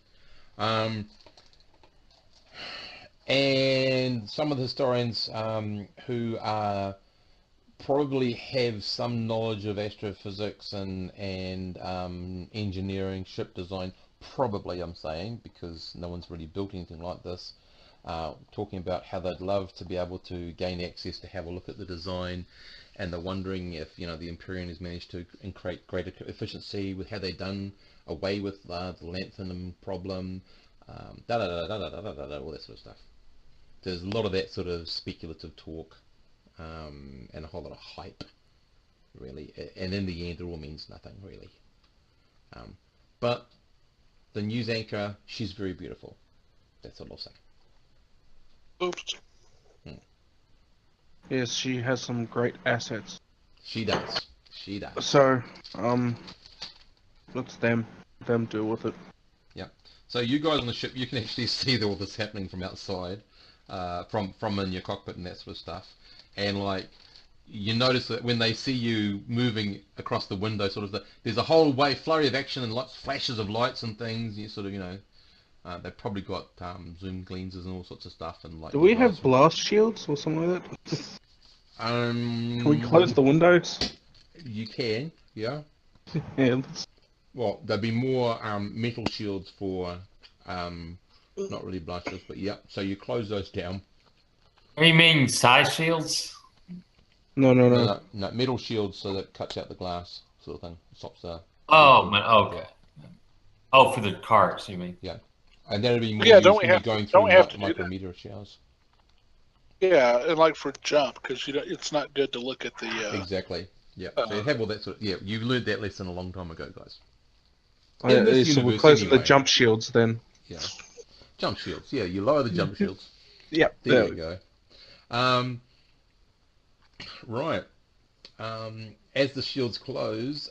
Speaker 1: And some of the historians who probably have some knowledge of astrophysics and engineering, ship design, probably, I'm saying, because no one's really built anything like this, talking about how they'd love to be able to gain access to have a look at the design, and they're wondering if the Imperium has managed to create greater efficiency with how they've done away with the lanthanum problem, all that sort of stuff. There's a lot of that sort of speculative talk, and a whole lot of hype, really, and in the end it all means nothing, really. But the news anchor, she's very beautiful. That's all I'll say.
Speaker 4: Oops.
Speaker 6: Yes, she has some great assets.
Speaker 1: She does. She does.
Speaker 6: So, let's them deal with it.
Speaker 1: Yeah. So you guys on the ship, you can actually see all this happening from outside, from in your cockpit and that sort of stuff. And like, you notice that when they see you moving across the window, there's a whole flurry of action and lots flashes of lights and things. You they've probably got zoom lenses and all sorts of stuff. And like,
Speaker 6: Do we have blast shields or something like that? Can we close the windows?
Speaker 1: You can, yeah.
Speaker 6: Yeah.
Speaker 1: Well, there'd be more metal shields for not really blast shields, but yeah. So you close those down.
Speaker 5: What do you mean, size shields?
Speaker 6: No.
Speaker 1: No, metal shields, so that cuts out the glass, sort of thing. Stops the.
Speaker 5: Oh, man, okay. Oh, for the cars, you mean?
Speaker 1: Yeah, and that'd be more
Speaker 4: Yeah,
Speaker 1: used
Speaker 4: don't we
Speaker 1: when
Speaker 4: have
Speaker 1: you're going
Speaker 4: to-
Speaker 1: through
Speaker 4: don't we have to do that?
Speaker 1: micrometer showers.
Speaker 4: Yeah, and like for jump, because it's not good to look at the.
Speaker 1: Exactly. Yeah. So you have all that sort of. Yeah, you learned that lesson a long time ago, guys.
Speaker 6: So
Speaker 1: this
Speaker 6: we're
Speaker 1: universe
Speaker 6: closing the
Speaker 1: anyway.
Speaker 6: jump shields then.
Speaker 1: Yeah. Jump shields. Yeah, you lower the jump shields.
Speaker 6: Yep.
Speaker 1: There you go. Right. As the shields close,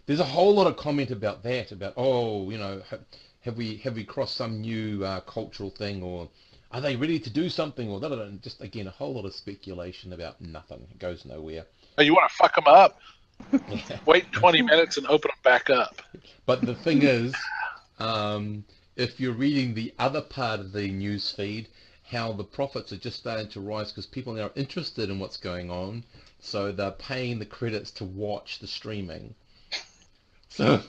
Speaker 1: there's a whole lot of comment about that. About have we crossed some new cultural thing, or are they ready to do something, or da, da, da, and just again a whole lot of speculation about nothing. It goes nowhere.
Speaker 4: Oh, you want to fuck them up?
Speaker 1: Yeah.
Speaker 4: Wait 20 minutes and open them back up.
Speaker 1: But the thing is, if you're reading the other part of the news feed, how the profits are just starting to rise because people are now interested in what's going on, so they're paying the credits to watch the streaming. So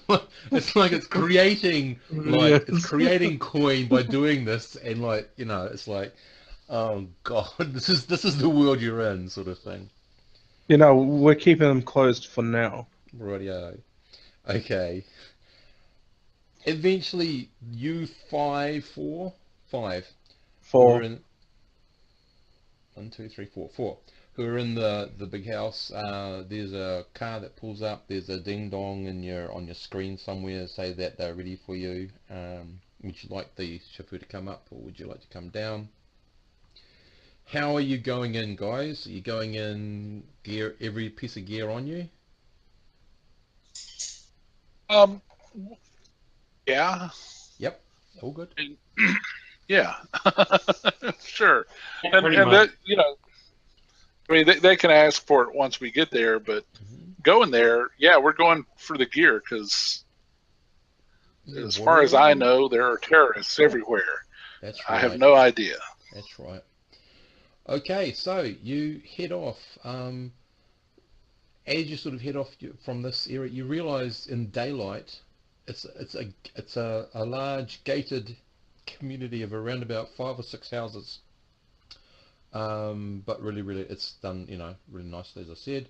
Speaker 1: it's like it's creating it's creating coin by doing this, and it's like, oh god, this is the world you're in, sort of thing.
Speaker 6: We're keeping them closed for now.
Speaker 1: Rightio. Okay. Eventually, you five.
Speaker 6: Four.
Speaker 1: Who are in 1, 2, 3, 4. 4. Who are in the big house? There's a car that pulls up. There's a ding dong on your screen somewhere. Say that they're ready for you. Would you like the chauffeur to come up, or would you like to come down? How are you going in, guys? Are you going in gear, every piece of gear on you?
Speaker 4: Yeah.
Speaker 1: Yep. All good.
Speaker 4: Yeah. Sure.
Speaker 5: Yeah,
Speaker 4: And
Speaker 5: pretty
Speaker 4: that,
Speaker 5: much.
Speaker 4: I mean, they can ask for it once we get there, but going there, yeah, we're going for the gear because, as far as I know, there are terrorists everywhere.
Speaker 1: That's right.
Speaker 4: I have no idea.
Speaker 1: That's right. Okay, so you head off. As you sort of head off from this area, you realise in daylight, it's a large gated community of around about 5 or 6 houses. But really, it's done, really nicely, as I said.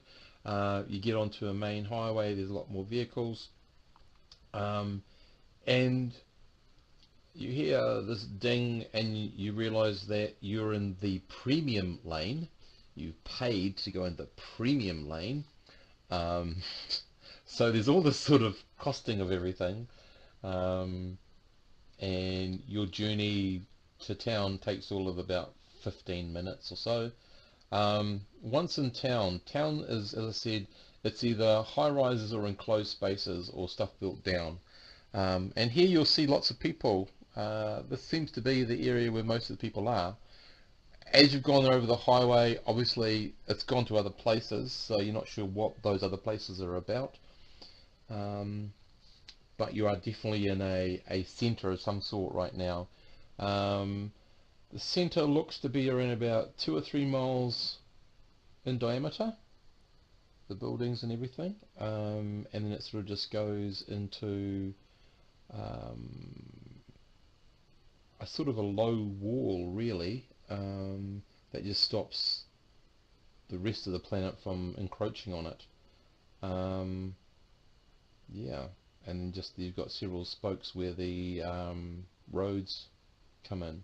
Speaker 1: You get onto a main highway. There's a lot more vehicles, and you hear this ding, and you realise that you're in the premium lane. You've paid to go in the premium lane. So there's all this sort of costing of everything. and your journey to town takes all of about 15 minutes or so. Once in town, town is, as I said, it's either high rises or enclosed spaces or stuff built down. And here you'll see lots of people. This seems to be the area where most of the people are. As you've gone over the highway, obviously it's gone to other places, so you're not sure what those other places are about. But you are definitely in a centre of some sort right now. The centre looks to be around about 2 or 3 miles in diameter, the buildings and everything, and then it sort of just goes into a sort of a low wall, really, that just stops the rest of the planet from encroaching on it. Yeah, and just you've got several spokes where the roads come in.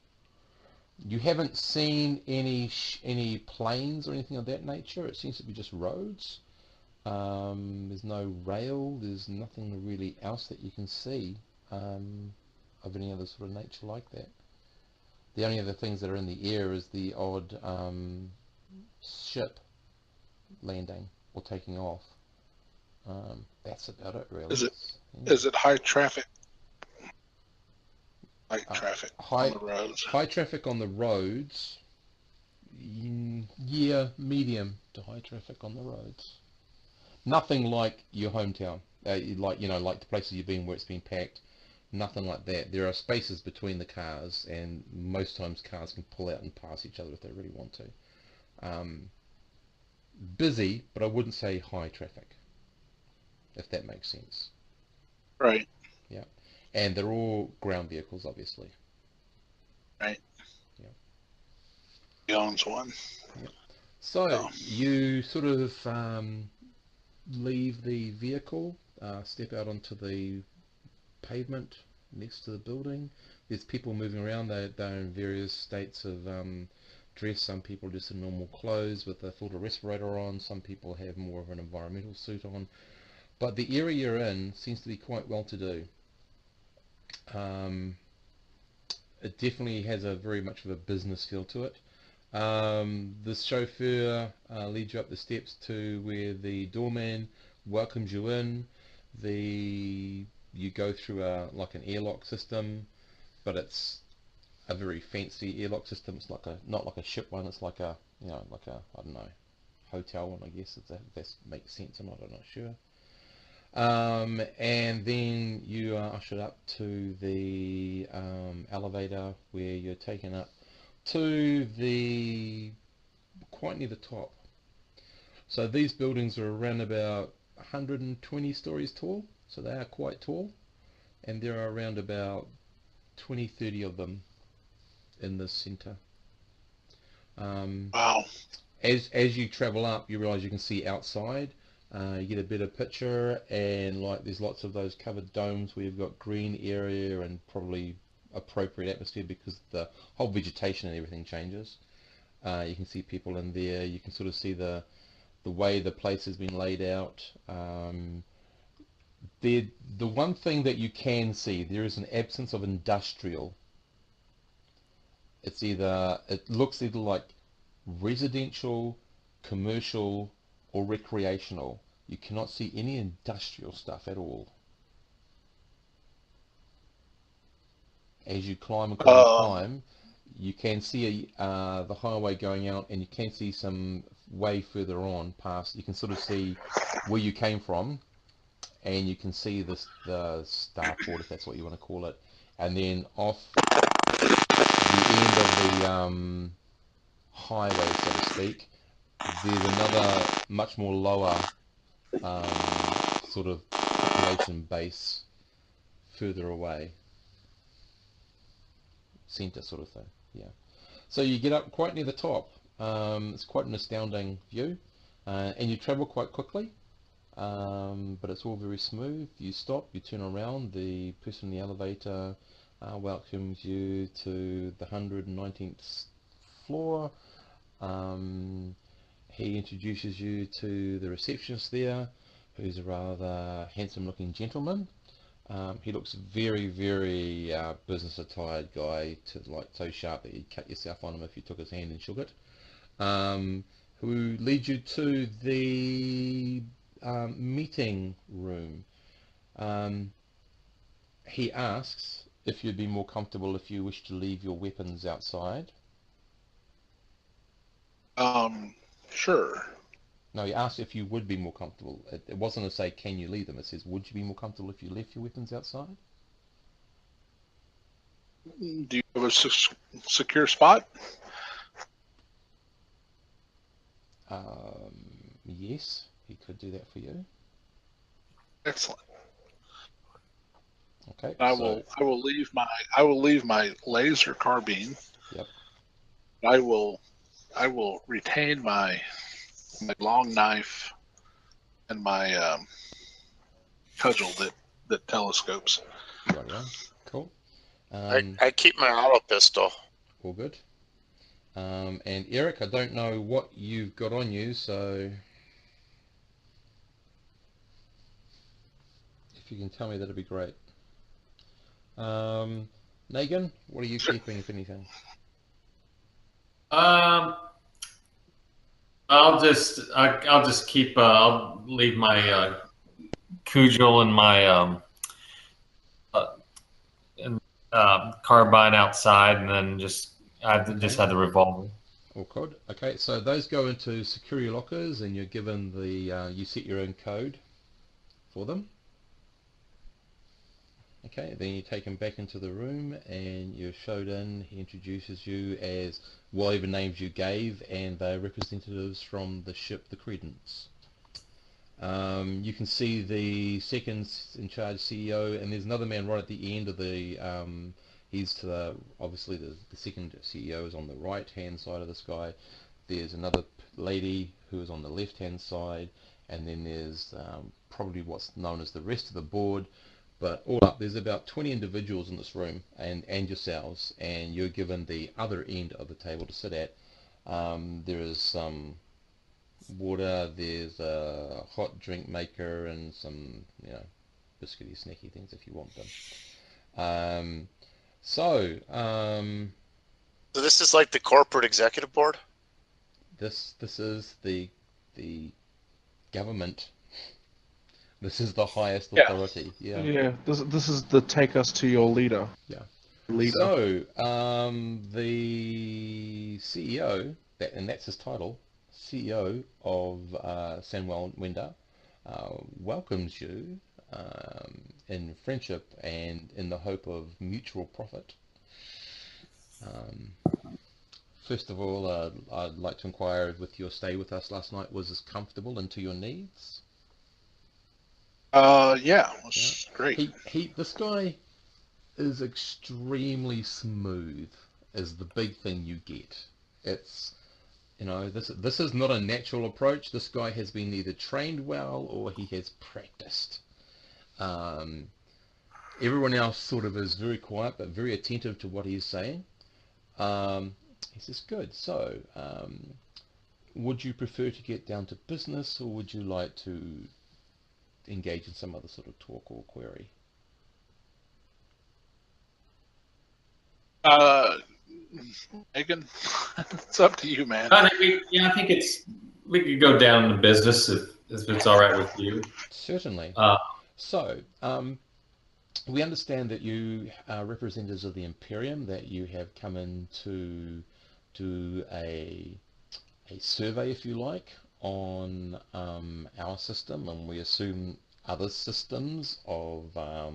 Speaker 1: You haven't seen any planes or anything of that nature. It seems to be just roads. There's no rail. There's nothing really else that you can see of any other sort of nature like that. The only other things that are in the air is the odd ship landing or taking off. That's about it, really.
Speaker 4: Is it high traffic? Traffic on the roads.
Speaker 1: High traffic on the roads. Yeah, medium to high traffic on the roads. Nothing like your hometown, like the places you've been where it's been packed. Nothing like that. There are spaces between the cars, and most times cars can pull out and pass each other if they really want to. Busy, but I wouldn't say high traffic, if that makes sense.
Speaker 4: Right.
Speaker 1: Yeah, and they're all ground vehicles, obviously.
Speaker 4: Right.
Speaker 1: Yeah.
Speaker 4: He owns one.
Speaker 1: Yeah. So you sort of leave the vehicle, step out onto the pavement next to the building. There's people moving around. They're in various states of dress. Some people are just in normal clothes with a filter respirator on. Some people have more of an environmental suit on. But the area you're in seems to be quite well to do. It definitely has a very much of a business feel to it. The chauffeur leads you up the steps to where the doorman welcomes you in. You go through like an airlock system, but it's a very fancy airlock system. It's like not like a ship one. It's like a I don't know, hotel one, I guess. If that makes sense or not, I'm not sure. And then you are ushered up to the elevator where you're taken up to the quite near the top. So these buildings are around about 120 stories tall, so they are quite tall, and there are around about 20-30 of them in this centre.
Speaker 4: Wow.
Speaker 1: As you travel up, you realise you can see outside. You get a better picture, and there's lots of those covered domes where you've got green area and probably appropriate atmosphere because the whole vegetation and everything changes. You can see people in there. You can sort of see the way the place has been laid out. The one thing that you can see, there is an absence of industrial. It looks either like residential, commercial, or recreational. You cannot see any industrial stuff at all. As you climb and climb, you can see the highway going out, and you can see some way further on past. You can sort of see where you came from, and you can see the starport, if that's what you want to call it, and then off the end of the highway, so to speak, there's another much more lower sort of population base further away, centre sort of thing. Yeah. So you get up quite near the top. It's quite an astounding view, and you travel quite quickly, but it's all very smooth. You stop, you turn around, the person in the elevator welcomes you to the 119th floor. He introduces you to the receptionist there, who's a rather handsome looking gentleman. He looks very, very business attired guy, like so sharp that you'd cut yourself on him if you took his hand and shook it. Who leads you to the meeting room. He asks if you'd be more comfortable if you wish to leave your weapons outside.
Speaker 4: Sure.
Speaker 1: No, he asked if you would be more comfortable. It wasn't to say, can you leave them? It says, would you be more comfortable if you left your weapons outside?
Speaker 4: Do you have a secure spot?
Speaker 1: Yes, he could do that for you.
Speaker 4: Excellent.
Speaker 1: Okay.
Speaker 4: I will leave my laser carbine.
Speaker 1: Yep.
Speaker 4: I will retain my long knife and my cudgel that telescopes.
Speaker 1: Right, yeah. Cool.
Speaker 2: I keep my auto pistol.
Speaker 1: All good. And Eric, I don't know what you've got on you, so if you can tell me, that'd be great. Negan, what are you keeping, if anything?
Speaker 5: I'll just keep. I'll leave my cudgel and my carbine outside, and then just just had the revolver.
Speaker 1: All good. Okay, so those go into security lockers, and you're given the you set your own code for them. Okay, then you take him back into the room, and you're showed in. He introduces you as whatever names you gave, and they're representatives from the ship, the Credence. You can see the second in charge CEO, and there's another man right at the end of the. He's to the obviously the second CEO is on the right hand side of this guy. There's another lady who is on the left hand side, and then there's probably what's known as the rest of the board. But all up, there's about 20 individuals in this room, and yourselves, and you're given the other end of the table to sit at. There is some water, there's a hot drink maker, and some, biscuity, snacky things if you want them. So
Speaker 2: this is like the corporate executive board?
Speaker 1: This is the government. This is the highest authority. Yeah.
Speaker 6: Yeah. This is the take us to your leader.
Speaker 1: Yeah.
Speaker 6: Leader.
Speaker 1: So the CEO, and that's his title, CEO of Samuel Wenda, welcomes you in friendship and in the hope of mutual profit. First of all, I'd like to inquire with your stay with us last night, was this comfortable and to your needs?
Speaker 4: Yeah, it was great.
Speaker 1: This guy is extremely smooth, is the big thing you get. It's, this is not a natural approach. This guy has been either trained well or he has practiced. Everyone else sort of is very quiet but very attentive to what he's saying. He says, good, so would you prefer to get down to business, or would you like to engage in some other sort of talk or query?
Speaker 4: Megan, it's up to you, man.
Speaker 5: I think we could go down to business if it's all right with you.
Speaker 1: Certainly. So, we understand that you are representatives of the Imperium, that you have come in to do a survey, if you like, on our system, and we assume other systems of our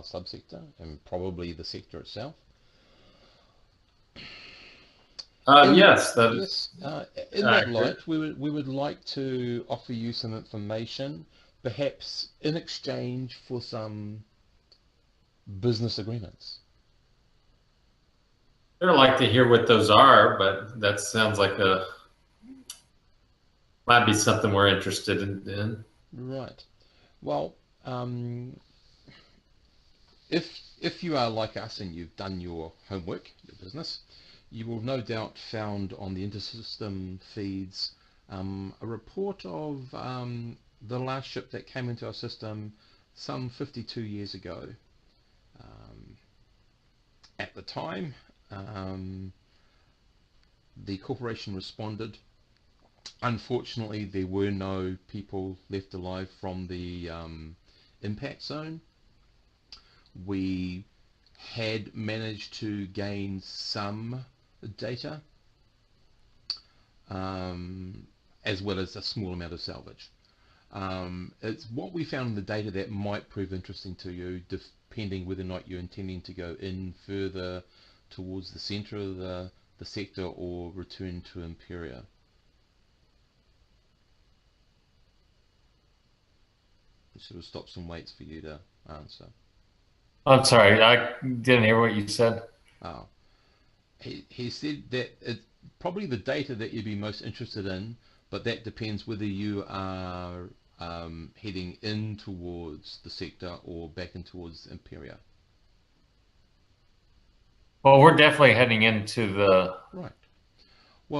Speaker 1: subsector, and probably the sector itself.
Speaker 5: Yes, that is.
Speaker 1: In that light, we would like to offer you some information, perhaps in exchange for some business agreements.
Speaker 5: I'd like to hear what those are, but that sounds like might be something we're interested in.
Speaker 1: Right. Well, if you are like us and you've done your homework, your business, you will no doubt found on the intersystem feeds a report of the last ship that came into our system some 52 years ago. At the time, the corporation responded. Unfortunately, there were no people left alive from the impact zone. We had managed to gain some data, as well as a small amount of salvage. It's what we found in the data that might prove interesting to you, depending whether or not you're intending to go in further towards the center of the sector or return to Imperia. Sort of stops and waits for you to answer.
Speaker 5: I'm sorry, I didn't hear what you said.
Speaker 1: Oh. He said that it's probably the data that you'd be most interested in, but that depends whether you are heading in towards the sector or back in towards Imperia.
Speaker 5: Well, we're definitely heading into the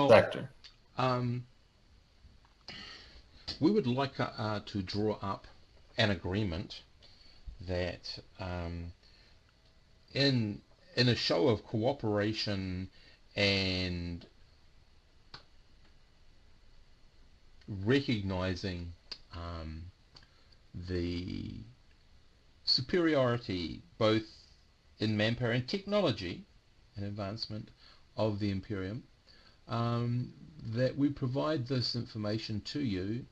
Speaker 5: sector.
Speaker 1: We would like to draw up an agreement that in a show of cooperation and recognizing the superiority both in manpower and technology and advancement of the Imperium, that we provide this information to you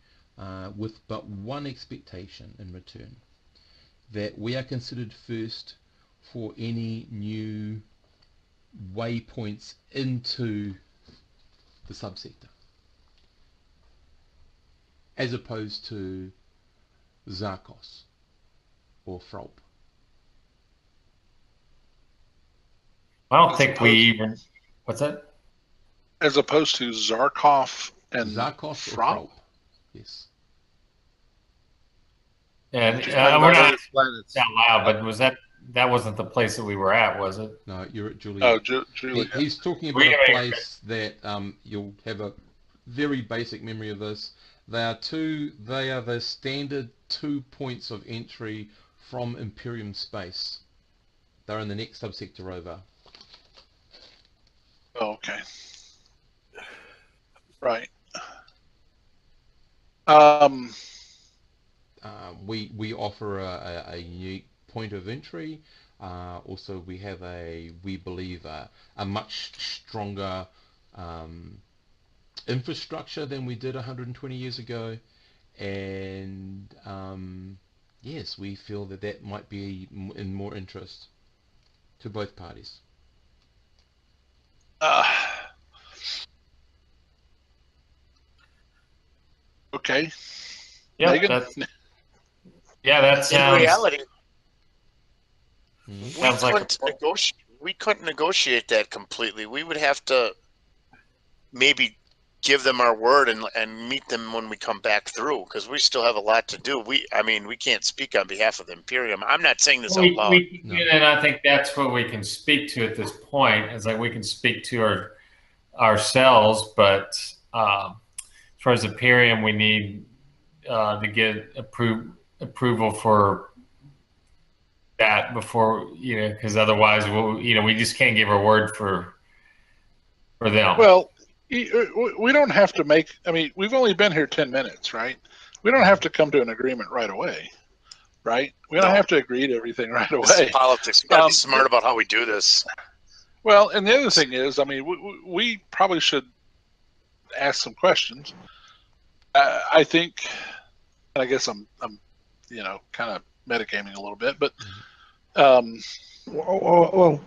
Speaker 1: with but one expectation in return: that we are considered first for any new waypoints into the subsector, as opposed to Zarkos or Frolp.
Speaker 5: I don't think we even... What's that?
Speaker 4: As opposed to Zarkov and
Speaker 1: Zarkos or
Speaker 4: Frolp?
Speaker 1: Frolp. Yes.
Speaker 5: And
Speaker 7: Just
Speaker 5: we're
Speaker 7: talking about
Speaker 5: not
Speaker 7: other planets.
Speaker 5: out loud, but that wasn't the place that we were at, was it?
Speaker 1: No, you're at Juliet.
Speaker 4: Oh, Juliet.
Speaker 1: He's talking about a place that you'll have a very basic memory of this. They are the standard 2 points of entry from Imperium space. They're in the next subsector over.
Speaker 4: Oh, okay. Right.
Speaker 1: We offer a unique point of entry. Also, we have we believe a much stronger infrastructure than we did 120 years ago, and yes, we feel that might be in more interest to both parties.
Speaker 4: Okay.
Speaker 5: Yeah,
Speaker 4: Megan?
Speaker 5: that sounds...
Speaker 2: In reality,
Speaker 5: Sounds like
Speaker 2: we couldn't negotiate that completely. We would have to maybe give them our word and meet them when we come back through, because we still have a lot to do. We can't speak on behalf of the Imperium. I'm not saying this out loud.
Speaker 5: And I think that's what we can speak to at this point. Is like we can speak to ourselves, but as far as Imperium, we need to get approval for that before, because otherwise we just can't give our word for them.
Speaker 4: Well, we don't have to make... I mean, we've only been here 10 minutes, right? We don't have to come to an agreement right away, right? We don't have to agree to everything right away.
Speaker 2: This is politics. We got to be smart about how we do this.
Speaker 4: Well, and the other thing is, I mean, we probably should ask some questions. I think, and I guess I'm kind of metagaming a little bit, but
Speaker 6: Well,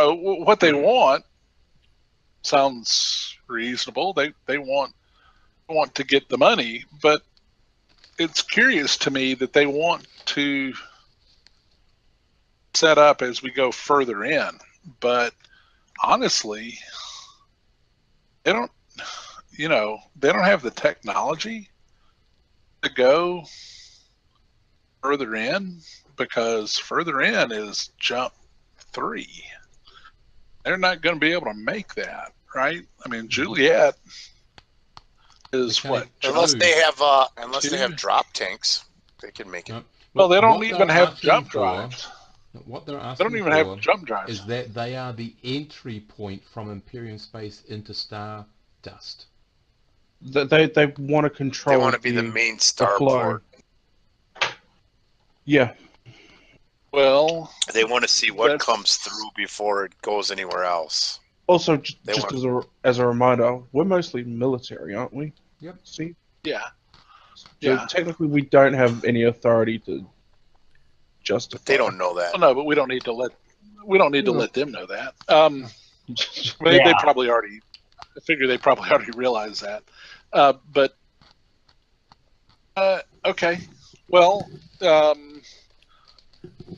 Speaker 4: what they want sounds reasonable. They want to get the money, but it's curious to me that they want to set up as we go further in. But honestly, they don't have the technology to go further in, because further in is jump 3. They're not going to be able to make that, right? I mean, Juliet is what?
Speaker 2: Unless they have drop tanks, they can make it.
Speaker 4: Well, they don't
Speaker 1: What
Speaker 4: even
Speaker 1: they're
Speaker 4: have
Speaker 1: asking
Speaker 4: jump
Speaker 1: for-
Speaker 4: drives.
Speaker 1: What they're
Speaker 4: They don't
Speaker 1: asking
Speaker 4: even have
Speaker 1: for
Speaker 4: jump drives.
Speaker 1: is that they are the entry point from Imperium space into Stardust.
Speaker 6: They want to
Speaker 2: They
Speaker 6: control.
Speaker 2: want to be the main
Speaker 6: flow.
Speaker 2: starport.
Speaker 6: Yeah.
Speaker 4: Well,
Speaker 2: They want to see what
Speaker 4: That's-
Speaker 2: comes through before it goes anywhere else.
Speaker 6: Also,
Speaker 2: They
Speaker 6: just
Speaker 2: want-
Speaker 6: as a reminder, we're mostly military, aren't we?
Speaker 1: Yep.
Speaker 6: See.
Speaker 4: yeah.
Speaker 6: So
Speaker 4: Yeah.
Speaker 6: technically, we don't have any authority to justify.
Speaker 2: But they don't know that.
Speaker 4: Well, no, but we don't need to let them know that. They
Speaker 5: Yeah.
Speaker 4: probably already. I figure they probably already realize that. But okay. Well, I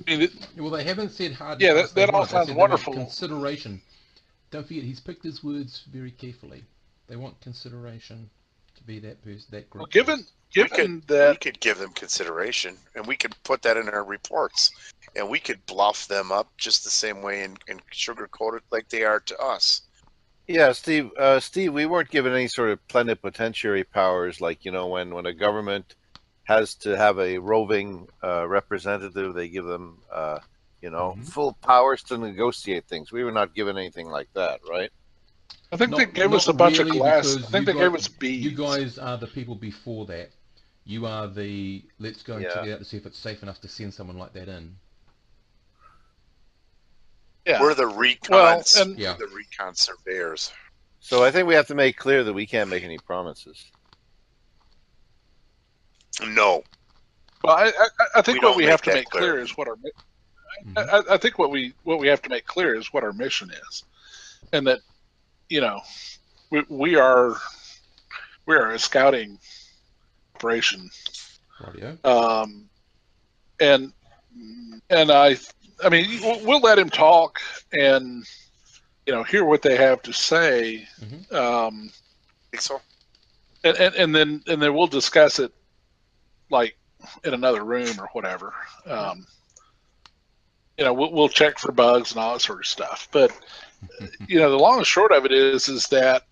Speaker 4: mean,
Speaker 1: Well, they haven't said hard and
Speaker 4: Yeah,
Speaker 1: fast they
Speaker 4: that all
Speaker 1: want it. They
Speaker 4: sounds
Speaker 1: said they want
Speaker 4: wonderful.
Speaker 1: consideration. Don't forget, he's picked his words very carefully. They want consideration to be that person, that group.
Speaker 4: given
Speaker 2: we
Speaker 4: that
Speaker 2: could give them consideration, and we could put that in our reports, and we could bluff them up just the same way and sugarcoat it like they are to us.
Speaker 7: Yeah, Steve. Steve, we weren't given any sort of plenipotentiary powers, like when a government has to have a roving representative, they give them full powers to negotiate things. We were not given anything like that, right?
Speaker 4: I think they
Speaker 1: Not-
Speaker 4: gave us a
Speaker 1: not
Speaker 4: bunch of
Speaker 1: really,
Speaker 4: glass. I
Speaker 1: because
Speaker 4: think
Speaker 1: you
Speaker 4: they gave
Speaker 1: guys-
Speaker 4: us beads.
Speaker 1: You guys are the people before that. You are the let's go and
Speaker 7: Yeah.
Speaker 1: check it out to see if it's safe enough to send someone like that in.
Speaker 4: Yeah.
Speaker 2: We're the recons.
Speaker 4: Well, and-
Speaker 1: Yeah.
Speaker 2: The recon surveyors.
Speaker 7: So I think we have to make clear that we can't make any promises.
Speaker 2: No,
Speaker 4: Well, I think
Speaker 2: We
Speaker 4: what
Speaker 2: don't
Speaker 4: we
Speaker 2: make
Speaker 4: have to
Speaker 2: that
Speaker 4: make clear
Speaker 2: clear.
Speaker 4: is what our.
Speaker 1: Mhm.
Speaker 4: I think what we have to make clear is what our mission is, and that we are a scouting operation,
Speaker 1: Rightio.
Speaker 4: and I mean we'll let him talk and hear what they have to say,
Speaker 2: think so.
Speaker 4: and then we'll discuss it like in another room or whatever. We'll check for bugs and all that sort of stuff. But the long and short of it is that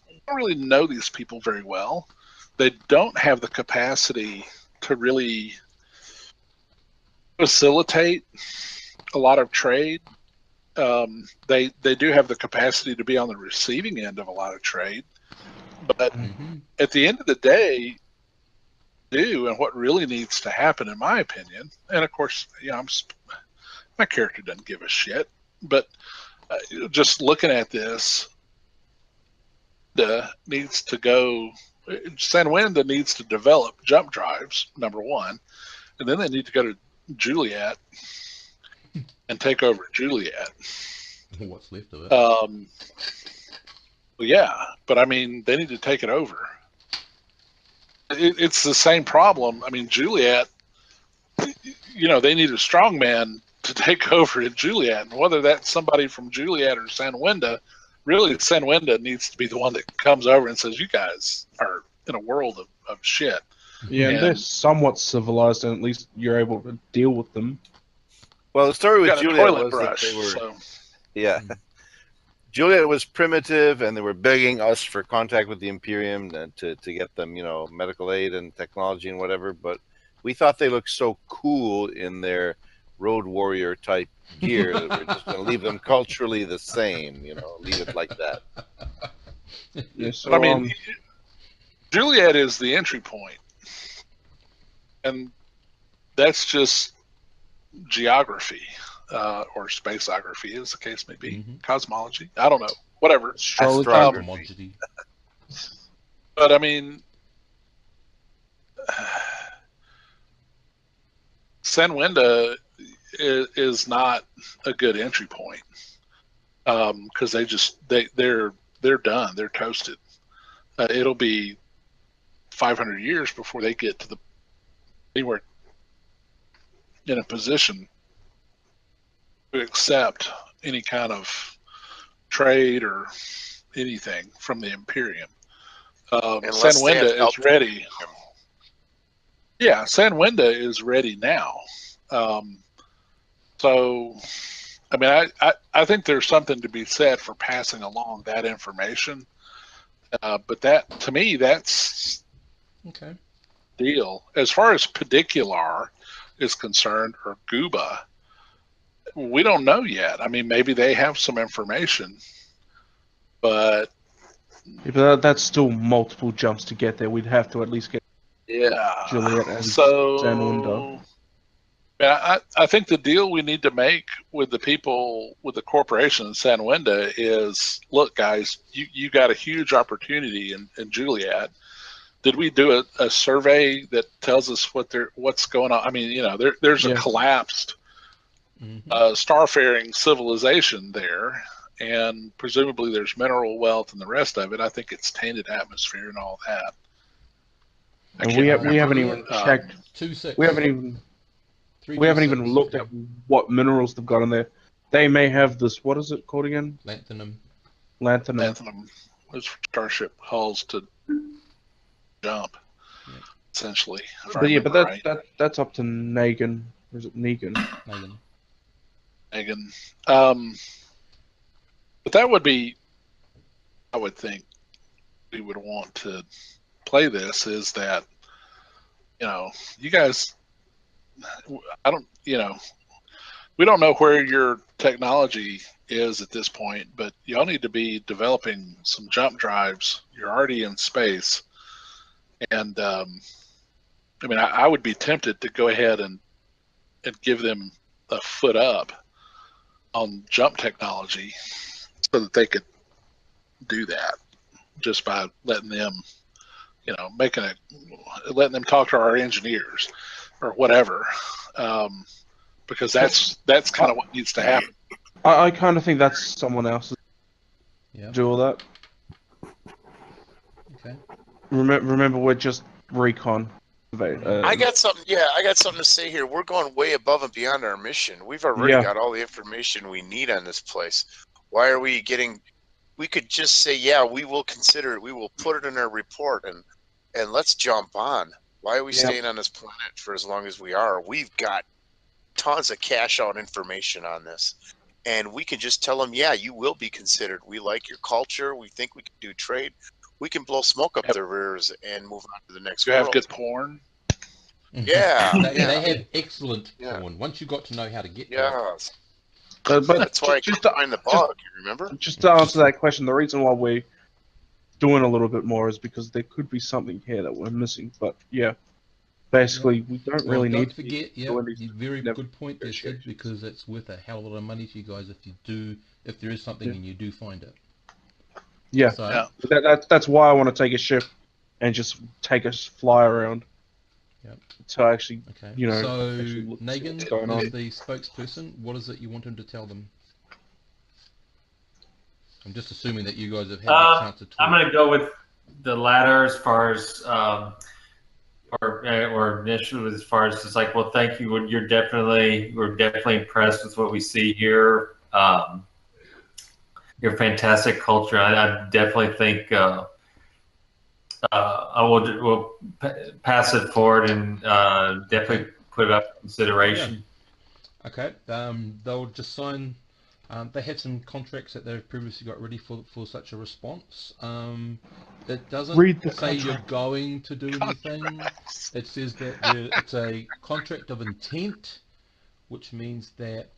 Speaker 4: we don't really know these people very well. They don't have the capacity to really facilitate a lot of trade. They do have the capacity to be on the receiving end of a lot of trade, but at the end of the day, and what really needs to happen, in my opinion, and of course, my character doesn't give a shit, but just looking at this, needs to go. Sanwenda needs to develop jump drives, number one, and then they need to go to Juliet and take over Juliet.
Speaker 1: What's left of it?
Speaker 4: Well, yeah, but I mean, they need to take it over. It's the same problem. I mean, Juliet, they need a strong man to take over at Juliet, and whether that's somebody from Juliet or Sanwenda, really Sanwenda needs to be the one that comes over and says, "You guys are in a world of shit."
Speaker 6: Yeah, and they're somewhat civilized, and at least you're able to deal with them.
Speaker 7: Well, the story with
Speaker 4: Got a
Speaker 7: Juliet
Speaker 4: toilet
Speaker 7: was
Speaker 4: brush,
Speaker 7: that they were,
Speaker 4: so.
Speaker 7: yeah. Juliet was primitive, and they were begging us for contact with the Imperium to get them, medical aid and technology and whatever. But we thought they looked so cool in their road warrior type gear that we're just going to leave them culturally the same, leave it like that.
Speaker 6: Yeah, so,
Speaker 4: But I mean, Juliet is the entry point, and that's just geography. Or spaceography, as the case may be, cosmology. I don't know, whatever.
Speaker 1: Astrology.
Speaker 4: But I mean, Sanwenda is not a good entry point because they're done. They're toasted. It'll be 500 years before they get to anywhere in a position to accept any kind of trade or anything from the Imperium. Sanwenda is ready. Yeah, Sanwenda is ready now. So, I mean, I think there's something to be said for passing along that information. But that, to me, that's
Speaker 1: okay.
Speaker 4: deal. As far as Pedicular is concerned, or Gooba, we don't know yet. I mean, maybe they have some information, but
Speaker 6: Yeah, but that's still multiple jumps to get there. We'd have to at least get Juliet and Zanwinda.
Speaker 4: So I think the deal we need to make with the people, with the corporation in Sanwenda is, look, guys, you got a huge opportunity in Juliet. Did we do a survey that tells us what's going on? I mean, you know, there's a collapsed starfaring civilization there, and presumably there's mineral wealth and the rest of it. I think it's tainted atmosphere and all that.
Speaker 6: And we haven't even checked.
Speaker 1: 2-6.
Speaker 6: We haven't even looked at what minerals they've got in there. They may have this. What is it called again?
Speaker 1: Lanthanum.
Speaker 4: Lanthanum. Those starship hulls to jump, essentially.
Speaker 6: But yeah, but that's up to Negan. Or is it Negan?
Speaker 4: Negan. But that would be, I would think, we would want to play this is that, you know, you guys, we don't know where your technology is at this point, but y'all need to be developing some jump drives. You're already in space. And, I mean, I would be tempted to go ahead and give them a foot up on jump technology so that they could do that just by letting them, you know, letting them talk to our engineers or whatever, because that's kind of what needs to happen.
Speaker 6: I kind of think that's someone else's do all that.
Speaker 1: Okay.
Speaker 6: Remember, we're just recon.
Speaker 2: I got something. Yeah, I got something to say here. We're going way above and beyond our mission. We've already got all the information we need on this place. Why are we getting? We could just say, yeah, we will consider it. We will put it in our report, and let's jump on. Why are we staying on this planet for as long as we are? We've got tons of cash out information on this, and we can just tell them, yeah, you will be considered. We like your culture. We think we can do trade. We can blow smoke up their rears and move on to the next
Speaker 4: You
Speaker 2: world.
Speaker 4: have good porn.
Speaker 2: Yeah,
Speaker 1: they have excellent porn. Once you got to know how to get to it.
Speaker 6: But
Speaker 2: that's why I couldn't find the bug. You remember?
Speaker 6: Just to answer that question, the reason why we're doing a little bit more is because there could be something here that we're missing. But yeah, basically, we don't really need.
Speaker 1: Don't forget, very good point there, Sid, because it's worth a hell of a lot of money to you guys if there is something and you do find it.
Speaker 6: Yeah,
Speaker 1: so,
Speaker 6: that's why I want to take a ship and just take a fly around. To actually, you know.
Speaker 1: So, Negan, as the spokesperson, what is it you want him to tell them? I'm just assuming that you guys have had the chance to talk.
Speaker 5: I'm going to go with the latter as far as, or initially as far as just like, well, thank you. We're definitely impressed with what we see here. Your fantastic culture. I definitely think we'll pass it forward and definitely put it up for consideration.
Speaker 1: Okay. They'll just sign. They have some contracts that they've previously got ready for such a response. It doesn't say you're going to do anything. It says that it's a contract of intent, which means that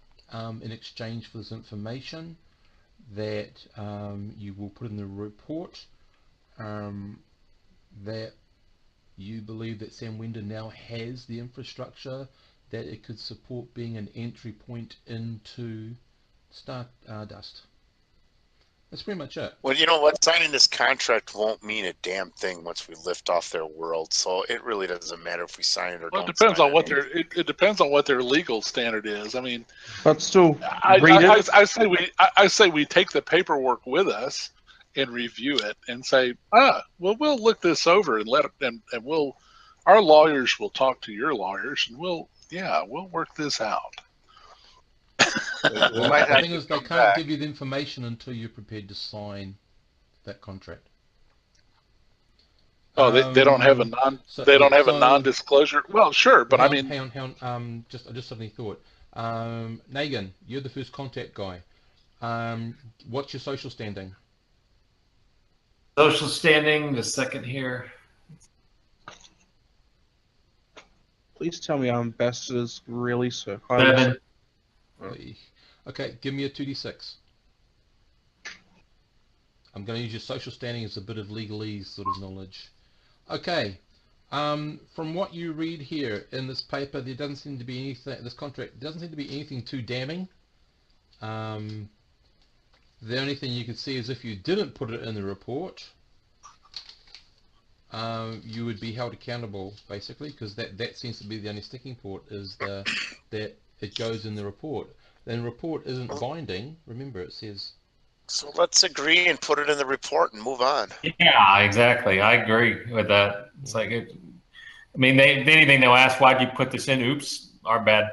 Speaker 1: in exchange for this information, that you will put in the report that you believe that Sanwenda now has the infrastructure that it could support being an entry point into Stardust. That's pretty much it.
Speaker 2: Well, you know what? Signing this contract won't mean a damn thing once we lift off their world. So it really doesn't matter if we sign it or don't.
Speaker 4: It depends on what it depends on what their legal standard is. I mean,
Speaker 6: but still,
Speaker 4: I say we take the paperwork with us and review it and say, well, we'll look this over and our lawyers will talk to your lawyers and we'll work this out.
Speaker 1: The thing is, they can't give you the information until you're prepared to sign that contract.
Speaker 4: Oh, they don't have a non-disclosure. Well, sure, but
Speaker 1: hang on. Just suddenly thought. Negan, you're the first contact guy. What's your social standing?
Speaker 5: Social standing, the second here.
Speaker 6: Please tell me our ambassadors really so highly.
Speaker 5: 7.
Speaker 1: Okay, give me a 2d6. I'm going to use your social standing as a bit of legalese sort of knowledge. Okay. From what you read here in this paper, there doesn't seem to be anything. This contract doesn't seem to be anything too damning. The only thing you could see is if you didn't put it in the report, you would be held accountable, basically, because that seems to be the only sticking point, is that it goes in the report. Then the report isn't binding. Remember, it says.
Speaker 2: So let's agree and put it in the report and move on.
Speaker 5: Yeah, exactly. I agree with that. It's like, I mean, if anything, they'll ask, why'd you put this in? Oops, our bad.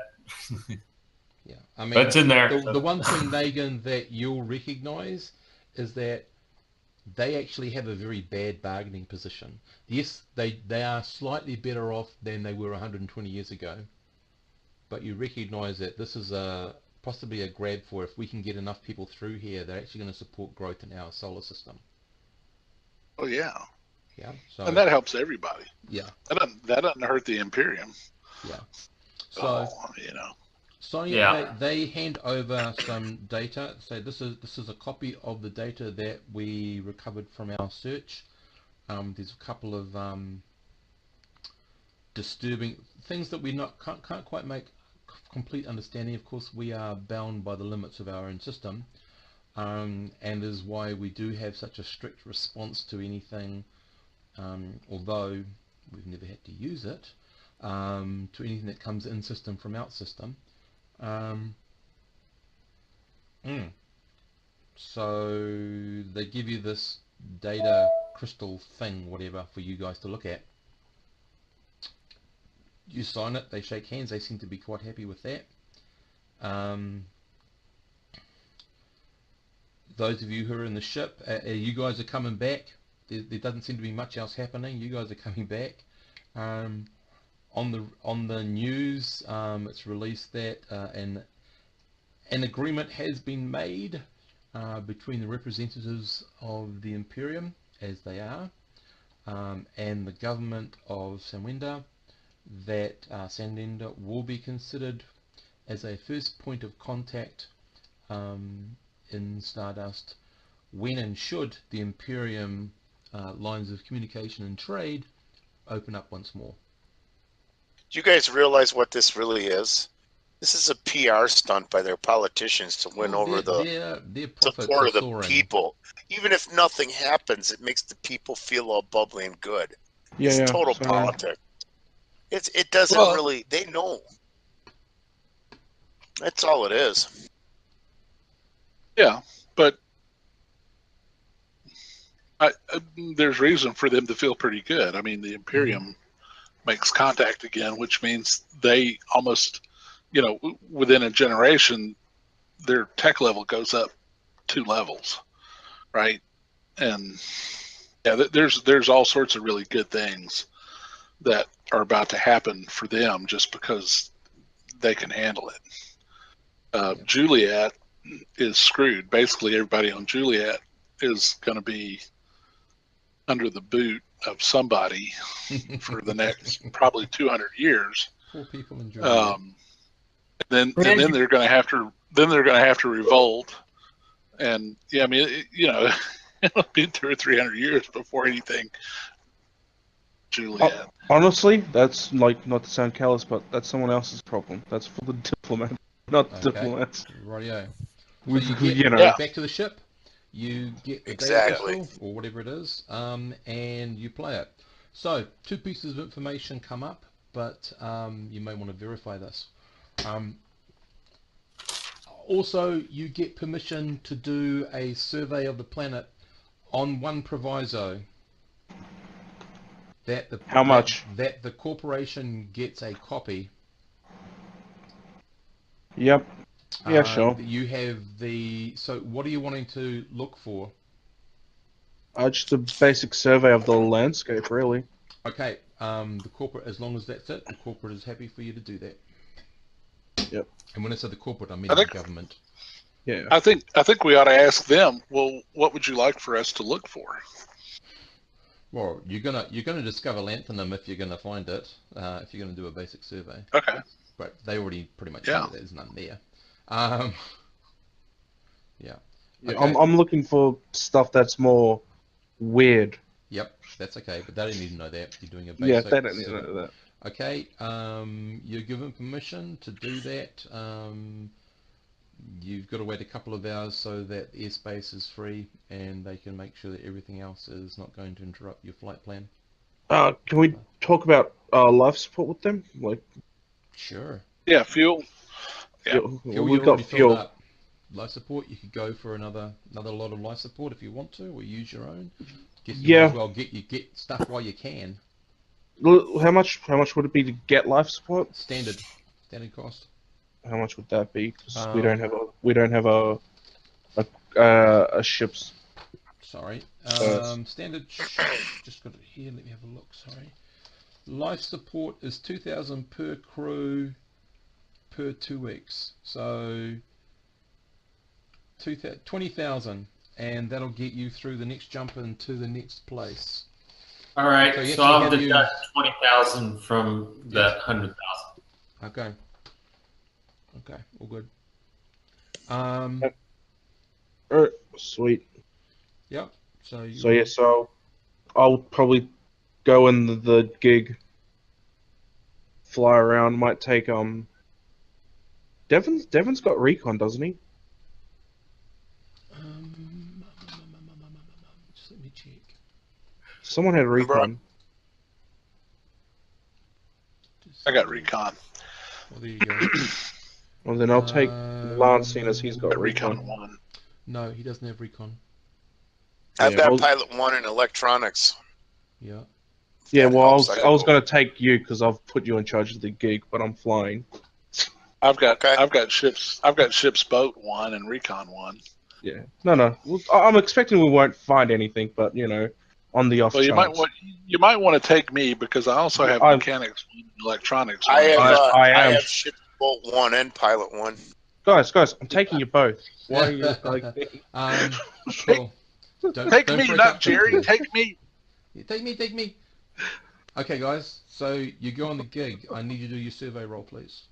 Speaker 1: Yeah, I mean,
Speaker 5: but it's in there.
Speaker 1: The one thing, Megan, that you'll recognise is that they actually have a very bad bargaining position. Yes, they are slightly better off than they were 120 years ago, but you recognise that this is possibly a grab for, if we can get enough people through here, they're actually going to support growth in our solar system.
Speaker 4: Oh yeah.
Speaker 1: Yeah. So,
Speaker 4: and that helps everybody.
Speaker 1: Yeah.
Speaker 4: That doesn't hurt the Imperium.
Speaker 1: Yeah. So Sonia, they hand over some data. So this is a copy of the data that we recovered from our search. There's a couple of disturbing things that we can't quite make complete understanding. Of course, we are bound by the limits of our own system, and is why we do have such a strict response to anything, although we've never had to use it, to anything that comes in system from out system. So they give you this data crystal thing, whatever, for you guys to look at. You sign it, they shake hands, they seem to be quite happy with that. Those of you who are in the ship, you guys are coming back. There doesn't seem to be much else happening. You guys are coming back. On the news, it's released that an agreement has been made between the representatives of the Imperium, as they are, and the government of Samwenda, that Samwenda will be considered as a first point of contact in Stardust when and should the Imperium lines of communication and trade open up once more.
Speaker 2: Do you guys realize what this really is? This is a PR stunt by their politicians to win over the support of the people. Even if nothing happens, it makes the people feel all bubbly and good. It's total politics. It doesn't really. They know. That's all it is.
Speaker 4: Yeah, but there's reason for them to feel pretty good. I mean, the Imperium makes contact again, which means they almost, within a generation, their tech level goes up 2 levels, right? And yeah, there's all sorts of really good things that are about to happen for them just because they can handle it. Juliet is screwed. Basically, everybody on Juliet is going to be under the boot of somebody for the next probably 200 years.
Speaker 1: Poor people in Juliet.
Speaker 4: Then they're going to have to revolt, and yeah, I mean, it'll be 200 or 300 years before anything. Juliet.
Speaker 6: Honestly, that's like, not to sound callous, but that's someone else's problem. That's for the diplomats, not the diplomats.
Speaker 1: Rightio. So you get back to the ship, you get the data crystal, or whatever it is, and you play it. So 2 pieces of information come up, but you may want to verify this. Also, you get permission to do a survey of the planet on one proviso. How much? That the corporation gets a copy.
Speaker 6: Yep. Yeah, sure.
Speaker 1: You have so what are you wanting to look for?
Speaker 6: Just a basic survey of the landscape, really.
Speaker 1: Okay. The corporate, as long as that's it, the corporate is happy for you to do that.
Speaker 6: Yep.
Speaker 1: And when I say the corporate, I mean the government.
Speaker 6: Yeah.
Speaker 4: I think we ought to ask them, well, what would you like for us to look for?
Speaker 1: Well, you're gonna discover lanthanum if you're gonna find it. If you're gonna do a basic survey,
Speaker 4: Okay.
Speaker 1: but they already pretty much
Speaker 4: Yeah.
Speaker 1: know there's none there. Um, yeah.
Speaker 6: Yeah,
Speaker 1: Okay.
Speaker 6: I'm looking for stuff that's more weird.
Speaker 1: Yep, that's okay, but they don't need to know that. You're doing a
Speaker 6: Yeah,
Speaker 1: basic
Speaker 6: they don't need to
Speaker 1: survey.
Speaker 6: know that.
Speaker 1: Okay, you're given permission to do that. You've got to wait a couple of hours so that airspace is free and they can make sure that everything else is not going to interrupt your flight plan.
Speaker 6: Can we talk about life support with them? Like,
Speaker 1: Sure.
Speaker 4: Yeah, fuel. Yeah.
Speaker 6: fuel.
Speaker 1: Fuel
Speaker 6: We've
Speaker 1: you
Speaker 6: got
Speaker 1: already filled
Speaker 6: fuel.
Speaker 1: up. Life support, you could go for another lot of life support if you want to, or use your own. Guess you might
Speaker 6: Yeah.
Speaker 1: as well get stuff while you can.
Speaker 6: How much would it be to get life support?
Speaker 1: Standard cost.
Speaker 6: How much would that be? Because
Speaker 1: Um,
Speaker 6: we don't have a ship's.
Speaker 1: Sorry.
Speaker 6: Uh,
Speaker 1: Standard. Just got it here. Let me have a look. Sorry. Life support is 2,000 per crew per 2 weeks. So 20,000, and that'll get you through the next jump into the next place.
Speaker 5: All right,
Speaker 1: So you
Speaker 5: so
Speaker 1: actually
Speaker 5: I'll
Speaker 1: have
Speaker 5: deduct
Speaker 1: used-
Speaker 5: 20,000 from
Speaker 1: Yes.
Speaker 5: that 100,000.
Speaker 1: Okay. Okay. All good.
Speaker 6: Sweet.
Speaker 1: Yep. So you.
Speaker 6: So yeah, so I'll probably go in the gig, fly around. Might take Devon's got recon, doesn't he?
Speaker 1: Just let me check.
Speaker 6: Someone had recon.
Speaker 4: I got recon.
Speaker 1: Well, there you go.
Speaker 6: Well, then I'll take Lance, seeing as he's got
Speaker 4: The recon
Speaker 6: recon.
Speaker 4: 1.
Speaker 1: No, he doesn't have recon.
Speaker 2: I've
Speaker 6: Yeah,
Speaker 2: got
Speaker 6: well-
Speaker 2: pilot 1 in electronics.
Speaker 1: Yeah.
Speaker 6: Yeah,
Speaker 2: That
Speaker 6: well,
Speaker 2: helps.
Speaker 6: I was gonna take you because I've put you in charge of the gig, but I'm flying.
Speaker 4: I've got
Speaker 2: Okay.
Speaker 4: ship's boat 1 and recon 1.
Speaker 6: Yeah. No. Well, I'm expecting we won't find anything, but on the off
Speaker 4: Well,
Speaker 6: chance.
Speaker 4: you might want to take me because I also have
Speaker 6: I'm-
Speaker 4: mechanics 1 and electronics 1.
Speaker 2: I have
Speaker 6: I
Speaker 2: I
Speaker 6: am.
Speaker 2: have ship's boat 1 and pilot 1.
Speaker 6: Guys, I'm taking you both. Why are you like?
Speaker 1: Cool. Don't
Speaker 4: Take
Speaker 1: don't
Speaker 4: me,
Speaker 1: break
Speaker 4: not
Speaker 1: up
Speaker 4: Jerry.
Speaker 1: quickly.
Speaker 4: Take me.
Speaker 1: Take me. Okay, guys. So you go on the gig. I need you to do your survey roll, please.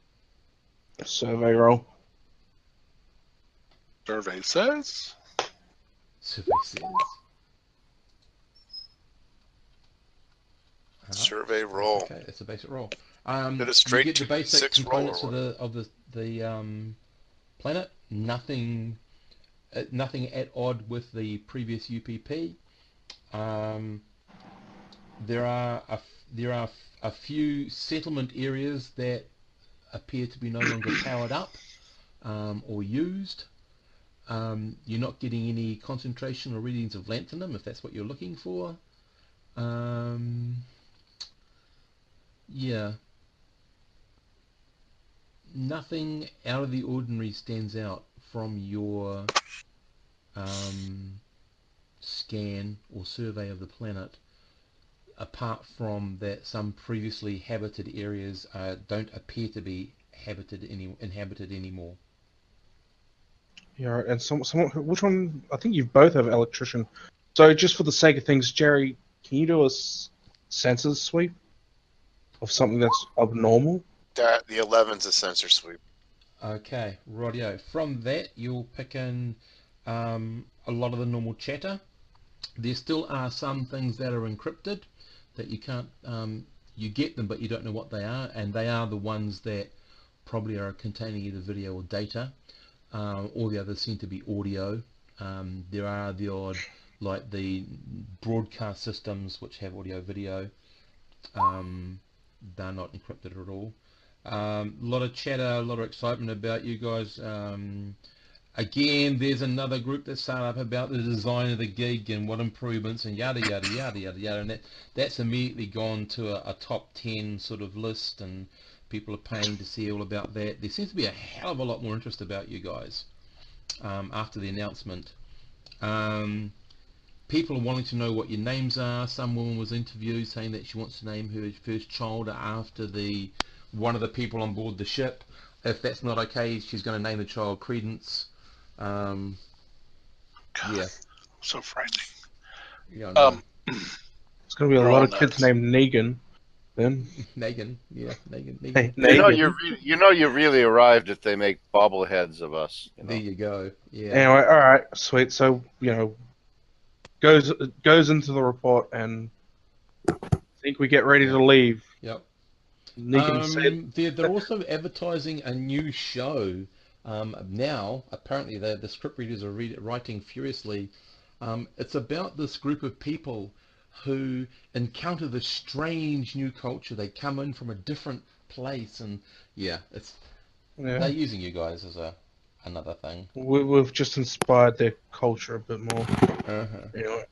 Speaker 6: Survey roll.
Speaker 4: Survey says.
Speaker 1: Survey says.
Speaker 2: Survey roll.
Speaker 1: Okay, it's a basic roll.
Speaker 2: Did a straight
Speaker 1: you get the basic
Speaker 2: 2-6 roll
Speaker 1: components
Speaker 2: or
Speaker 1: of the planet. Nothing at odd with the previous UPP. There are a few settlement areas that appear to be no longer powered up or used. You're not getting any concentration or readings of lanthanum if that's what you're looking for. Yeah. Nothing out of the ordinary stands out from your scan or survey of the planet, apart from that some previously habited areas don't appear to be inhabited anymore.
Speaker 6: Yeah, right. And someone, which one? I think you both have electrician. So just for the sake of things, Jerry, can you do a sensors sweep of something that's abnormal?
Speaker 2: the 11's a sensor sweep.
Speaker 1: Okay, rightio. From that, you'll pick in a lot of the normal chatter. There still are some things that are encrypted that you can't, you get them but you don't know what they are, and they are the ones that probably are containing either video or data. All the others seem to be audio. There are the odd, like the broadcast systems which have audio video. They're not encrypted at all. A lot of chatter, a lot of excitement about you guys. Again, there's another group that started up about the design of the gig and what improvements and yada yada yada yada yada, and that's immediately gone to a top 10 sort of list, and people are paying to see all about that. There seems to be a hell of a lot more interest about you guys after the announcement. People are wanting to know what your names are. Some woman was interviewed saying that she wants to name her first child after one of the people on board the ship. If that's not okay, she's going to name the child Credence.
Speaker 4: God,
Speaker 1: Yeah.
Speaker 4: so frightening.
Speaker 1: Yeah, I know.
Speaker 6: going to be a
Speaker 4: They're
Speaker 6: lot
Speaker 4: all
Speaker 6: of kids
Speaker 4: nuts.
Speaker 6: named Negan. Then
Speaker 1: Negan, yeah, Negan,
Speaker 6: hey,
Speaker 1: Negan.
Speaker 6: Negan.
Speaker 7: You know you really arrived if they make bobbleheads of us. You know?
Speaker 1: There you go. Yeah.
Speaker 6: Anyway, all right, sweet. So goes into the report, and I think we get ready to leave.
Speaker 1: Yep.
Speaker 6: Negan said,
Speaker 1: They're also advertising a new show. Now, apparently, the script readers are writing furiously. It's about this group of people who encounter this strange new culture. They come in from a different place, and yeah, they're using you guys as another thing.
Speaker 6: we've just inspired their culture a bit more. Anyway.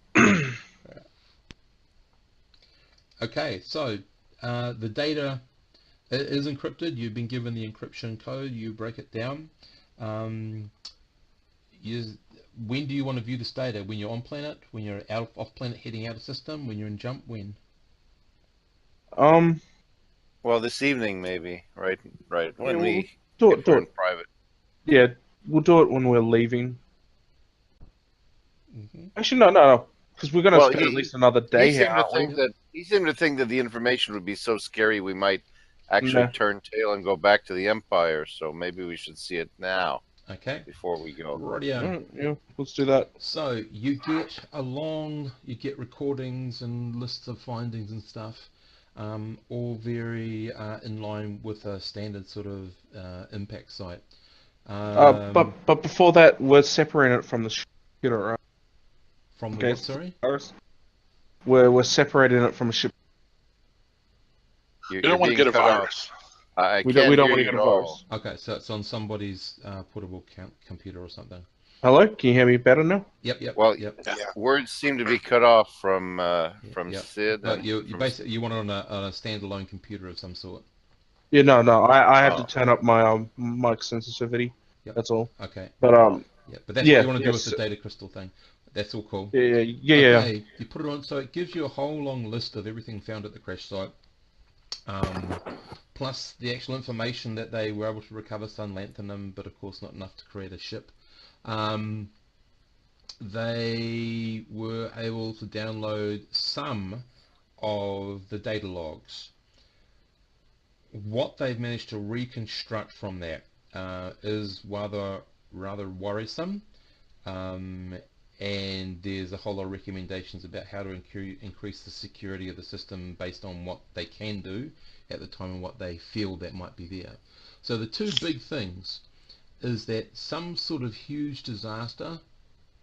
Speaker 1: Okay, so the data is encrypted. You've been given the encryption code. You break it down. When do you want to view this data? When you're on planet? When you're off planet, heading out of system? When you're in jump? When?
Speaker 7: Well, this evening maybe, right? When
Speaker 6: we'll
Speaker 7: we
Speaker 6: do
Speaker 7: if we're
Speaker 6: it.
Speaker 7: in private.
Speaker 6: Yeah, we'll do it when we're leaving.
Speaker 1: Mm-hmm.
Speaker 6: Actually, no, because we're going to
Speaker 7: Well,
Speaker 6: spend at least another day
Speaker 7: he
Speaker 6: here,
Speaker 7: seemed to
Speaker 6: aren't we?
Speaker 7: think that the information would be so scary we might actually
Speaker 6: Nah.
Speaker 7: turn tail and go back to the Empire. So maybe we should see it now
Speaker 1: Okay.
Speaker 7: before we go.
Speaker 1: Rightio.
Speaker 6: Yeah, let's do that.
Speaker 1: So you get recordings and lists of findings and stuff, all very in line with a standard sort of impact site.
Speaker 6: But before that, we're separating it from the computer, right?
Speaker 1: From the
Speaker 6: Okay,
Speaker 1: what, sorry?
Speaker 6: We're separating it from a ship.
Speaker 4: You don't want to get a virus.
Speaker 6: We
Speaker 7: can't
Speaker 6: don't
Speaker 7: hear
Speaker 6: want to
Speaker 7: you
Speaker 6: get a
Speaker 7: at all.
Speaker 6: virus.
Speaker 1: Okay, so it's on somebody's portable computer or something.
Speaker 6: Hello, can you hear me better now?
Speaker 1: Yep.
Speaker 7: Well,
Speaker 1: yep.
Speaker 7: words seem to be cut off from
Speaker 1: Yep.
Speaker 7: Sid.
Speaker 1: But
Speaker 7: and
Speaker 1: you
Speaker 7: from-
Speaker 1: basically you want it on a standalone computer of some sort.
Speaker 6: Yeah, no. I had to
Speaker 7: Oh.
Speaker 6: turn up my mic sensitivity.
Speaker 1: Yep.
Speaker 6: That's all.
Speaker 1: Okay.
Speaker 6: But
Speaker 1: Yeah, but that's what you want to do with
Speaker 6: yes.
Speaker 1: the data crystal thing. That's all cool.
Speaker 6: Yeah.
Speaker 1: Okay, you put it on, so it gives you a whole long list of everything found at the crash site, plus the actual information that they were able to recover, some lanthanum, but of course not enough to create a ship. They were able to download some of the data logs. What they've managed to reconstruct from that is rather worrisome. And there's a whole lot of recommendations about how to increase the security of the system based on what they can do at the time and what they feel that might be there. So the two big things is that some sort of huge disaster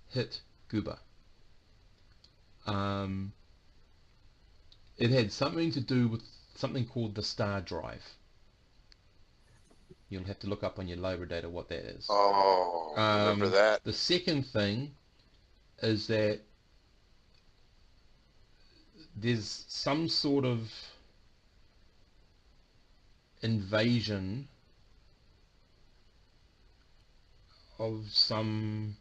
Speaker 1: hit Gooba. It had something to do with something called the star drive. You'll have to look up on your labor data what that is.
Speaker 2: Oh, remember that?
Speaker 1: The second thing is that there's some sort of invasion of some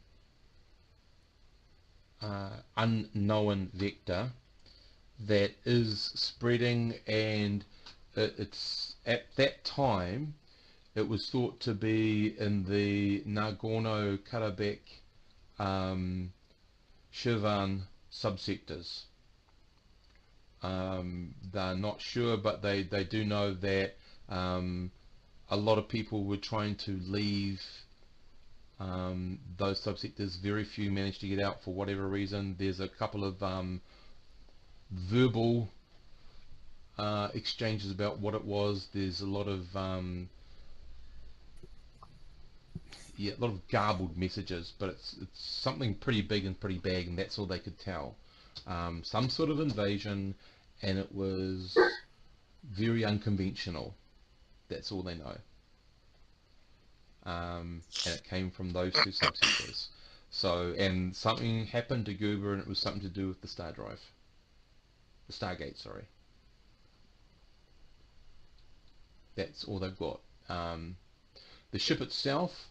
Speaker 1: unknown vector that is spreading, and it's at that time it was thought to be in the Nagorno-Karabakh Shirvan subsectors. They're not sure, but they do know that a lot of people were trying to leave those subsectors. Very few managed to get out for whatever reason. There's a couple of verbal exchanges about what it was. There's a lot of a lot of garbled messages, but it's something pretty big and pretty bad, and that's all they could tell. Some sort of invasion, and it was very unconventional. That's all they know. And it came from those two subsectors. So, and something happened to Goober, and it was something to do with the star drive. The Stargate, sorry. That's all they've got. The ship itself,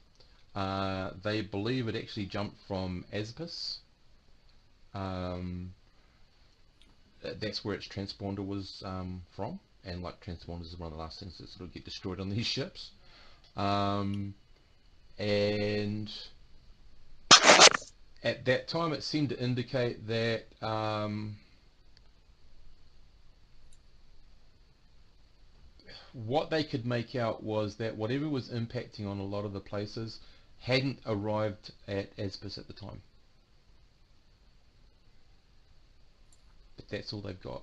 Speaker 1: they believe it actually jumped from Aspis. That's where its transponder was from, and like transponders is one of the last things that sort of get destroyed on these ships. And at that time it seemed to indicate that what they could make out was that whatever was impacting on a lot of the places hadn't arrived at Aspis at the time. But that's all they've got.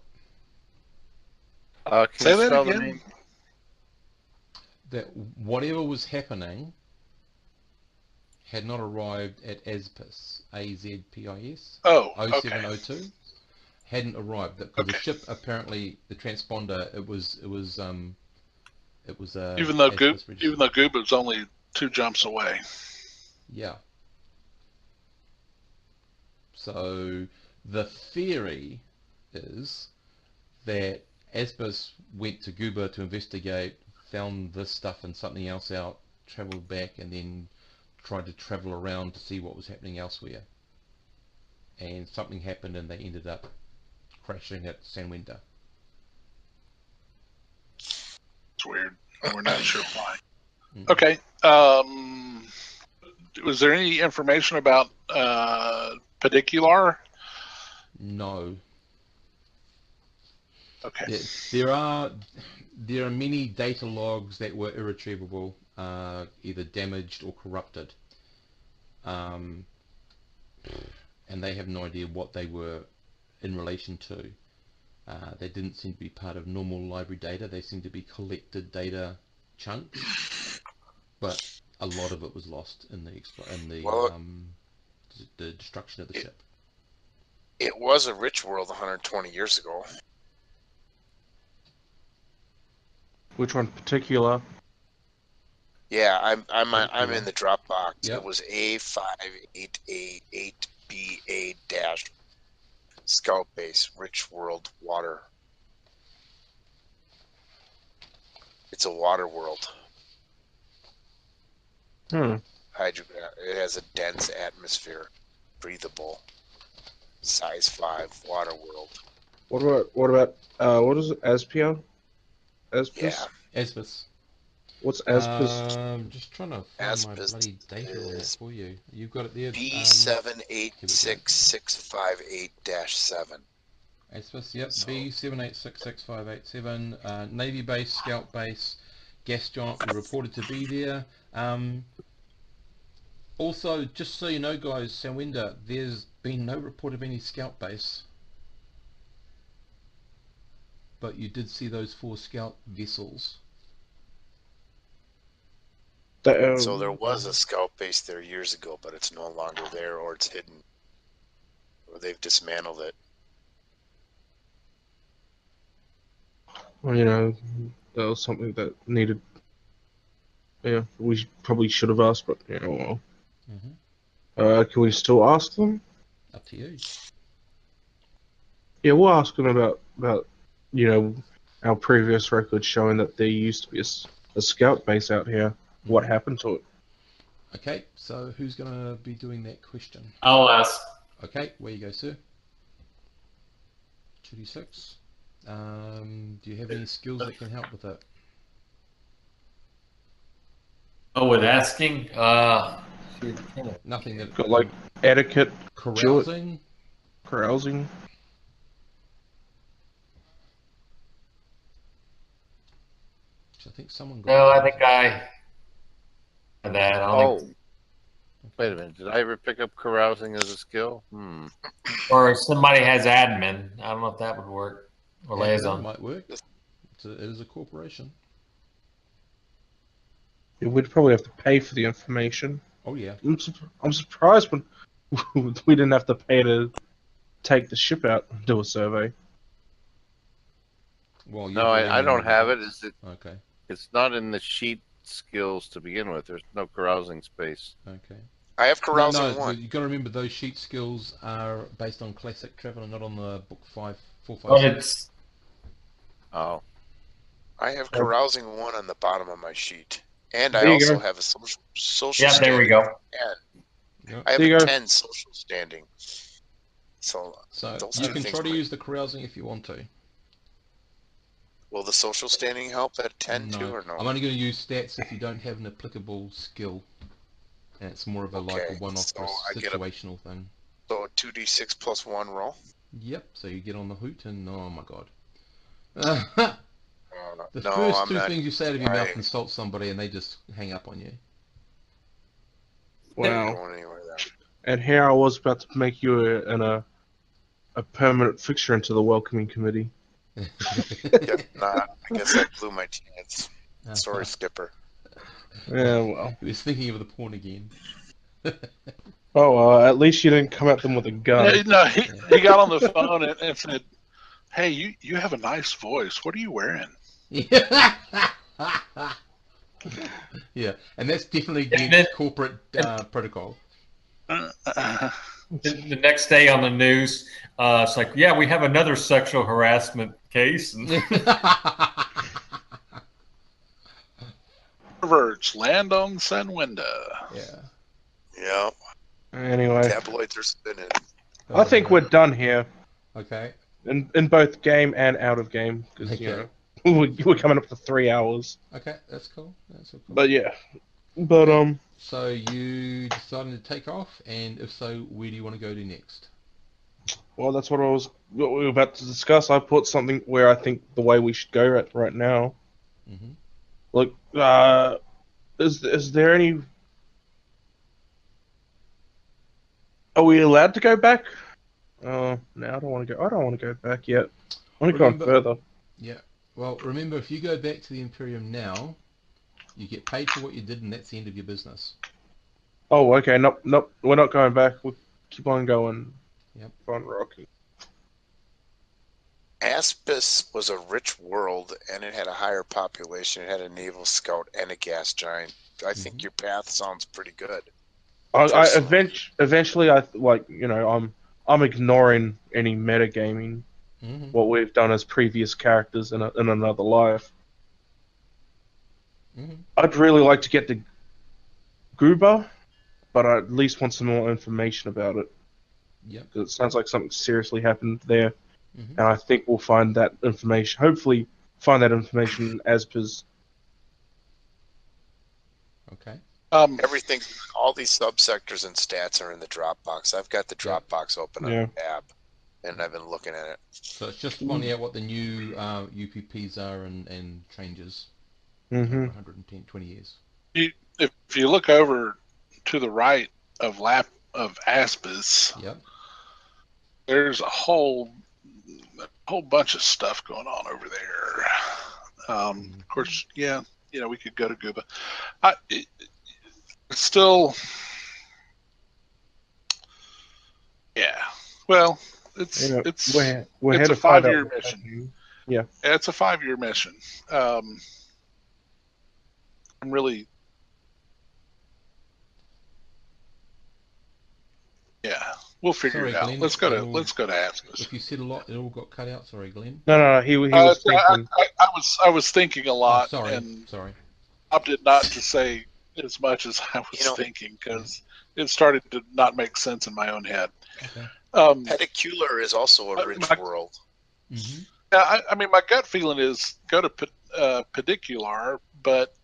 Speaker 7: Can
Speaker 4: Say
Speaker 7: you
Speaker 4: that
Speaker 7: spell the
Speaker 4: again.
Speaker 7: name?
Speaker 1: That whatever was happening had not arrived at Aspis, Azpis,
Speaker 4: Oh, okay.
Speaker 1: 0702, hadn't arrived because the
Speaker 4: Okay.
Speaker 1: ship apparently, the transponder, it was
Speaker 4: Even though
Speaker 1: Aspis registered.
Speaker 4: even though Gooba's only 2 jumps away.
Speaker 1: Yeah. So the theory is that Aspis went to Gooba to investigate, found this stuff and something else out, travelled back, and then tried to travel around to see what was happening elsewhere. And something happened and they ended up crashing at Sanwenda.
Speaker 4: It's weird. We're not sure why.
Speaker 1: Mm.
Speaker 4: Okay. Was there any information about Pedicular?
Speaker 1: No.
Speaker 4: Okay.
Speaker 1: There are many data logs that were irretrievable, either damaged or corrupted, and they have no idea what they were in relation to. They didn't seem to be part of normal library data. They seemed to be collected data chunks, but a lot of it was lost in the destruction of the ship.
Speaker 2: It was a rich world 120 years ago.
Speaker 6: Which one particular?
Speaker 2: Yeah, I'm in the Dropbox.
Speaker 1: Yep.
Speaker 2: It was A5888BA dash Scout Base, Rich World Water. It's a water world.
Speaker 6: Hmm.
Speaker 2: It has a dense atmosphere, breathable, size 5 water world.
Speaker 6: What about what is it? Aspia? Aspis?
Speaker 2: Yeah.
Speaker 1: Aspis.
Speaker 6: What's Aspis?
Speaker 1: Just trying to find my
Speaker 2: Aspis
Speaker 1: bloody data on that
Speaker 2: is
Speaker 1: for you. You've got it there.
Speaker 2: B786658-7.
Speaker 1: Aspis, yep.
Speaker 2: So-
Speaker 1: B786658-7. Navy base, Scout base, gas giant. We reported to be there. Also, just so you know, guys, Sanwenda, there's been no report of any Scout base. But you did see those 4 Scout vessels.
Speaker 2: So there was a Scout Base there years ago, but it's no longer there, or it's hidden, or they've dismantled it.
Speaker 6: Well, you know, that was something that needed. Yeah, we probably should have asked, but you know, well. Can we still ask them?
Speaker 1: Up to you.
Speaker 6: Yeah, we'll ask them about you know, our previous records showing that there used to be a scout base out here. What happened to it?
Speaker 1: Okay, so who's going to be doing that question?
Speaker 5: I'll ask.
Speaker 1: Okay, where you go, sir? 2d6. Do you have any skills that can help with that?
Speaker 5: Oh, with asking?
Speaker 1: Nothing that...
Speaker 6: Got like etiquette,
Speaker 1: Carousing?
Speaker 6: carousing.
Speaker 1: I think someone got...
Speaker 5: No, I think I had that. I don't think,
Speaker 7: Wait a minute. Did I ever pick up carousing as a skill?
Speaker 5: or somebody has admin. I don't know if that would work. Or
Speaker 1: Admin
Speaker 5: liaison.
Speaker 1: might work. It is a corporation.
Speaker 6: Yeah, we'd probably have to pay for the information.
Speaker 1: Oh, yeah.
Speaker 6: I'm surprised when we didn't have to pay to take the ship out and do a survey.
Speaker 1: Well,
Speaker 7: No, I don't have it.
Speaker 1: Okay.
Speaker 7: It's not in the sheet skills to begin with. There's no carousing space.
Speaker 1: Okay.
Speaker 2: I have carousing
Speaker 1: No,
Speaker 2: 1.
Speaker 1: you've got to remember those sheet skills are based on classic travel and not on the book 456.
Speaker 5: But it's
Speaker 7: Oh.
Speaker 2: I have carousing 1 on the bottom of my sheet, and I
Speaker 6: There you
Speaker 2: also
Speaker 6: go.
Speaker 2: have a social.
Speaker 5: yeah. There we go.
Speaker 2: And
Speaker 1: Yep.
Speaker 2: I have
Speaker 6: There you
Speaker 2: a
Speaker 6: go.
Speaker 2: 10 social standing. So
Speaker 1: So
Speaker 2: those
Speaker 1: you
Speaker 2: two
Speaker 1: can
Speaker 2: things
Speaker 1: try to
Speaker 2: might-
Speaker 1: use the carousing if you want to.
Speaker 2: Will the social standing help at 10 too, or no?
Speaker 1: I'm only going to use stats if you don't have an applicable skill. And it's more of a like a
Speaker 2: Okay,
Speaker 1: one-off
Speaker 2: so I get a- situational
Speaker 1: thing.
Speaker 2: So 2d6 plus 1 roll.
Speaker 1: Yep, so you get on the hoot and oh my god.
Speaker 2: All no.
Speaker 1: The
Speaker 2: No,
Speaker 1: first
Speaker 2: I'm
Speaker 1: two
Speaker 2: not.
Speaker 1: things you say out of your mouth
Speaker 2: I-
Speaker 1: insult somebody and they just hang up on you.
Speaker 2: Not
Speaker 6: Wow.
Speaker 2: going anywhere there.
Speaker 6: And here I was about to make you a permanent fixture into the welcoming committee.
Speaker 2: Yep, nah, I guess I blew my chance. Sorry, Skipper.
Speaker 6: Yeah, well.
Speaker 1: He was thinking of the porn again.
Speaker 6: Oh, well, at least you didn't come at them with a gun.
Speaker 4: No, he got on the phone and said, "Hey, you have a nice voice. What are you wearing?"
Speaker 1: Yeah. Yeah, and that's definitely against corporate protocol.
Speaker 5: The next day on the news, it's like, yeah, we have another sexual harassment case. And
Speaker 4: Perverts land on San Window.
Speaker 1: Yeah.
Speaker 2: Yeah,
Speaker 6: Anyway,
Speaker 2: tabloids are spinning.
Speaker 6: I think we're done here.
Speaker 1: Okay.
Speaker 6: In both game and out of game, because you know we're coming up to 3 hours.
Speaker 1: Okay, that's cool. That's cool.
Speaker 6: But yeah, but
Speaker 1: So you deciding to take off, and if so, where do you want to go to next?
Speaker 6: well, that's what we were about to discuss. I put something where I think the way we should go right now.
Speaker 1: Mm-hmm.
Speaker 6: Look, is there any? Are we allowed to go back? No, I don't want to go. I don't want to go back yet. I want to go on further.
Speaker 1: Yeah. Well, remember, if you go back to the Imperium now, you get paid for what you did, and that's the end of your business.
Speaker 6: Oh, okay. Nope. We're not going back. We'll keep on going.
Speaker 1: Yep.
Speaker 6: Keep on rocking.
Speaker 2: Aspis was a rich world, and it had a higher population. It had a naval scout and a gas giant. I think your path sounds pretty good.
Speaker 6: Eventually, I'm ignoring any metagaming.
Speaker 1: Mm-hmm.
Speaker 6: What we've done as previous characters in another life.
Speaker 1: Mm-hmm.
Speaker 6: I'd really like to get to Gooba, but I at least want some more information about it.
Speaker 1: Yep.
Speaker 6: Because it sounds like something seriously happened there,
Speaker 1: Mm-hmm.
Speaker 6: and I think we'll find that information. Hopefully, find that information in Aspis.
Speaker 1: Okay.
Speaker 2: Everything, all these subsectors and stats are in the Dropbox. I've got the Dropbox open on the tab, and I've been looking at it.
Speaker 1: So it's just finding out what the new UPPs are and changes.
Speaker 6: Mm-hmm.
Speaker 1: Over 110, 20 years.
Speaker 4: If you look over to the right of Aspis,
Speaker 1: Yep.
Speaker 4: there's a whole bunch of stuff going on over there. Of course, yeah, we could go to Gooba. It's still, yeah. Well, it's
Speaker 6: We're
Speaker 4: it's
Speaker 6: here
Speaker 4: a
Speaker 6: to find out
Speaker 4: 5-year
Speaker 6: what's
Speaker 4: mission.
Speaker 6: happening. Yeah.
Speaker 4: It's a 5-year mission. I'm really, yeah. We'll figure it out.
Speaker 1: Glenn,
Speaker 4: Let's go to Aspis.
Speaker 1: If you said a lot, it all got cut out. Sorry, Glenn.
Speaker 6: No. He was thinking.
Speaker 4: I was thinking a lot,
Speaker 1: Sorry.
Speaker 4: and
Speaker 1: Sorry.
Speaker 4: opted not to say as much as I was thinking because it started to not make sense in my own head.
Speaker 1: Okay.
Speaker 2: Pedicular is also a rich world.
Speaker 1: Mm-hmm.
Speaker 4: Yeah, I mean, my gut feeling is go to Pedicular, but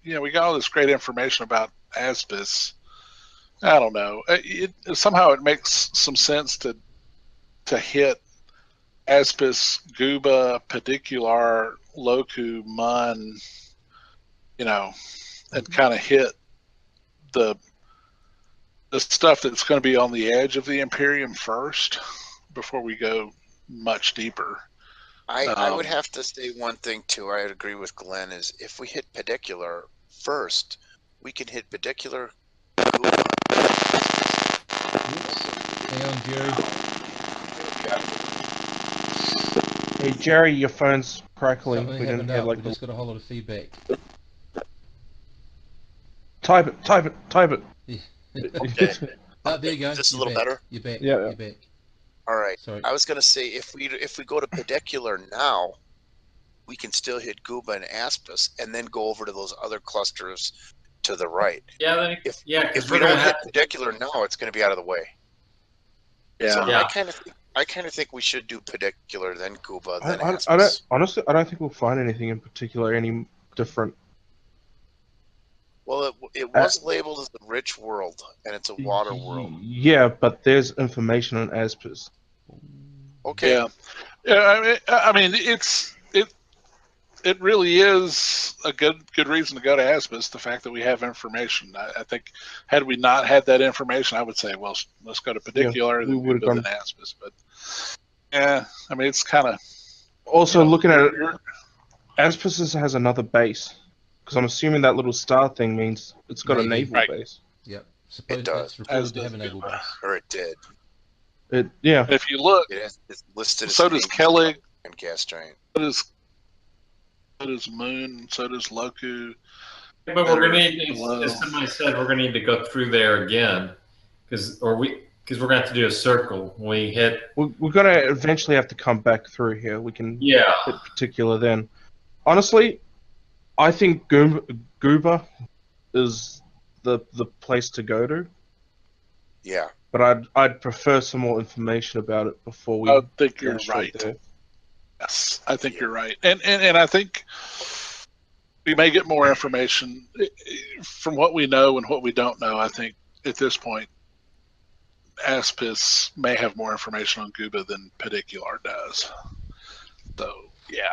Speaker 4: we got all this great information about Aspis. I don't know. Somehow it makes some sense to hit Aspis, Gooba, Pedicular, Loku, Mun, and kind of hit the stuff that's going to be on the edge of the Imperium first before we go much deeper.
Speaker 2: I would have to say one thing too. I agree with Glenn. Is if we hit Pedicular first, we can hit Pedicular.
Speaker 1: Hang on, Jerry.
Speaker 6: Hey Jerry, your phone's crackling.
Speaker 1: Something
Speaker 6: We didn't
Speaker 1: happened
Speaker 6: hear
Speaker 1: up. We just got a whole lot of feedback.
Speaker 6: Type it.
Speaker 1: Yeah.
Speaker 2: Okay.
Speaker 1: There you go.
Speaker 2: Just a
Speaker 1: You're
Speaker 2: little
Speaker 1: back.
Speaker 2: better?
Speaker 1: You're back.
Speaker 6: Yeah.
Speaker 1: You're back.
Speaker 2: All right.
Speaker 1: Sorry.
Speaker 2: I was going to say if we go to Pedicular now, we can still hit Gooba and Aspis, and then go over to those other clusters to the right.
Speaker 5: Yeah,
Speaker 2: If we don't hit Pedicular now, it's going to be out of the way.
Speaker 4: Yeah.
Speaker 2: So
Speaker 5: Yeah.
Speaker 2: I kind of think we should do Pedicular, then Gooba, then
Speaker 6: I
Speaker 2: Aspis.
Speaker 6: don't think we'll find anything in particular any different.
Speaker 2: Well, it was labeled as a rich world, and it's a water world.
Speaker 6: Yeah, but there's information on Aspis.
Speaker 2: Okay.
Speaker 4: Yeah. I mean, it really is a good reason to go to Asbus. The fact that we have information. I think had we not had that information, I would say, well, let's go to Particular
Speaker 6: we
Speaker 4: than
Speaker 6: would've
Speaker 4: Gooba than
Speaker 6: gone-
Speaker 4: Asbus. But yeah, I mean, it's kind of
Speaker 6: Also, looking at it, Aspis has another base. Because I'm assuming that little star thing means it's got a
Speaker 1: Maybe.
Speaker 6: naval
Speaker 4: Right.
Speaker 6: base.
Speaker 1: Yep.
Speaker 2: It does.
Speaker 1: It's reported
Speaker 4: As
Speaker 1: to have a
Speaker 4: does
Speaker 1: naval
Speaker 4: Gooba.
Speaker 1: base.
Speaker 2: or it did.
Speaker 6: Yeah.
Speaker 4: If you look,
Speaker 2: It's listed.
Speaker 4: so
Speaker 2: as
Speaker 4: does
Speaker 2: Navy
Speaker 4: Kellig.
Speaker 2: and gas giant.
Speaker 4: So does Moon. So does Loku.
Speaker 5: But we're gonna need,
Speaker 4: Hello.
Speaker 5: as somebody said, we're gonna need to go through there again, because we're gonna have to do a circle. We hit.
Speaker 6: We're going to eventually have to come back through here. We can
Speaker 5: Yeah.
Speaker 6: hit Particular then. Honestly, I think Gooba is the place to go to.
Speaker 2: Yeah.
Speaker 6: But I'd prefer some more information about it before we.
Speaker 4: I think
Speaker 6: go
Speaker 4: you're
Speaker 6: straight
Speaker 4: right.
Speaker 6: there.
Speaker 4: Yes, I think you're right, and I think we may get more information from what we know and what we don't know. I think at this point, Aspis may have more information on Gooba than Particular does. So yeah,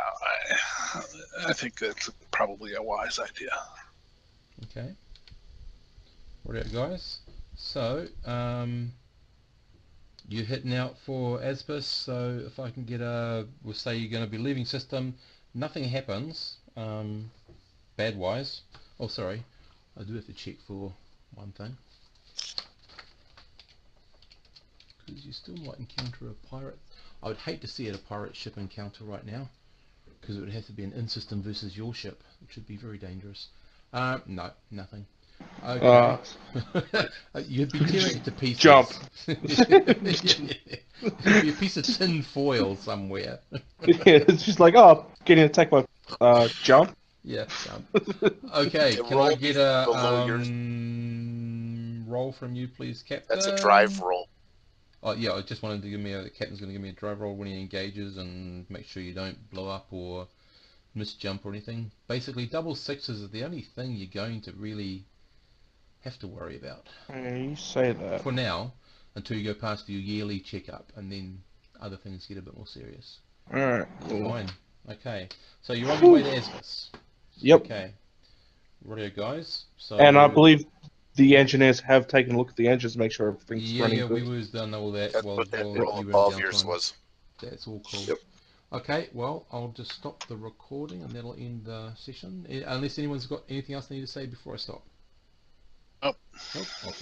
Speaker 4: I think that's probably a wise idea.
Speaker 1: Okay. Right, guys. So, you're hitting out for Asbus, so if I can get we'll say you're going to be leaving system, nothing happens, bad-wise. Oh, sorry, I do have to check for one thing. Because you still might encounter a pirate. I would hate to see a pirate ship encounter right now, because it would have to be an in-system versus your ship, which would be very dangerous. No, nothing. Okay. You'd be tearing it to pieces.
Speaker 6: Jump.
Speaker 1: It'd be a piece of tin foil somewhere.
Speaker 6: Yeah, it's just like, oh, getting attacked by jump.
Speaker 1: Yeah, jump. Okay, can I get a roll from you, please, Captain?
Speaker 2: That's a drive roll.
Speaker 1: Oh yeah, I just wanted to give me the captain's going to give me a drive roll when he engages and make sure you don't blow up or miss jump or anything. Basically, double sixes are the only thing you're going to really have to worry about.
Speaker 6: Yeah, you say that.
Speaker 1: For now, until you go past your yearly checkup, and then other things get a bit more serious.
Speaker 6: Alright.
Speaker 1: Fine. Okay. So you're on your way to Asbus.
Speaker 6: Yep.
Speaker 1: Okay. Radio guys. So
Speaker 6: And I believe the engineers have taken a look at the engines to make sure everything's running
Speaker 1: yeah,
Speaker 6: good.
Speaker 1: we was done all that.
Speaker 2: That's
Speaker 1: while
Speaker 2: what that
Speaker 1: you
Speaker 2: roll
Speaker 1: were in
Speaker 2: above yours
Speaker 1: downtime.
Speaker 2: was.
Speaker 1: That's all cool.
Speaker 2: Yep.
Speaker 1: Okay, well, I'll just stop the recording and that'll end the session. Unless anyone's got anything else they need to say before I stop.
Speaker 4: Nope.
Speaker 1: Nope. Okay.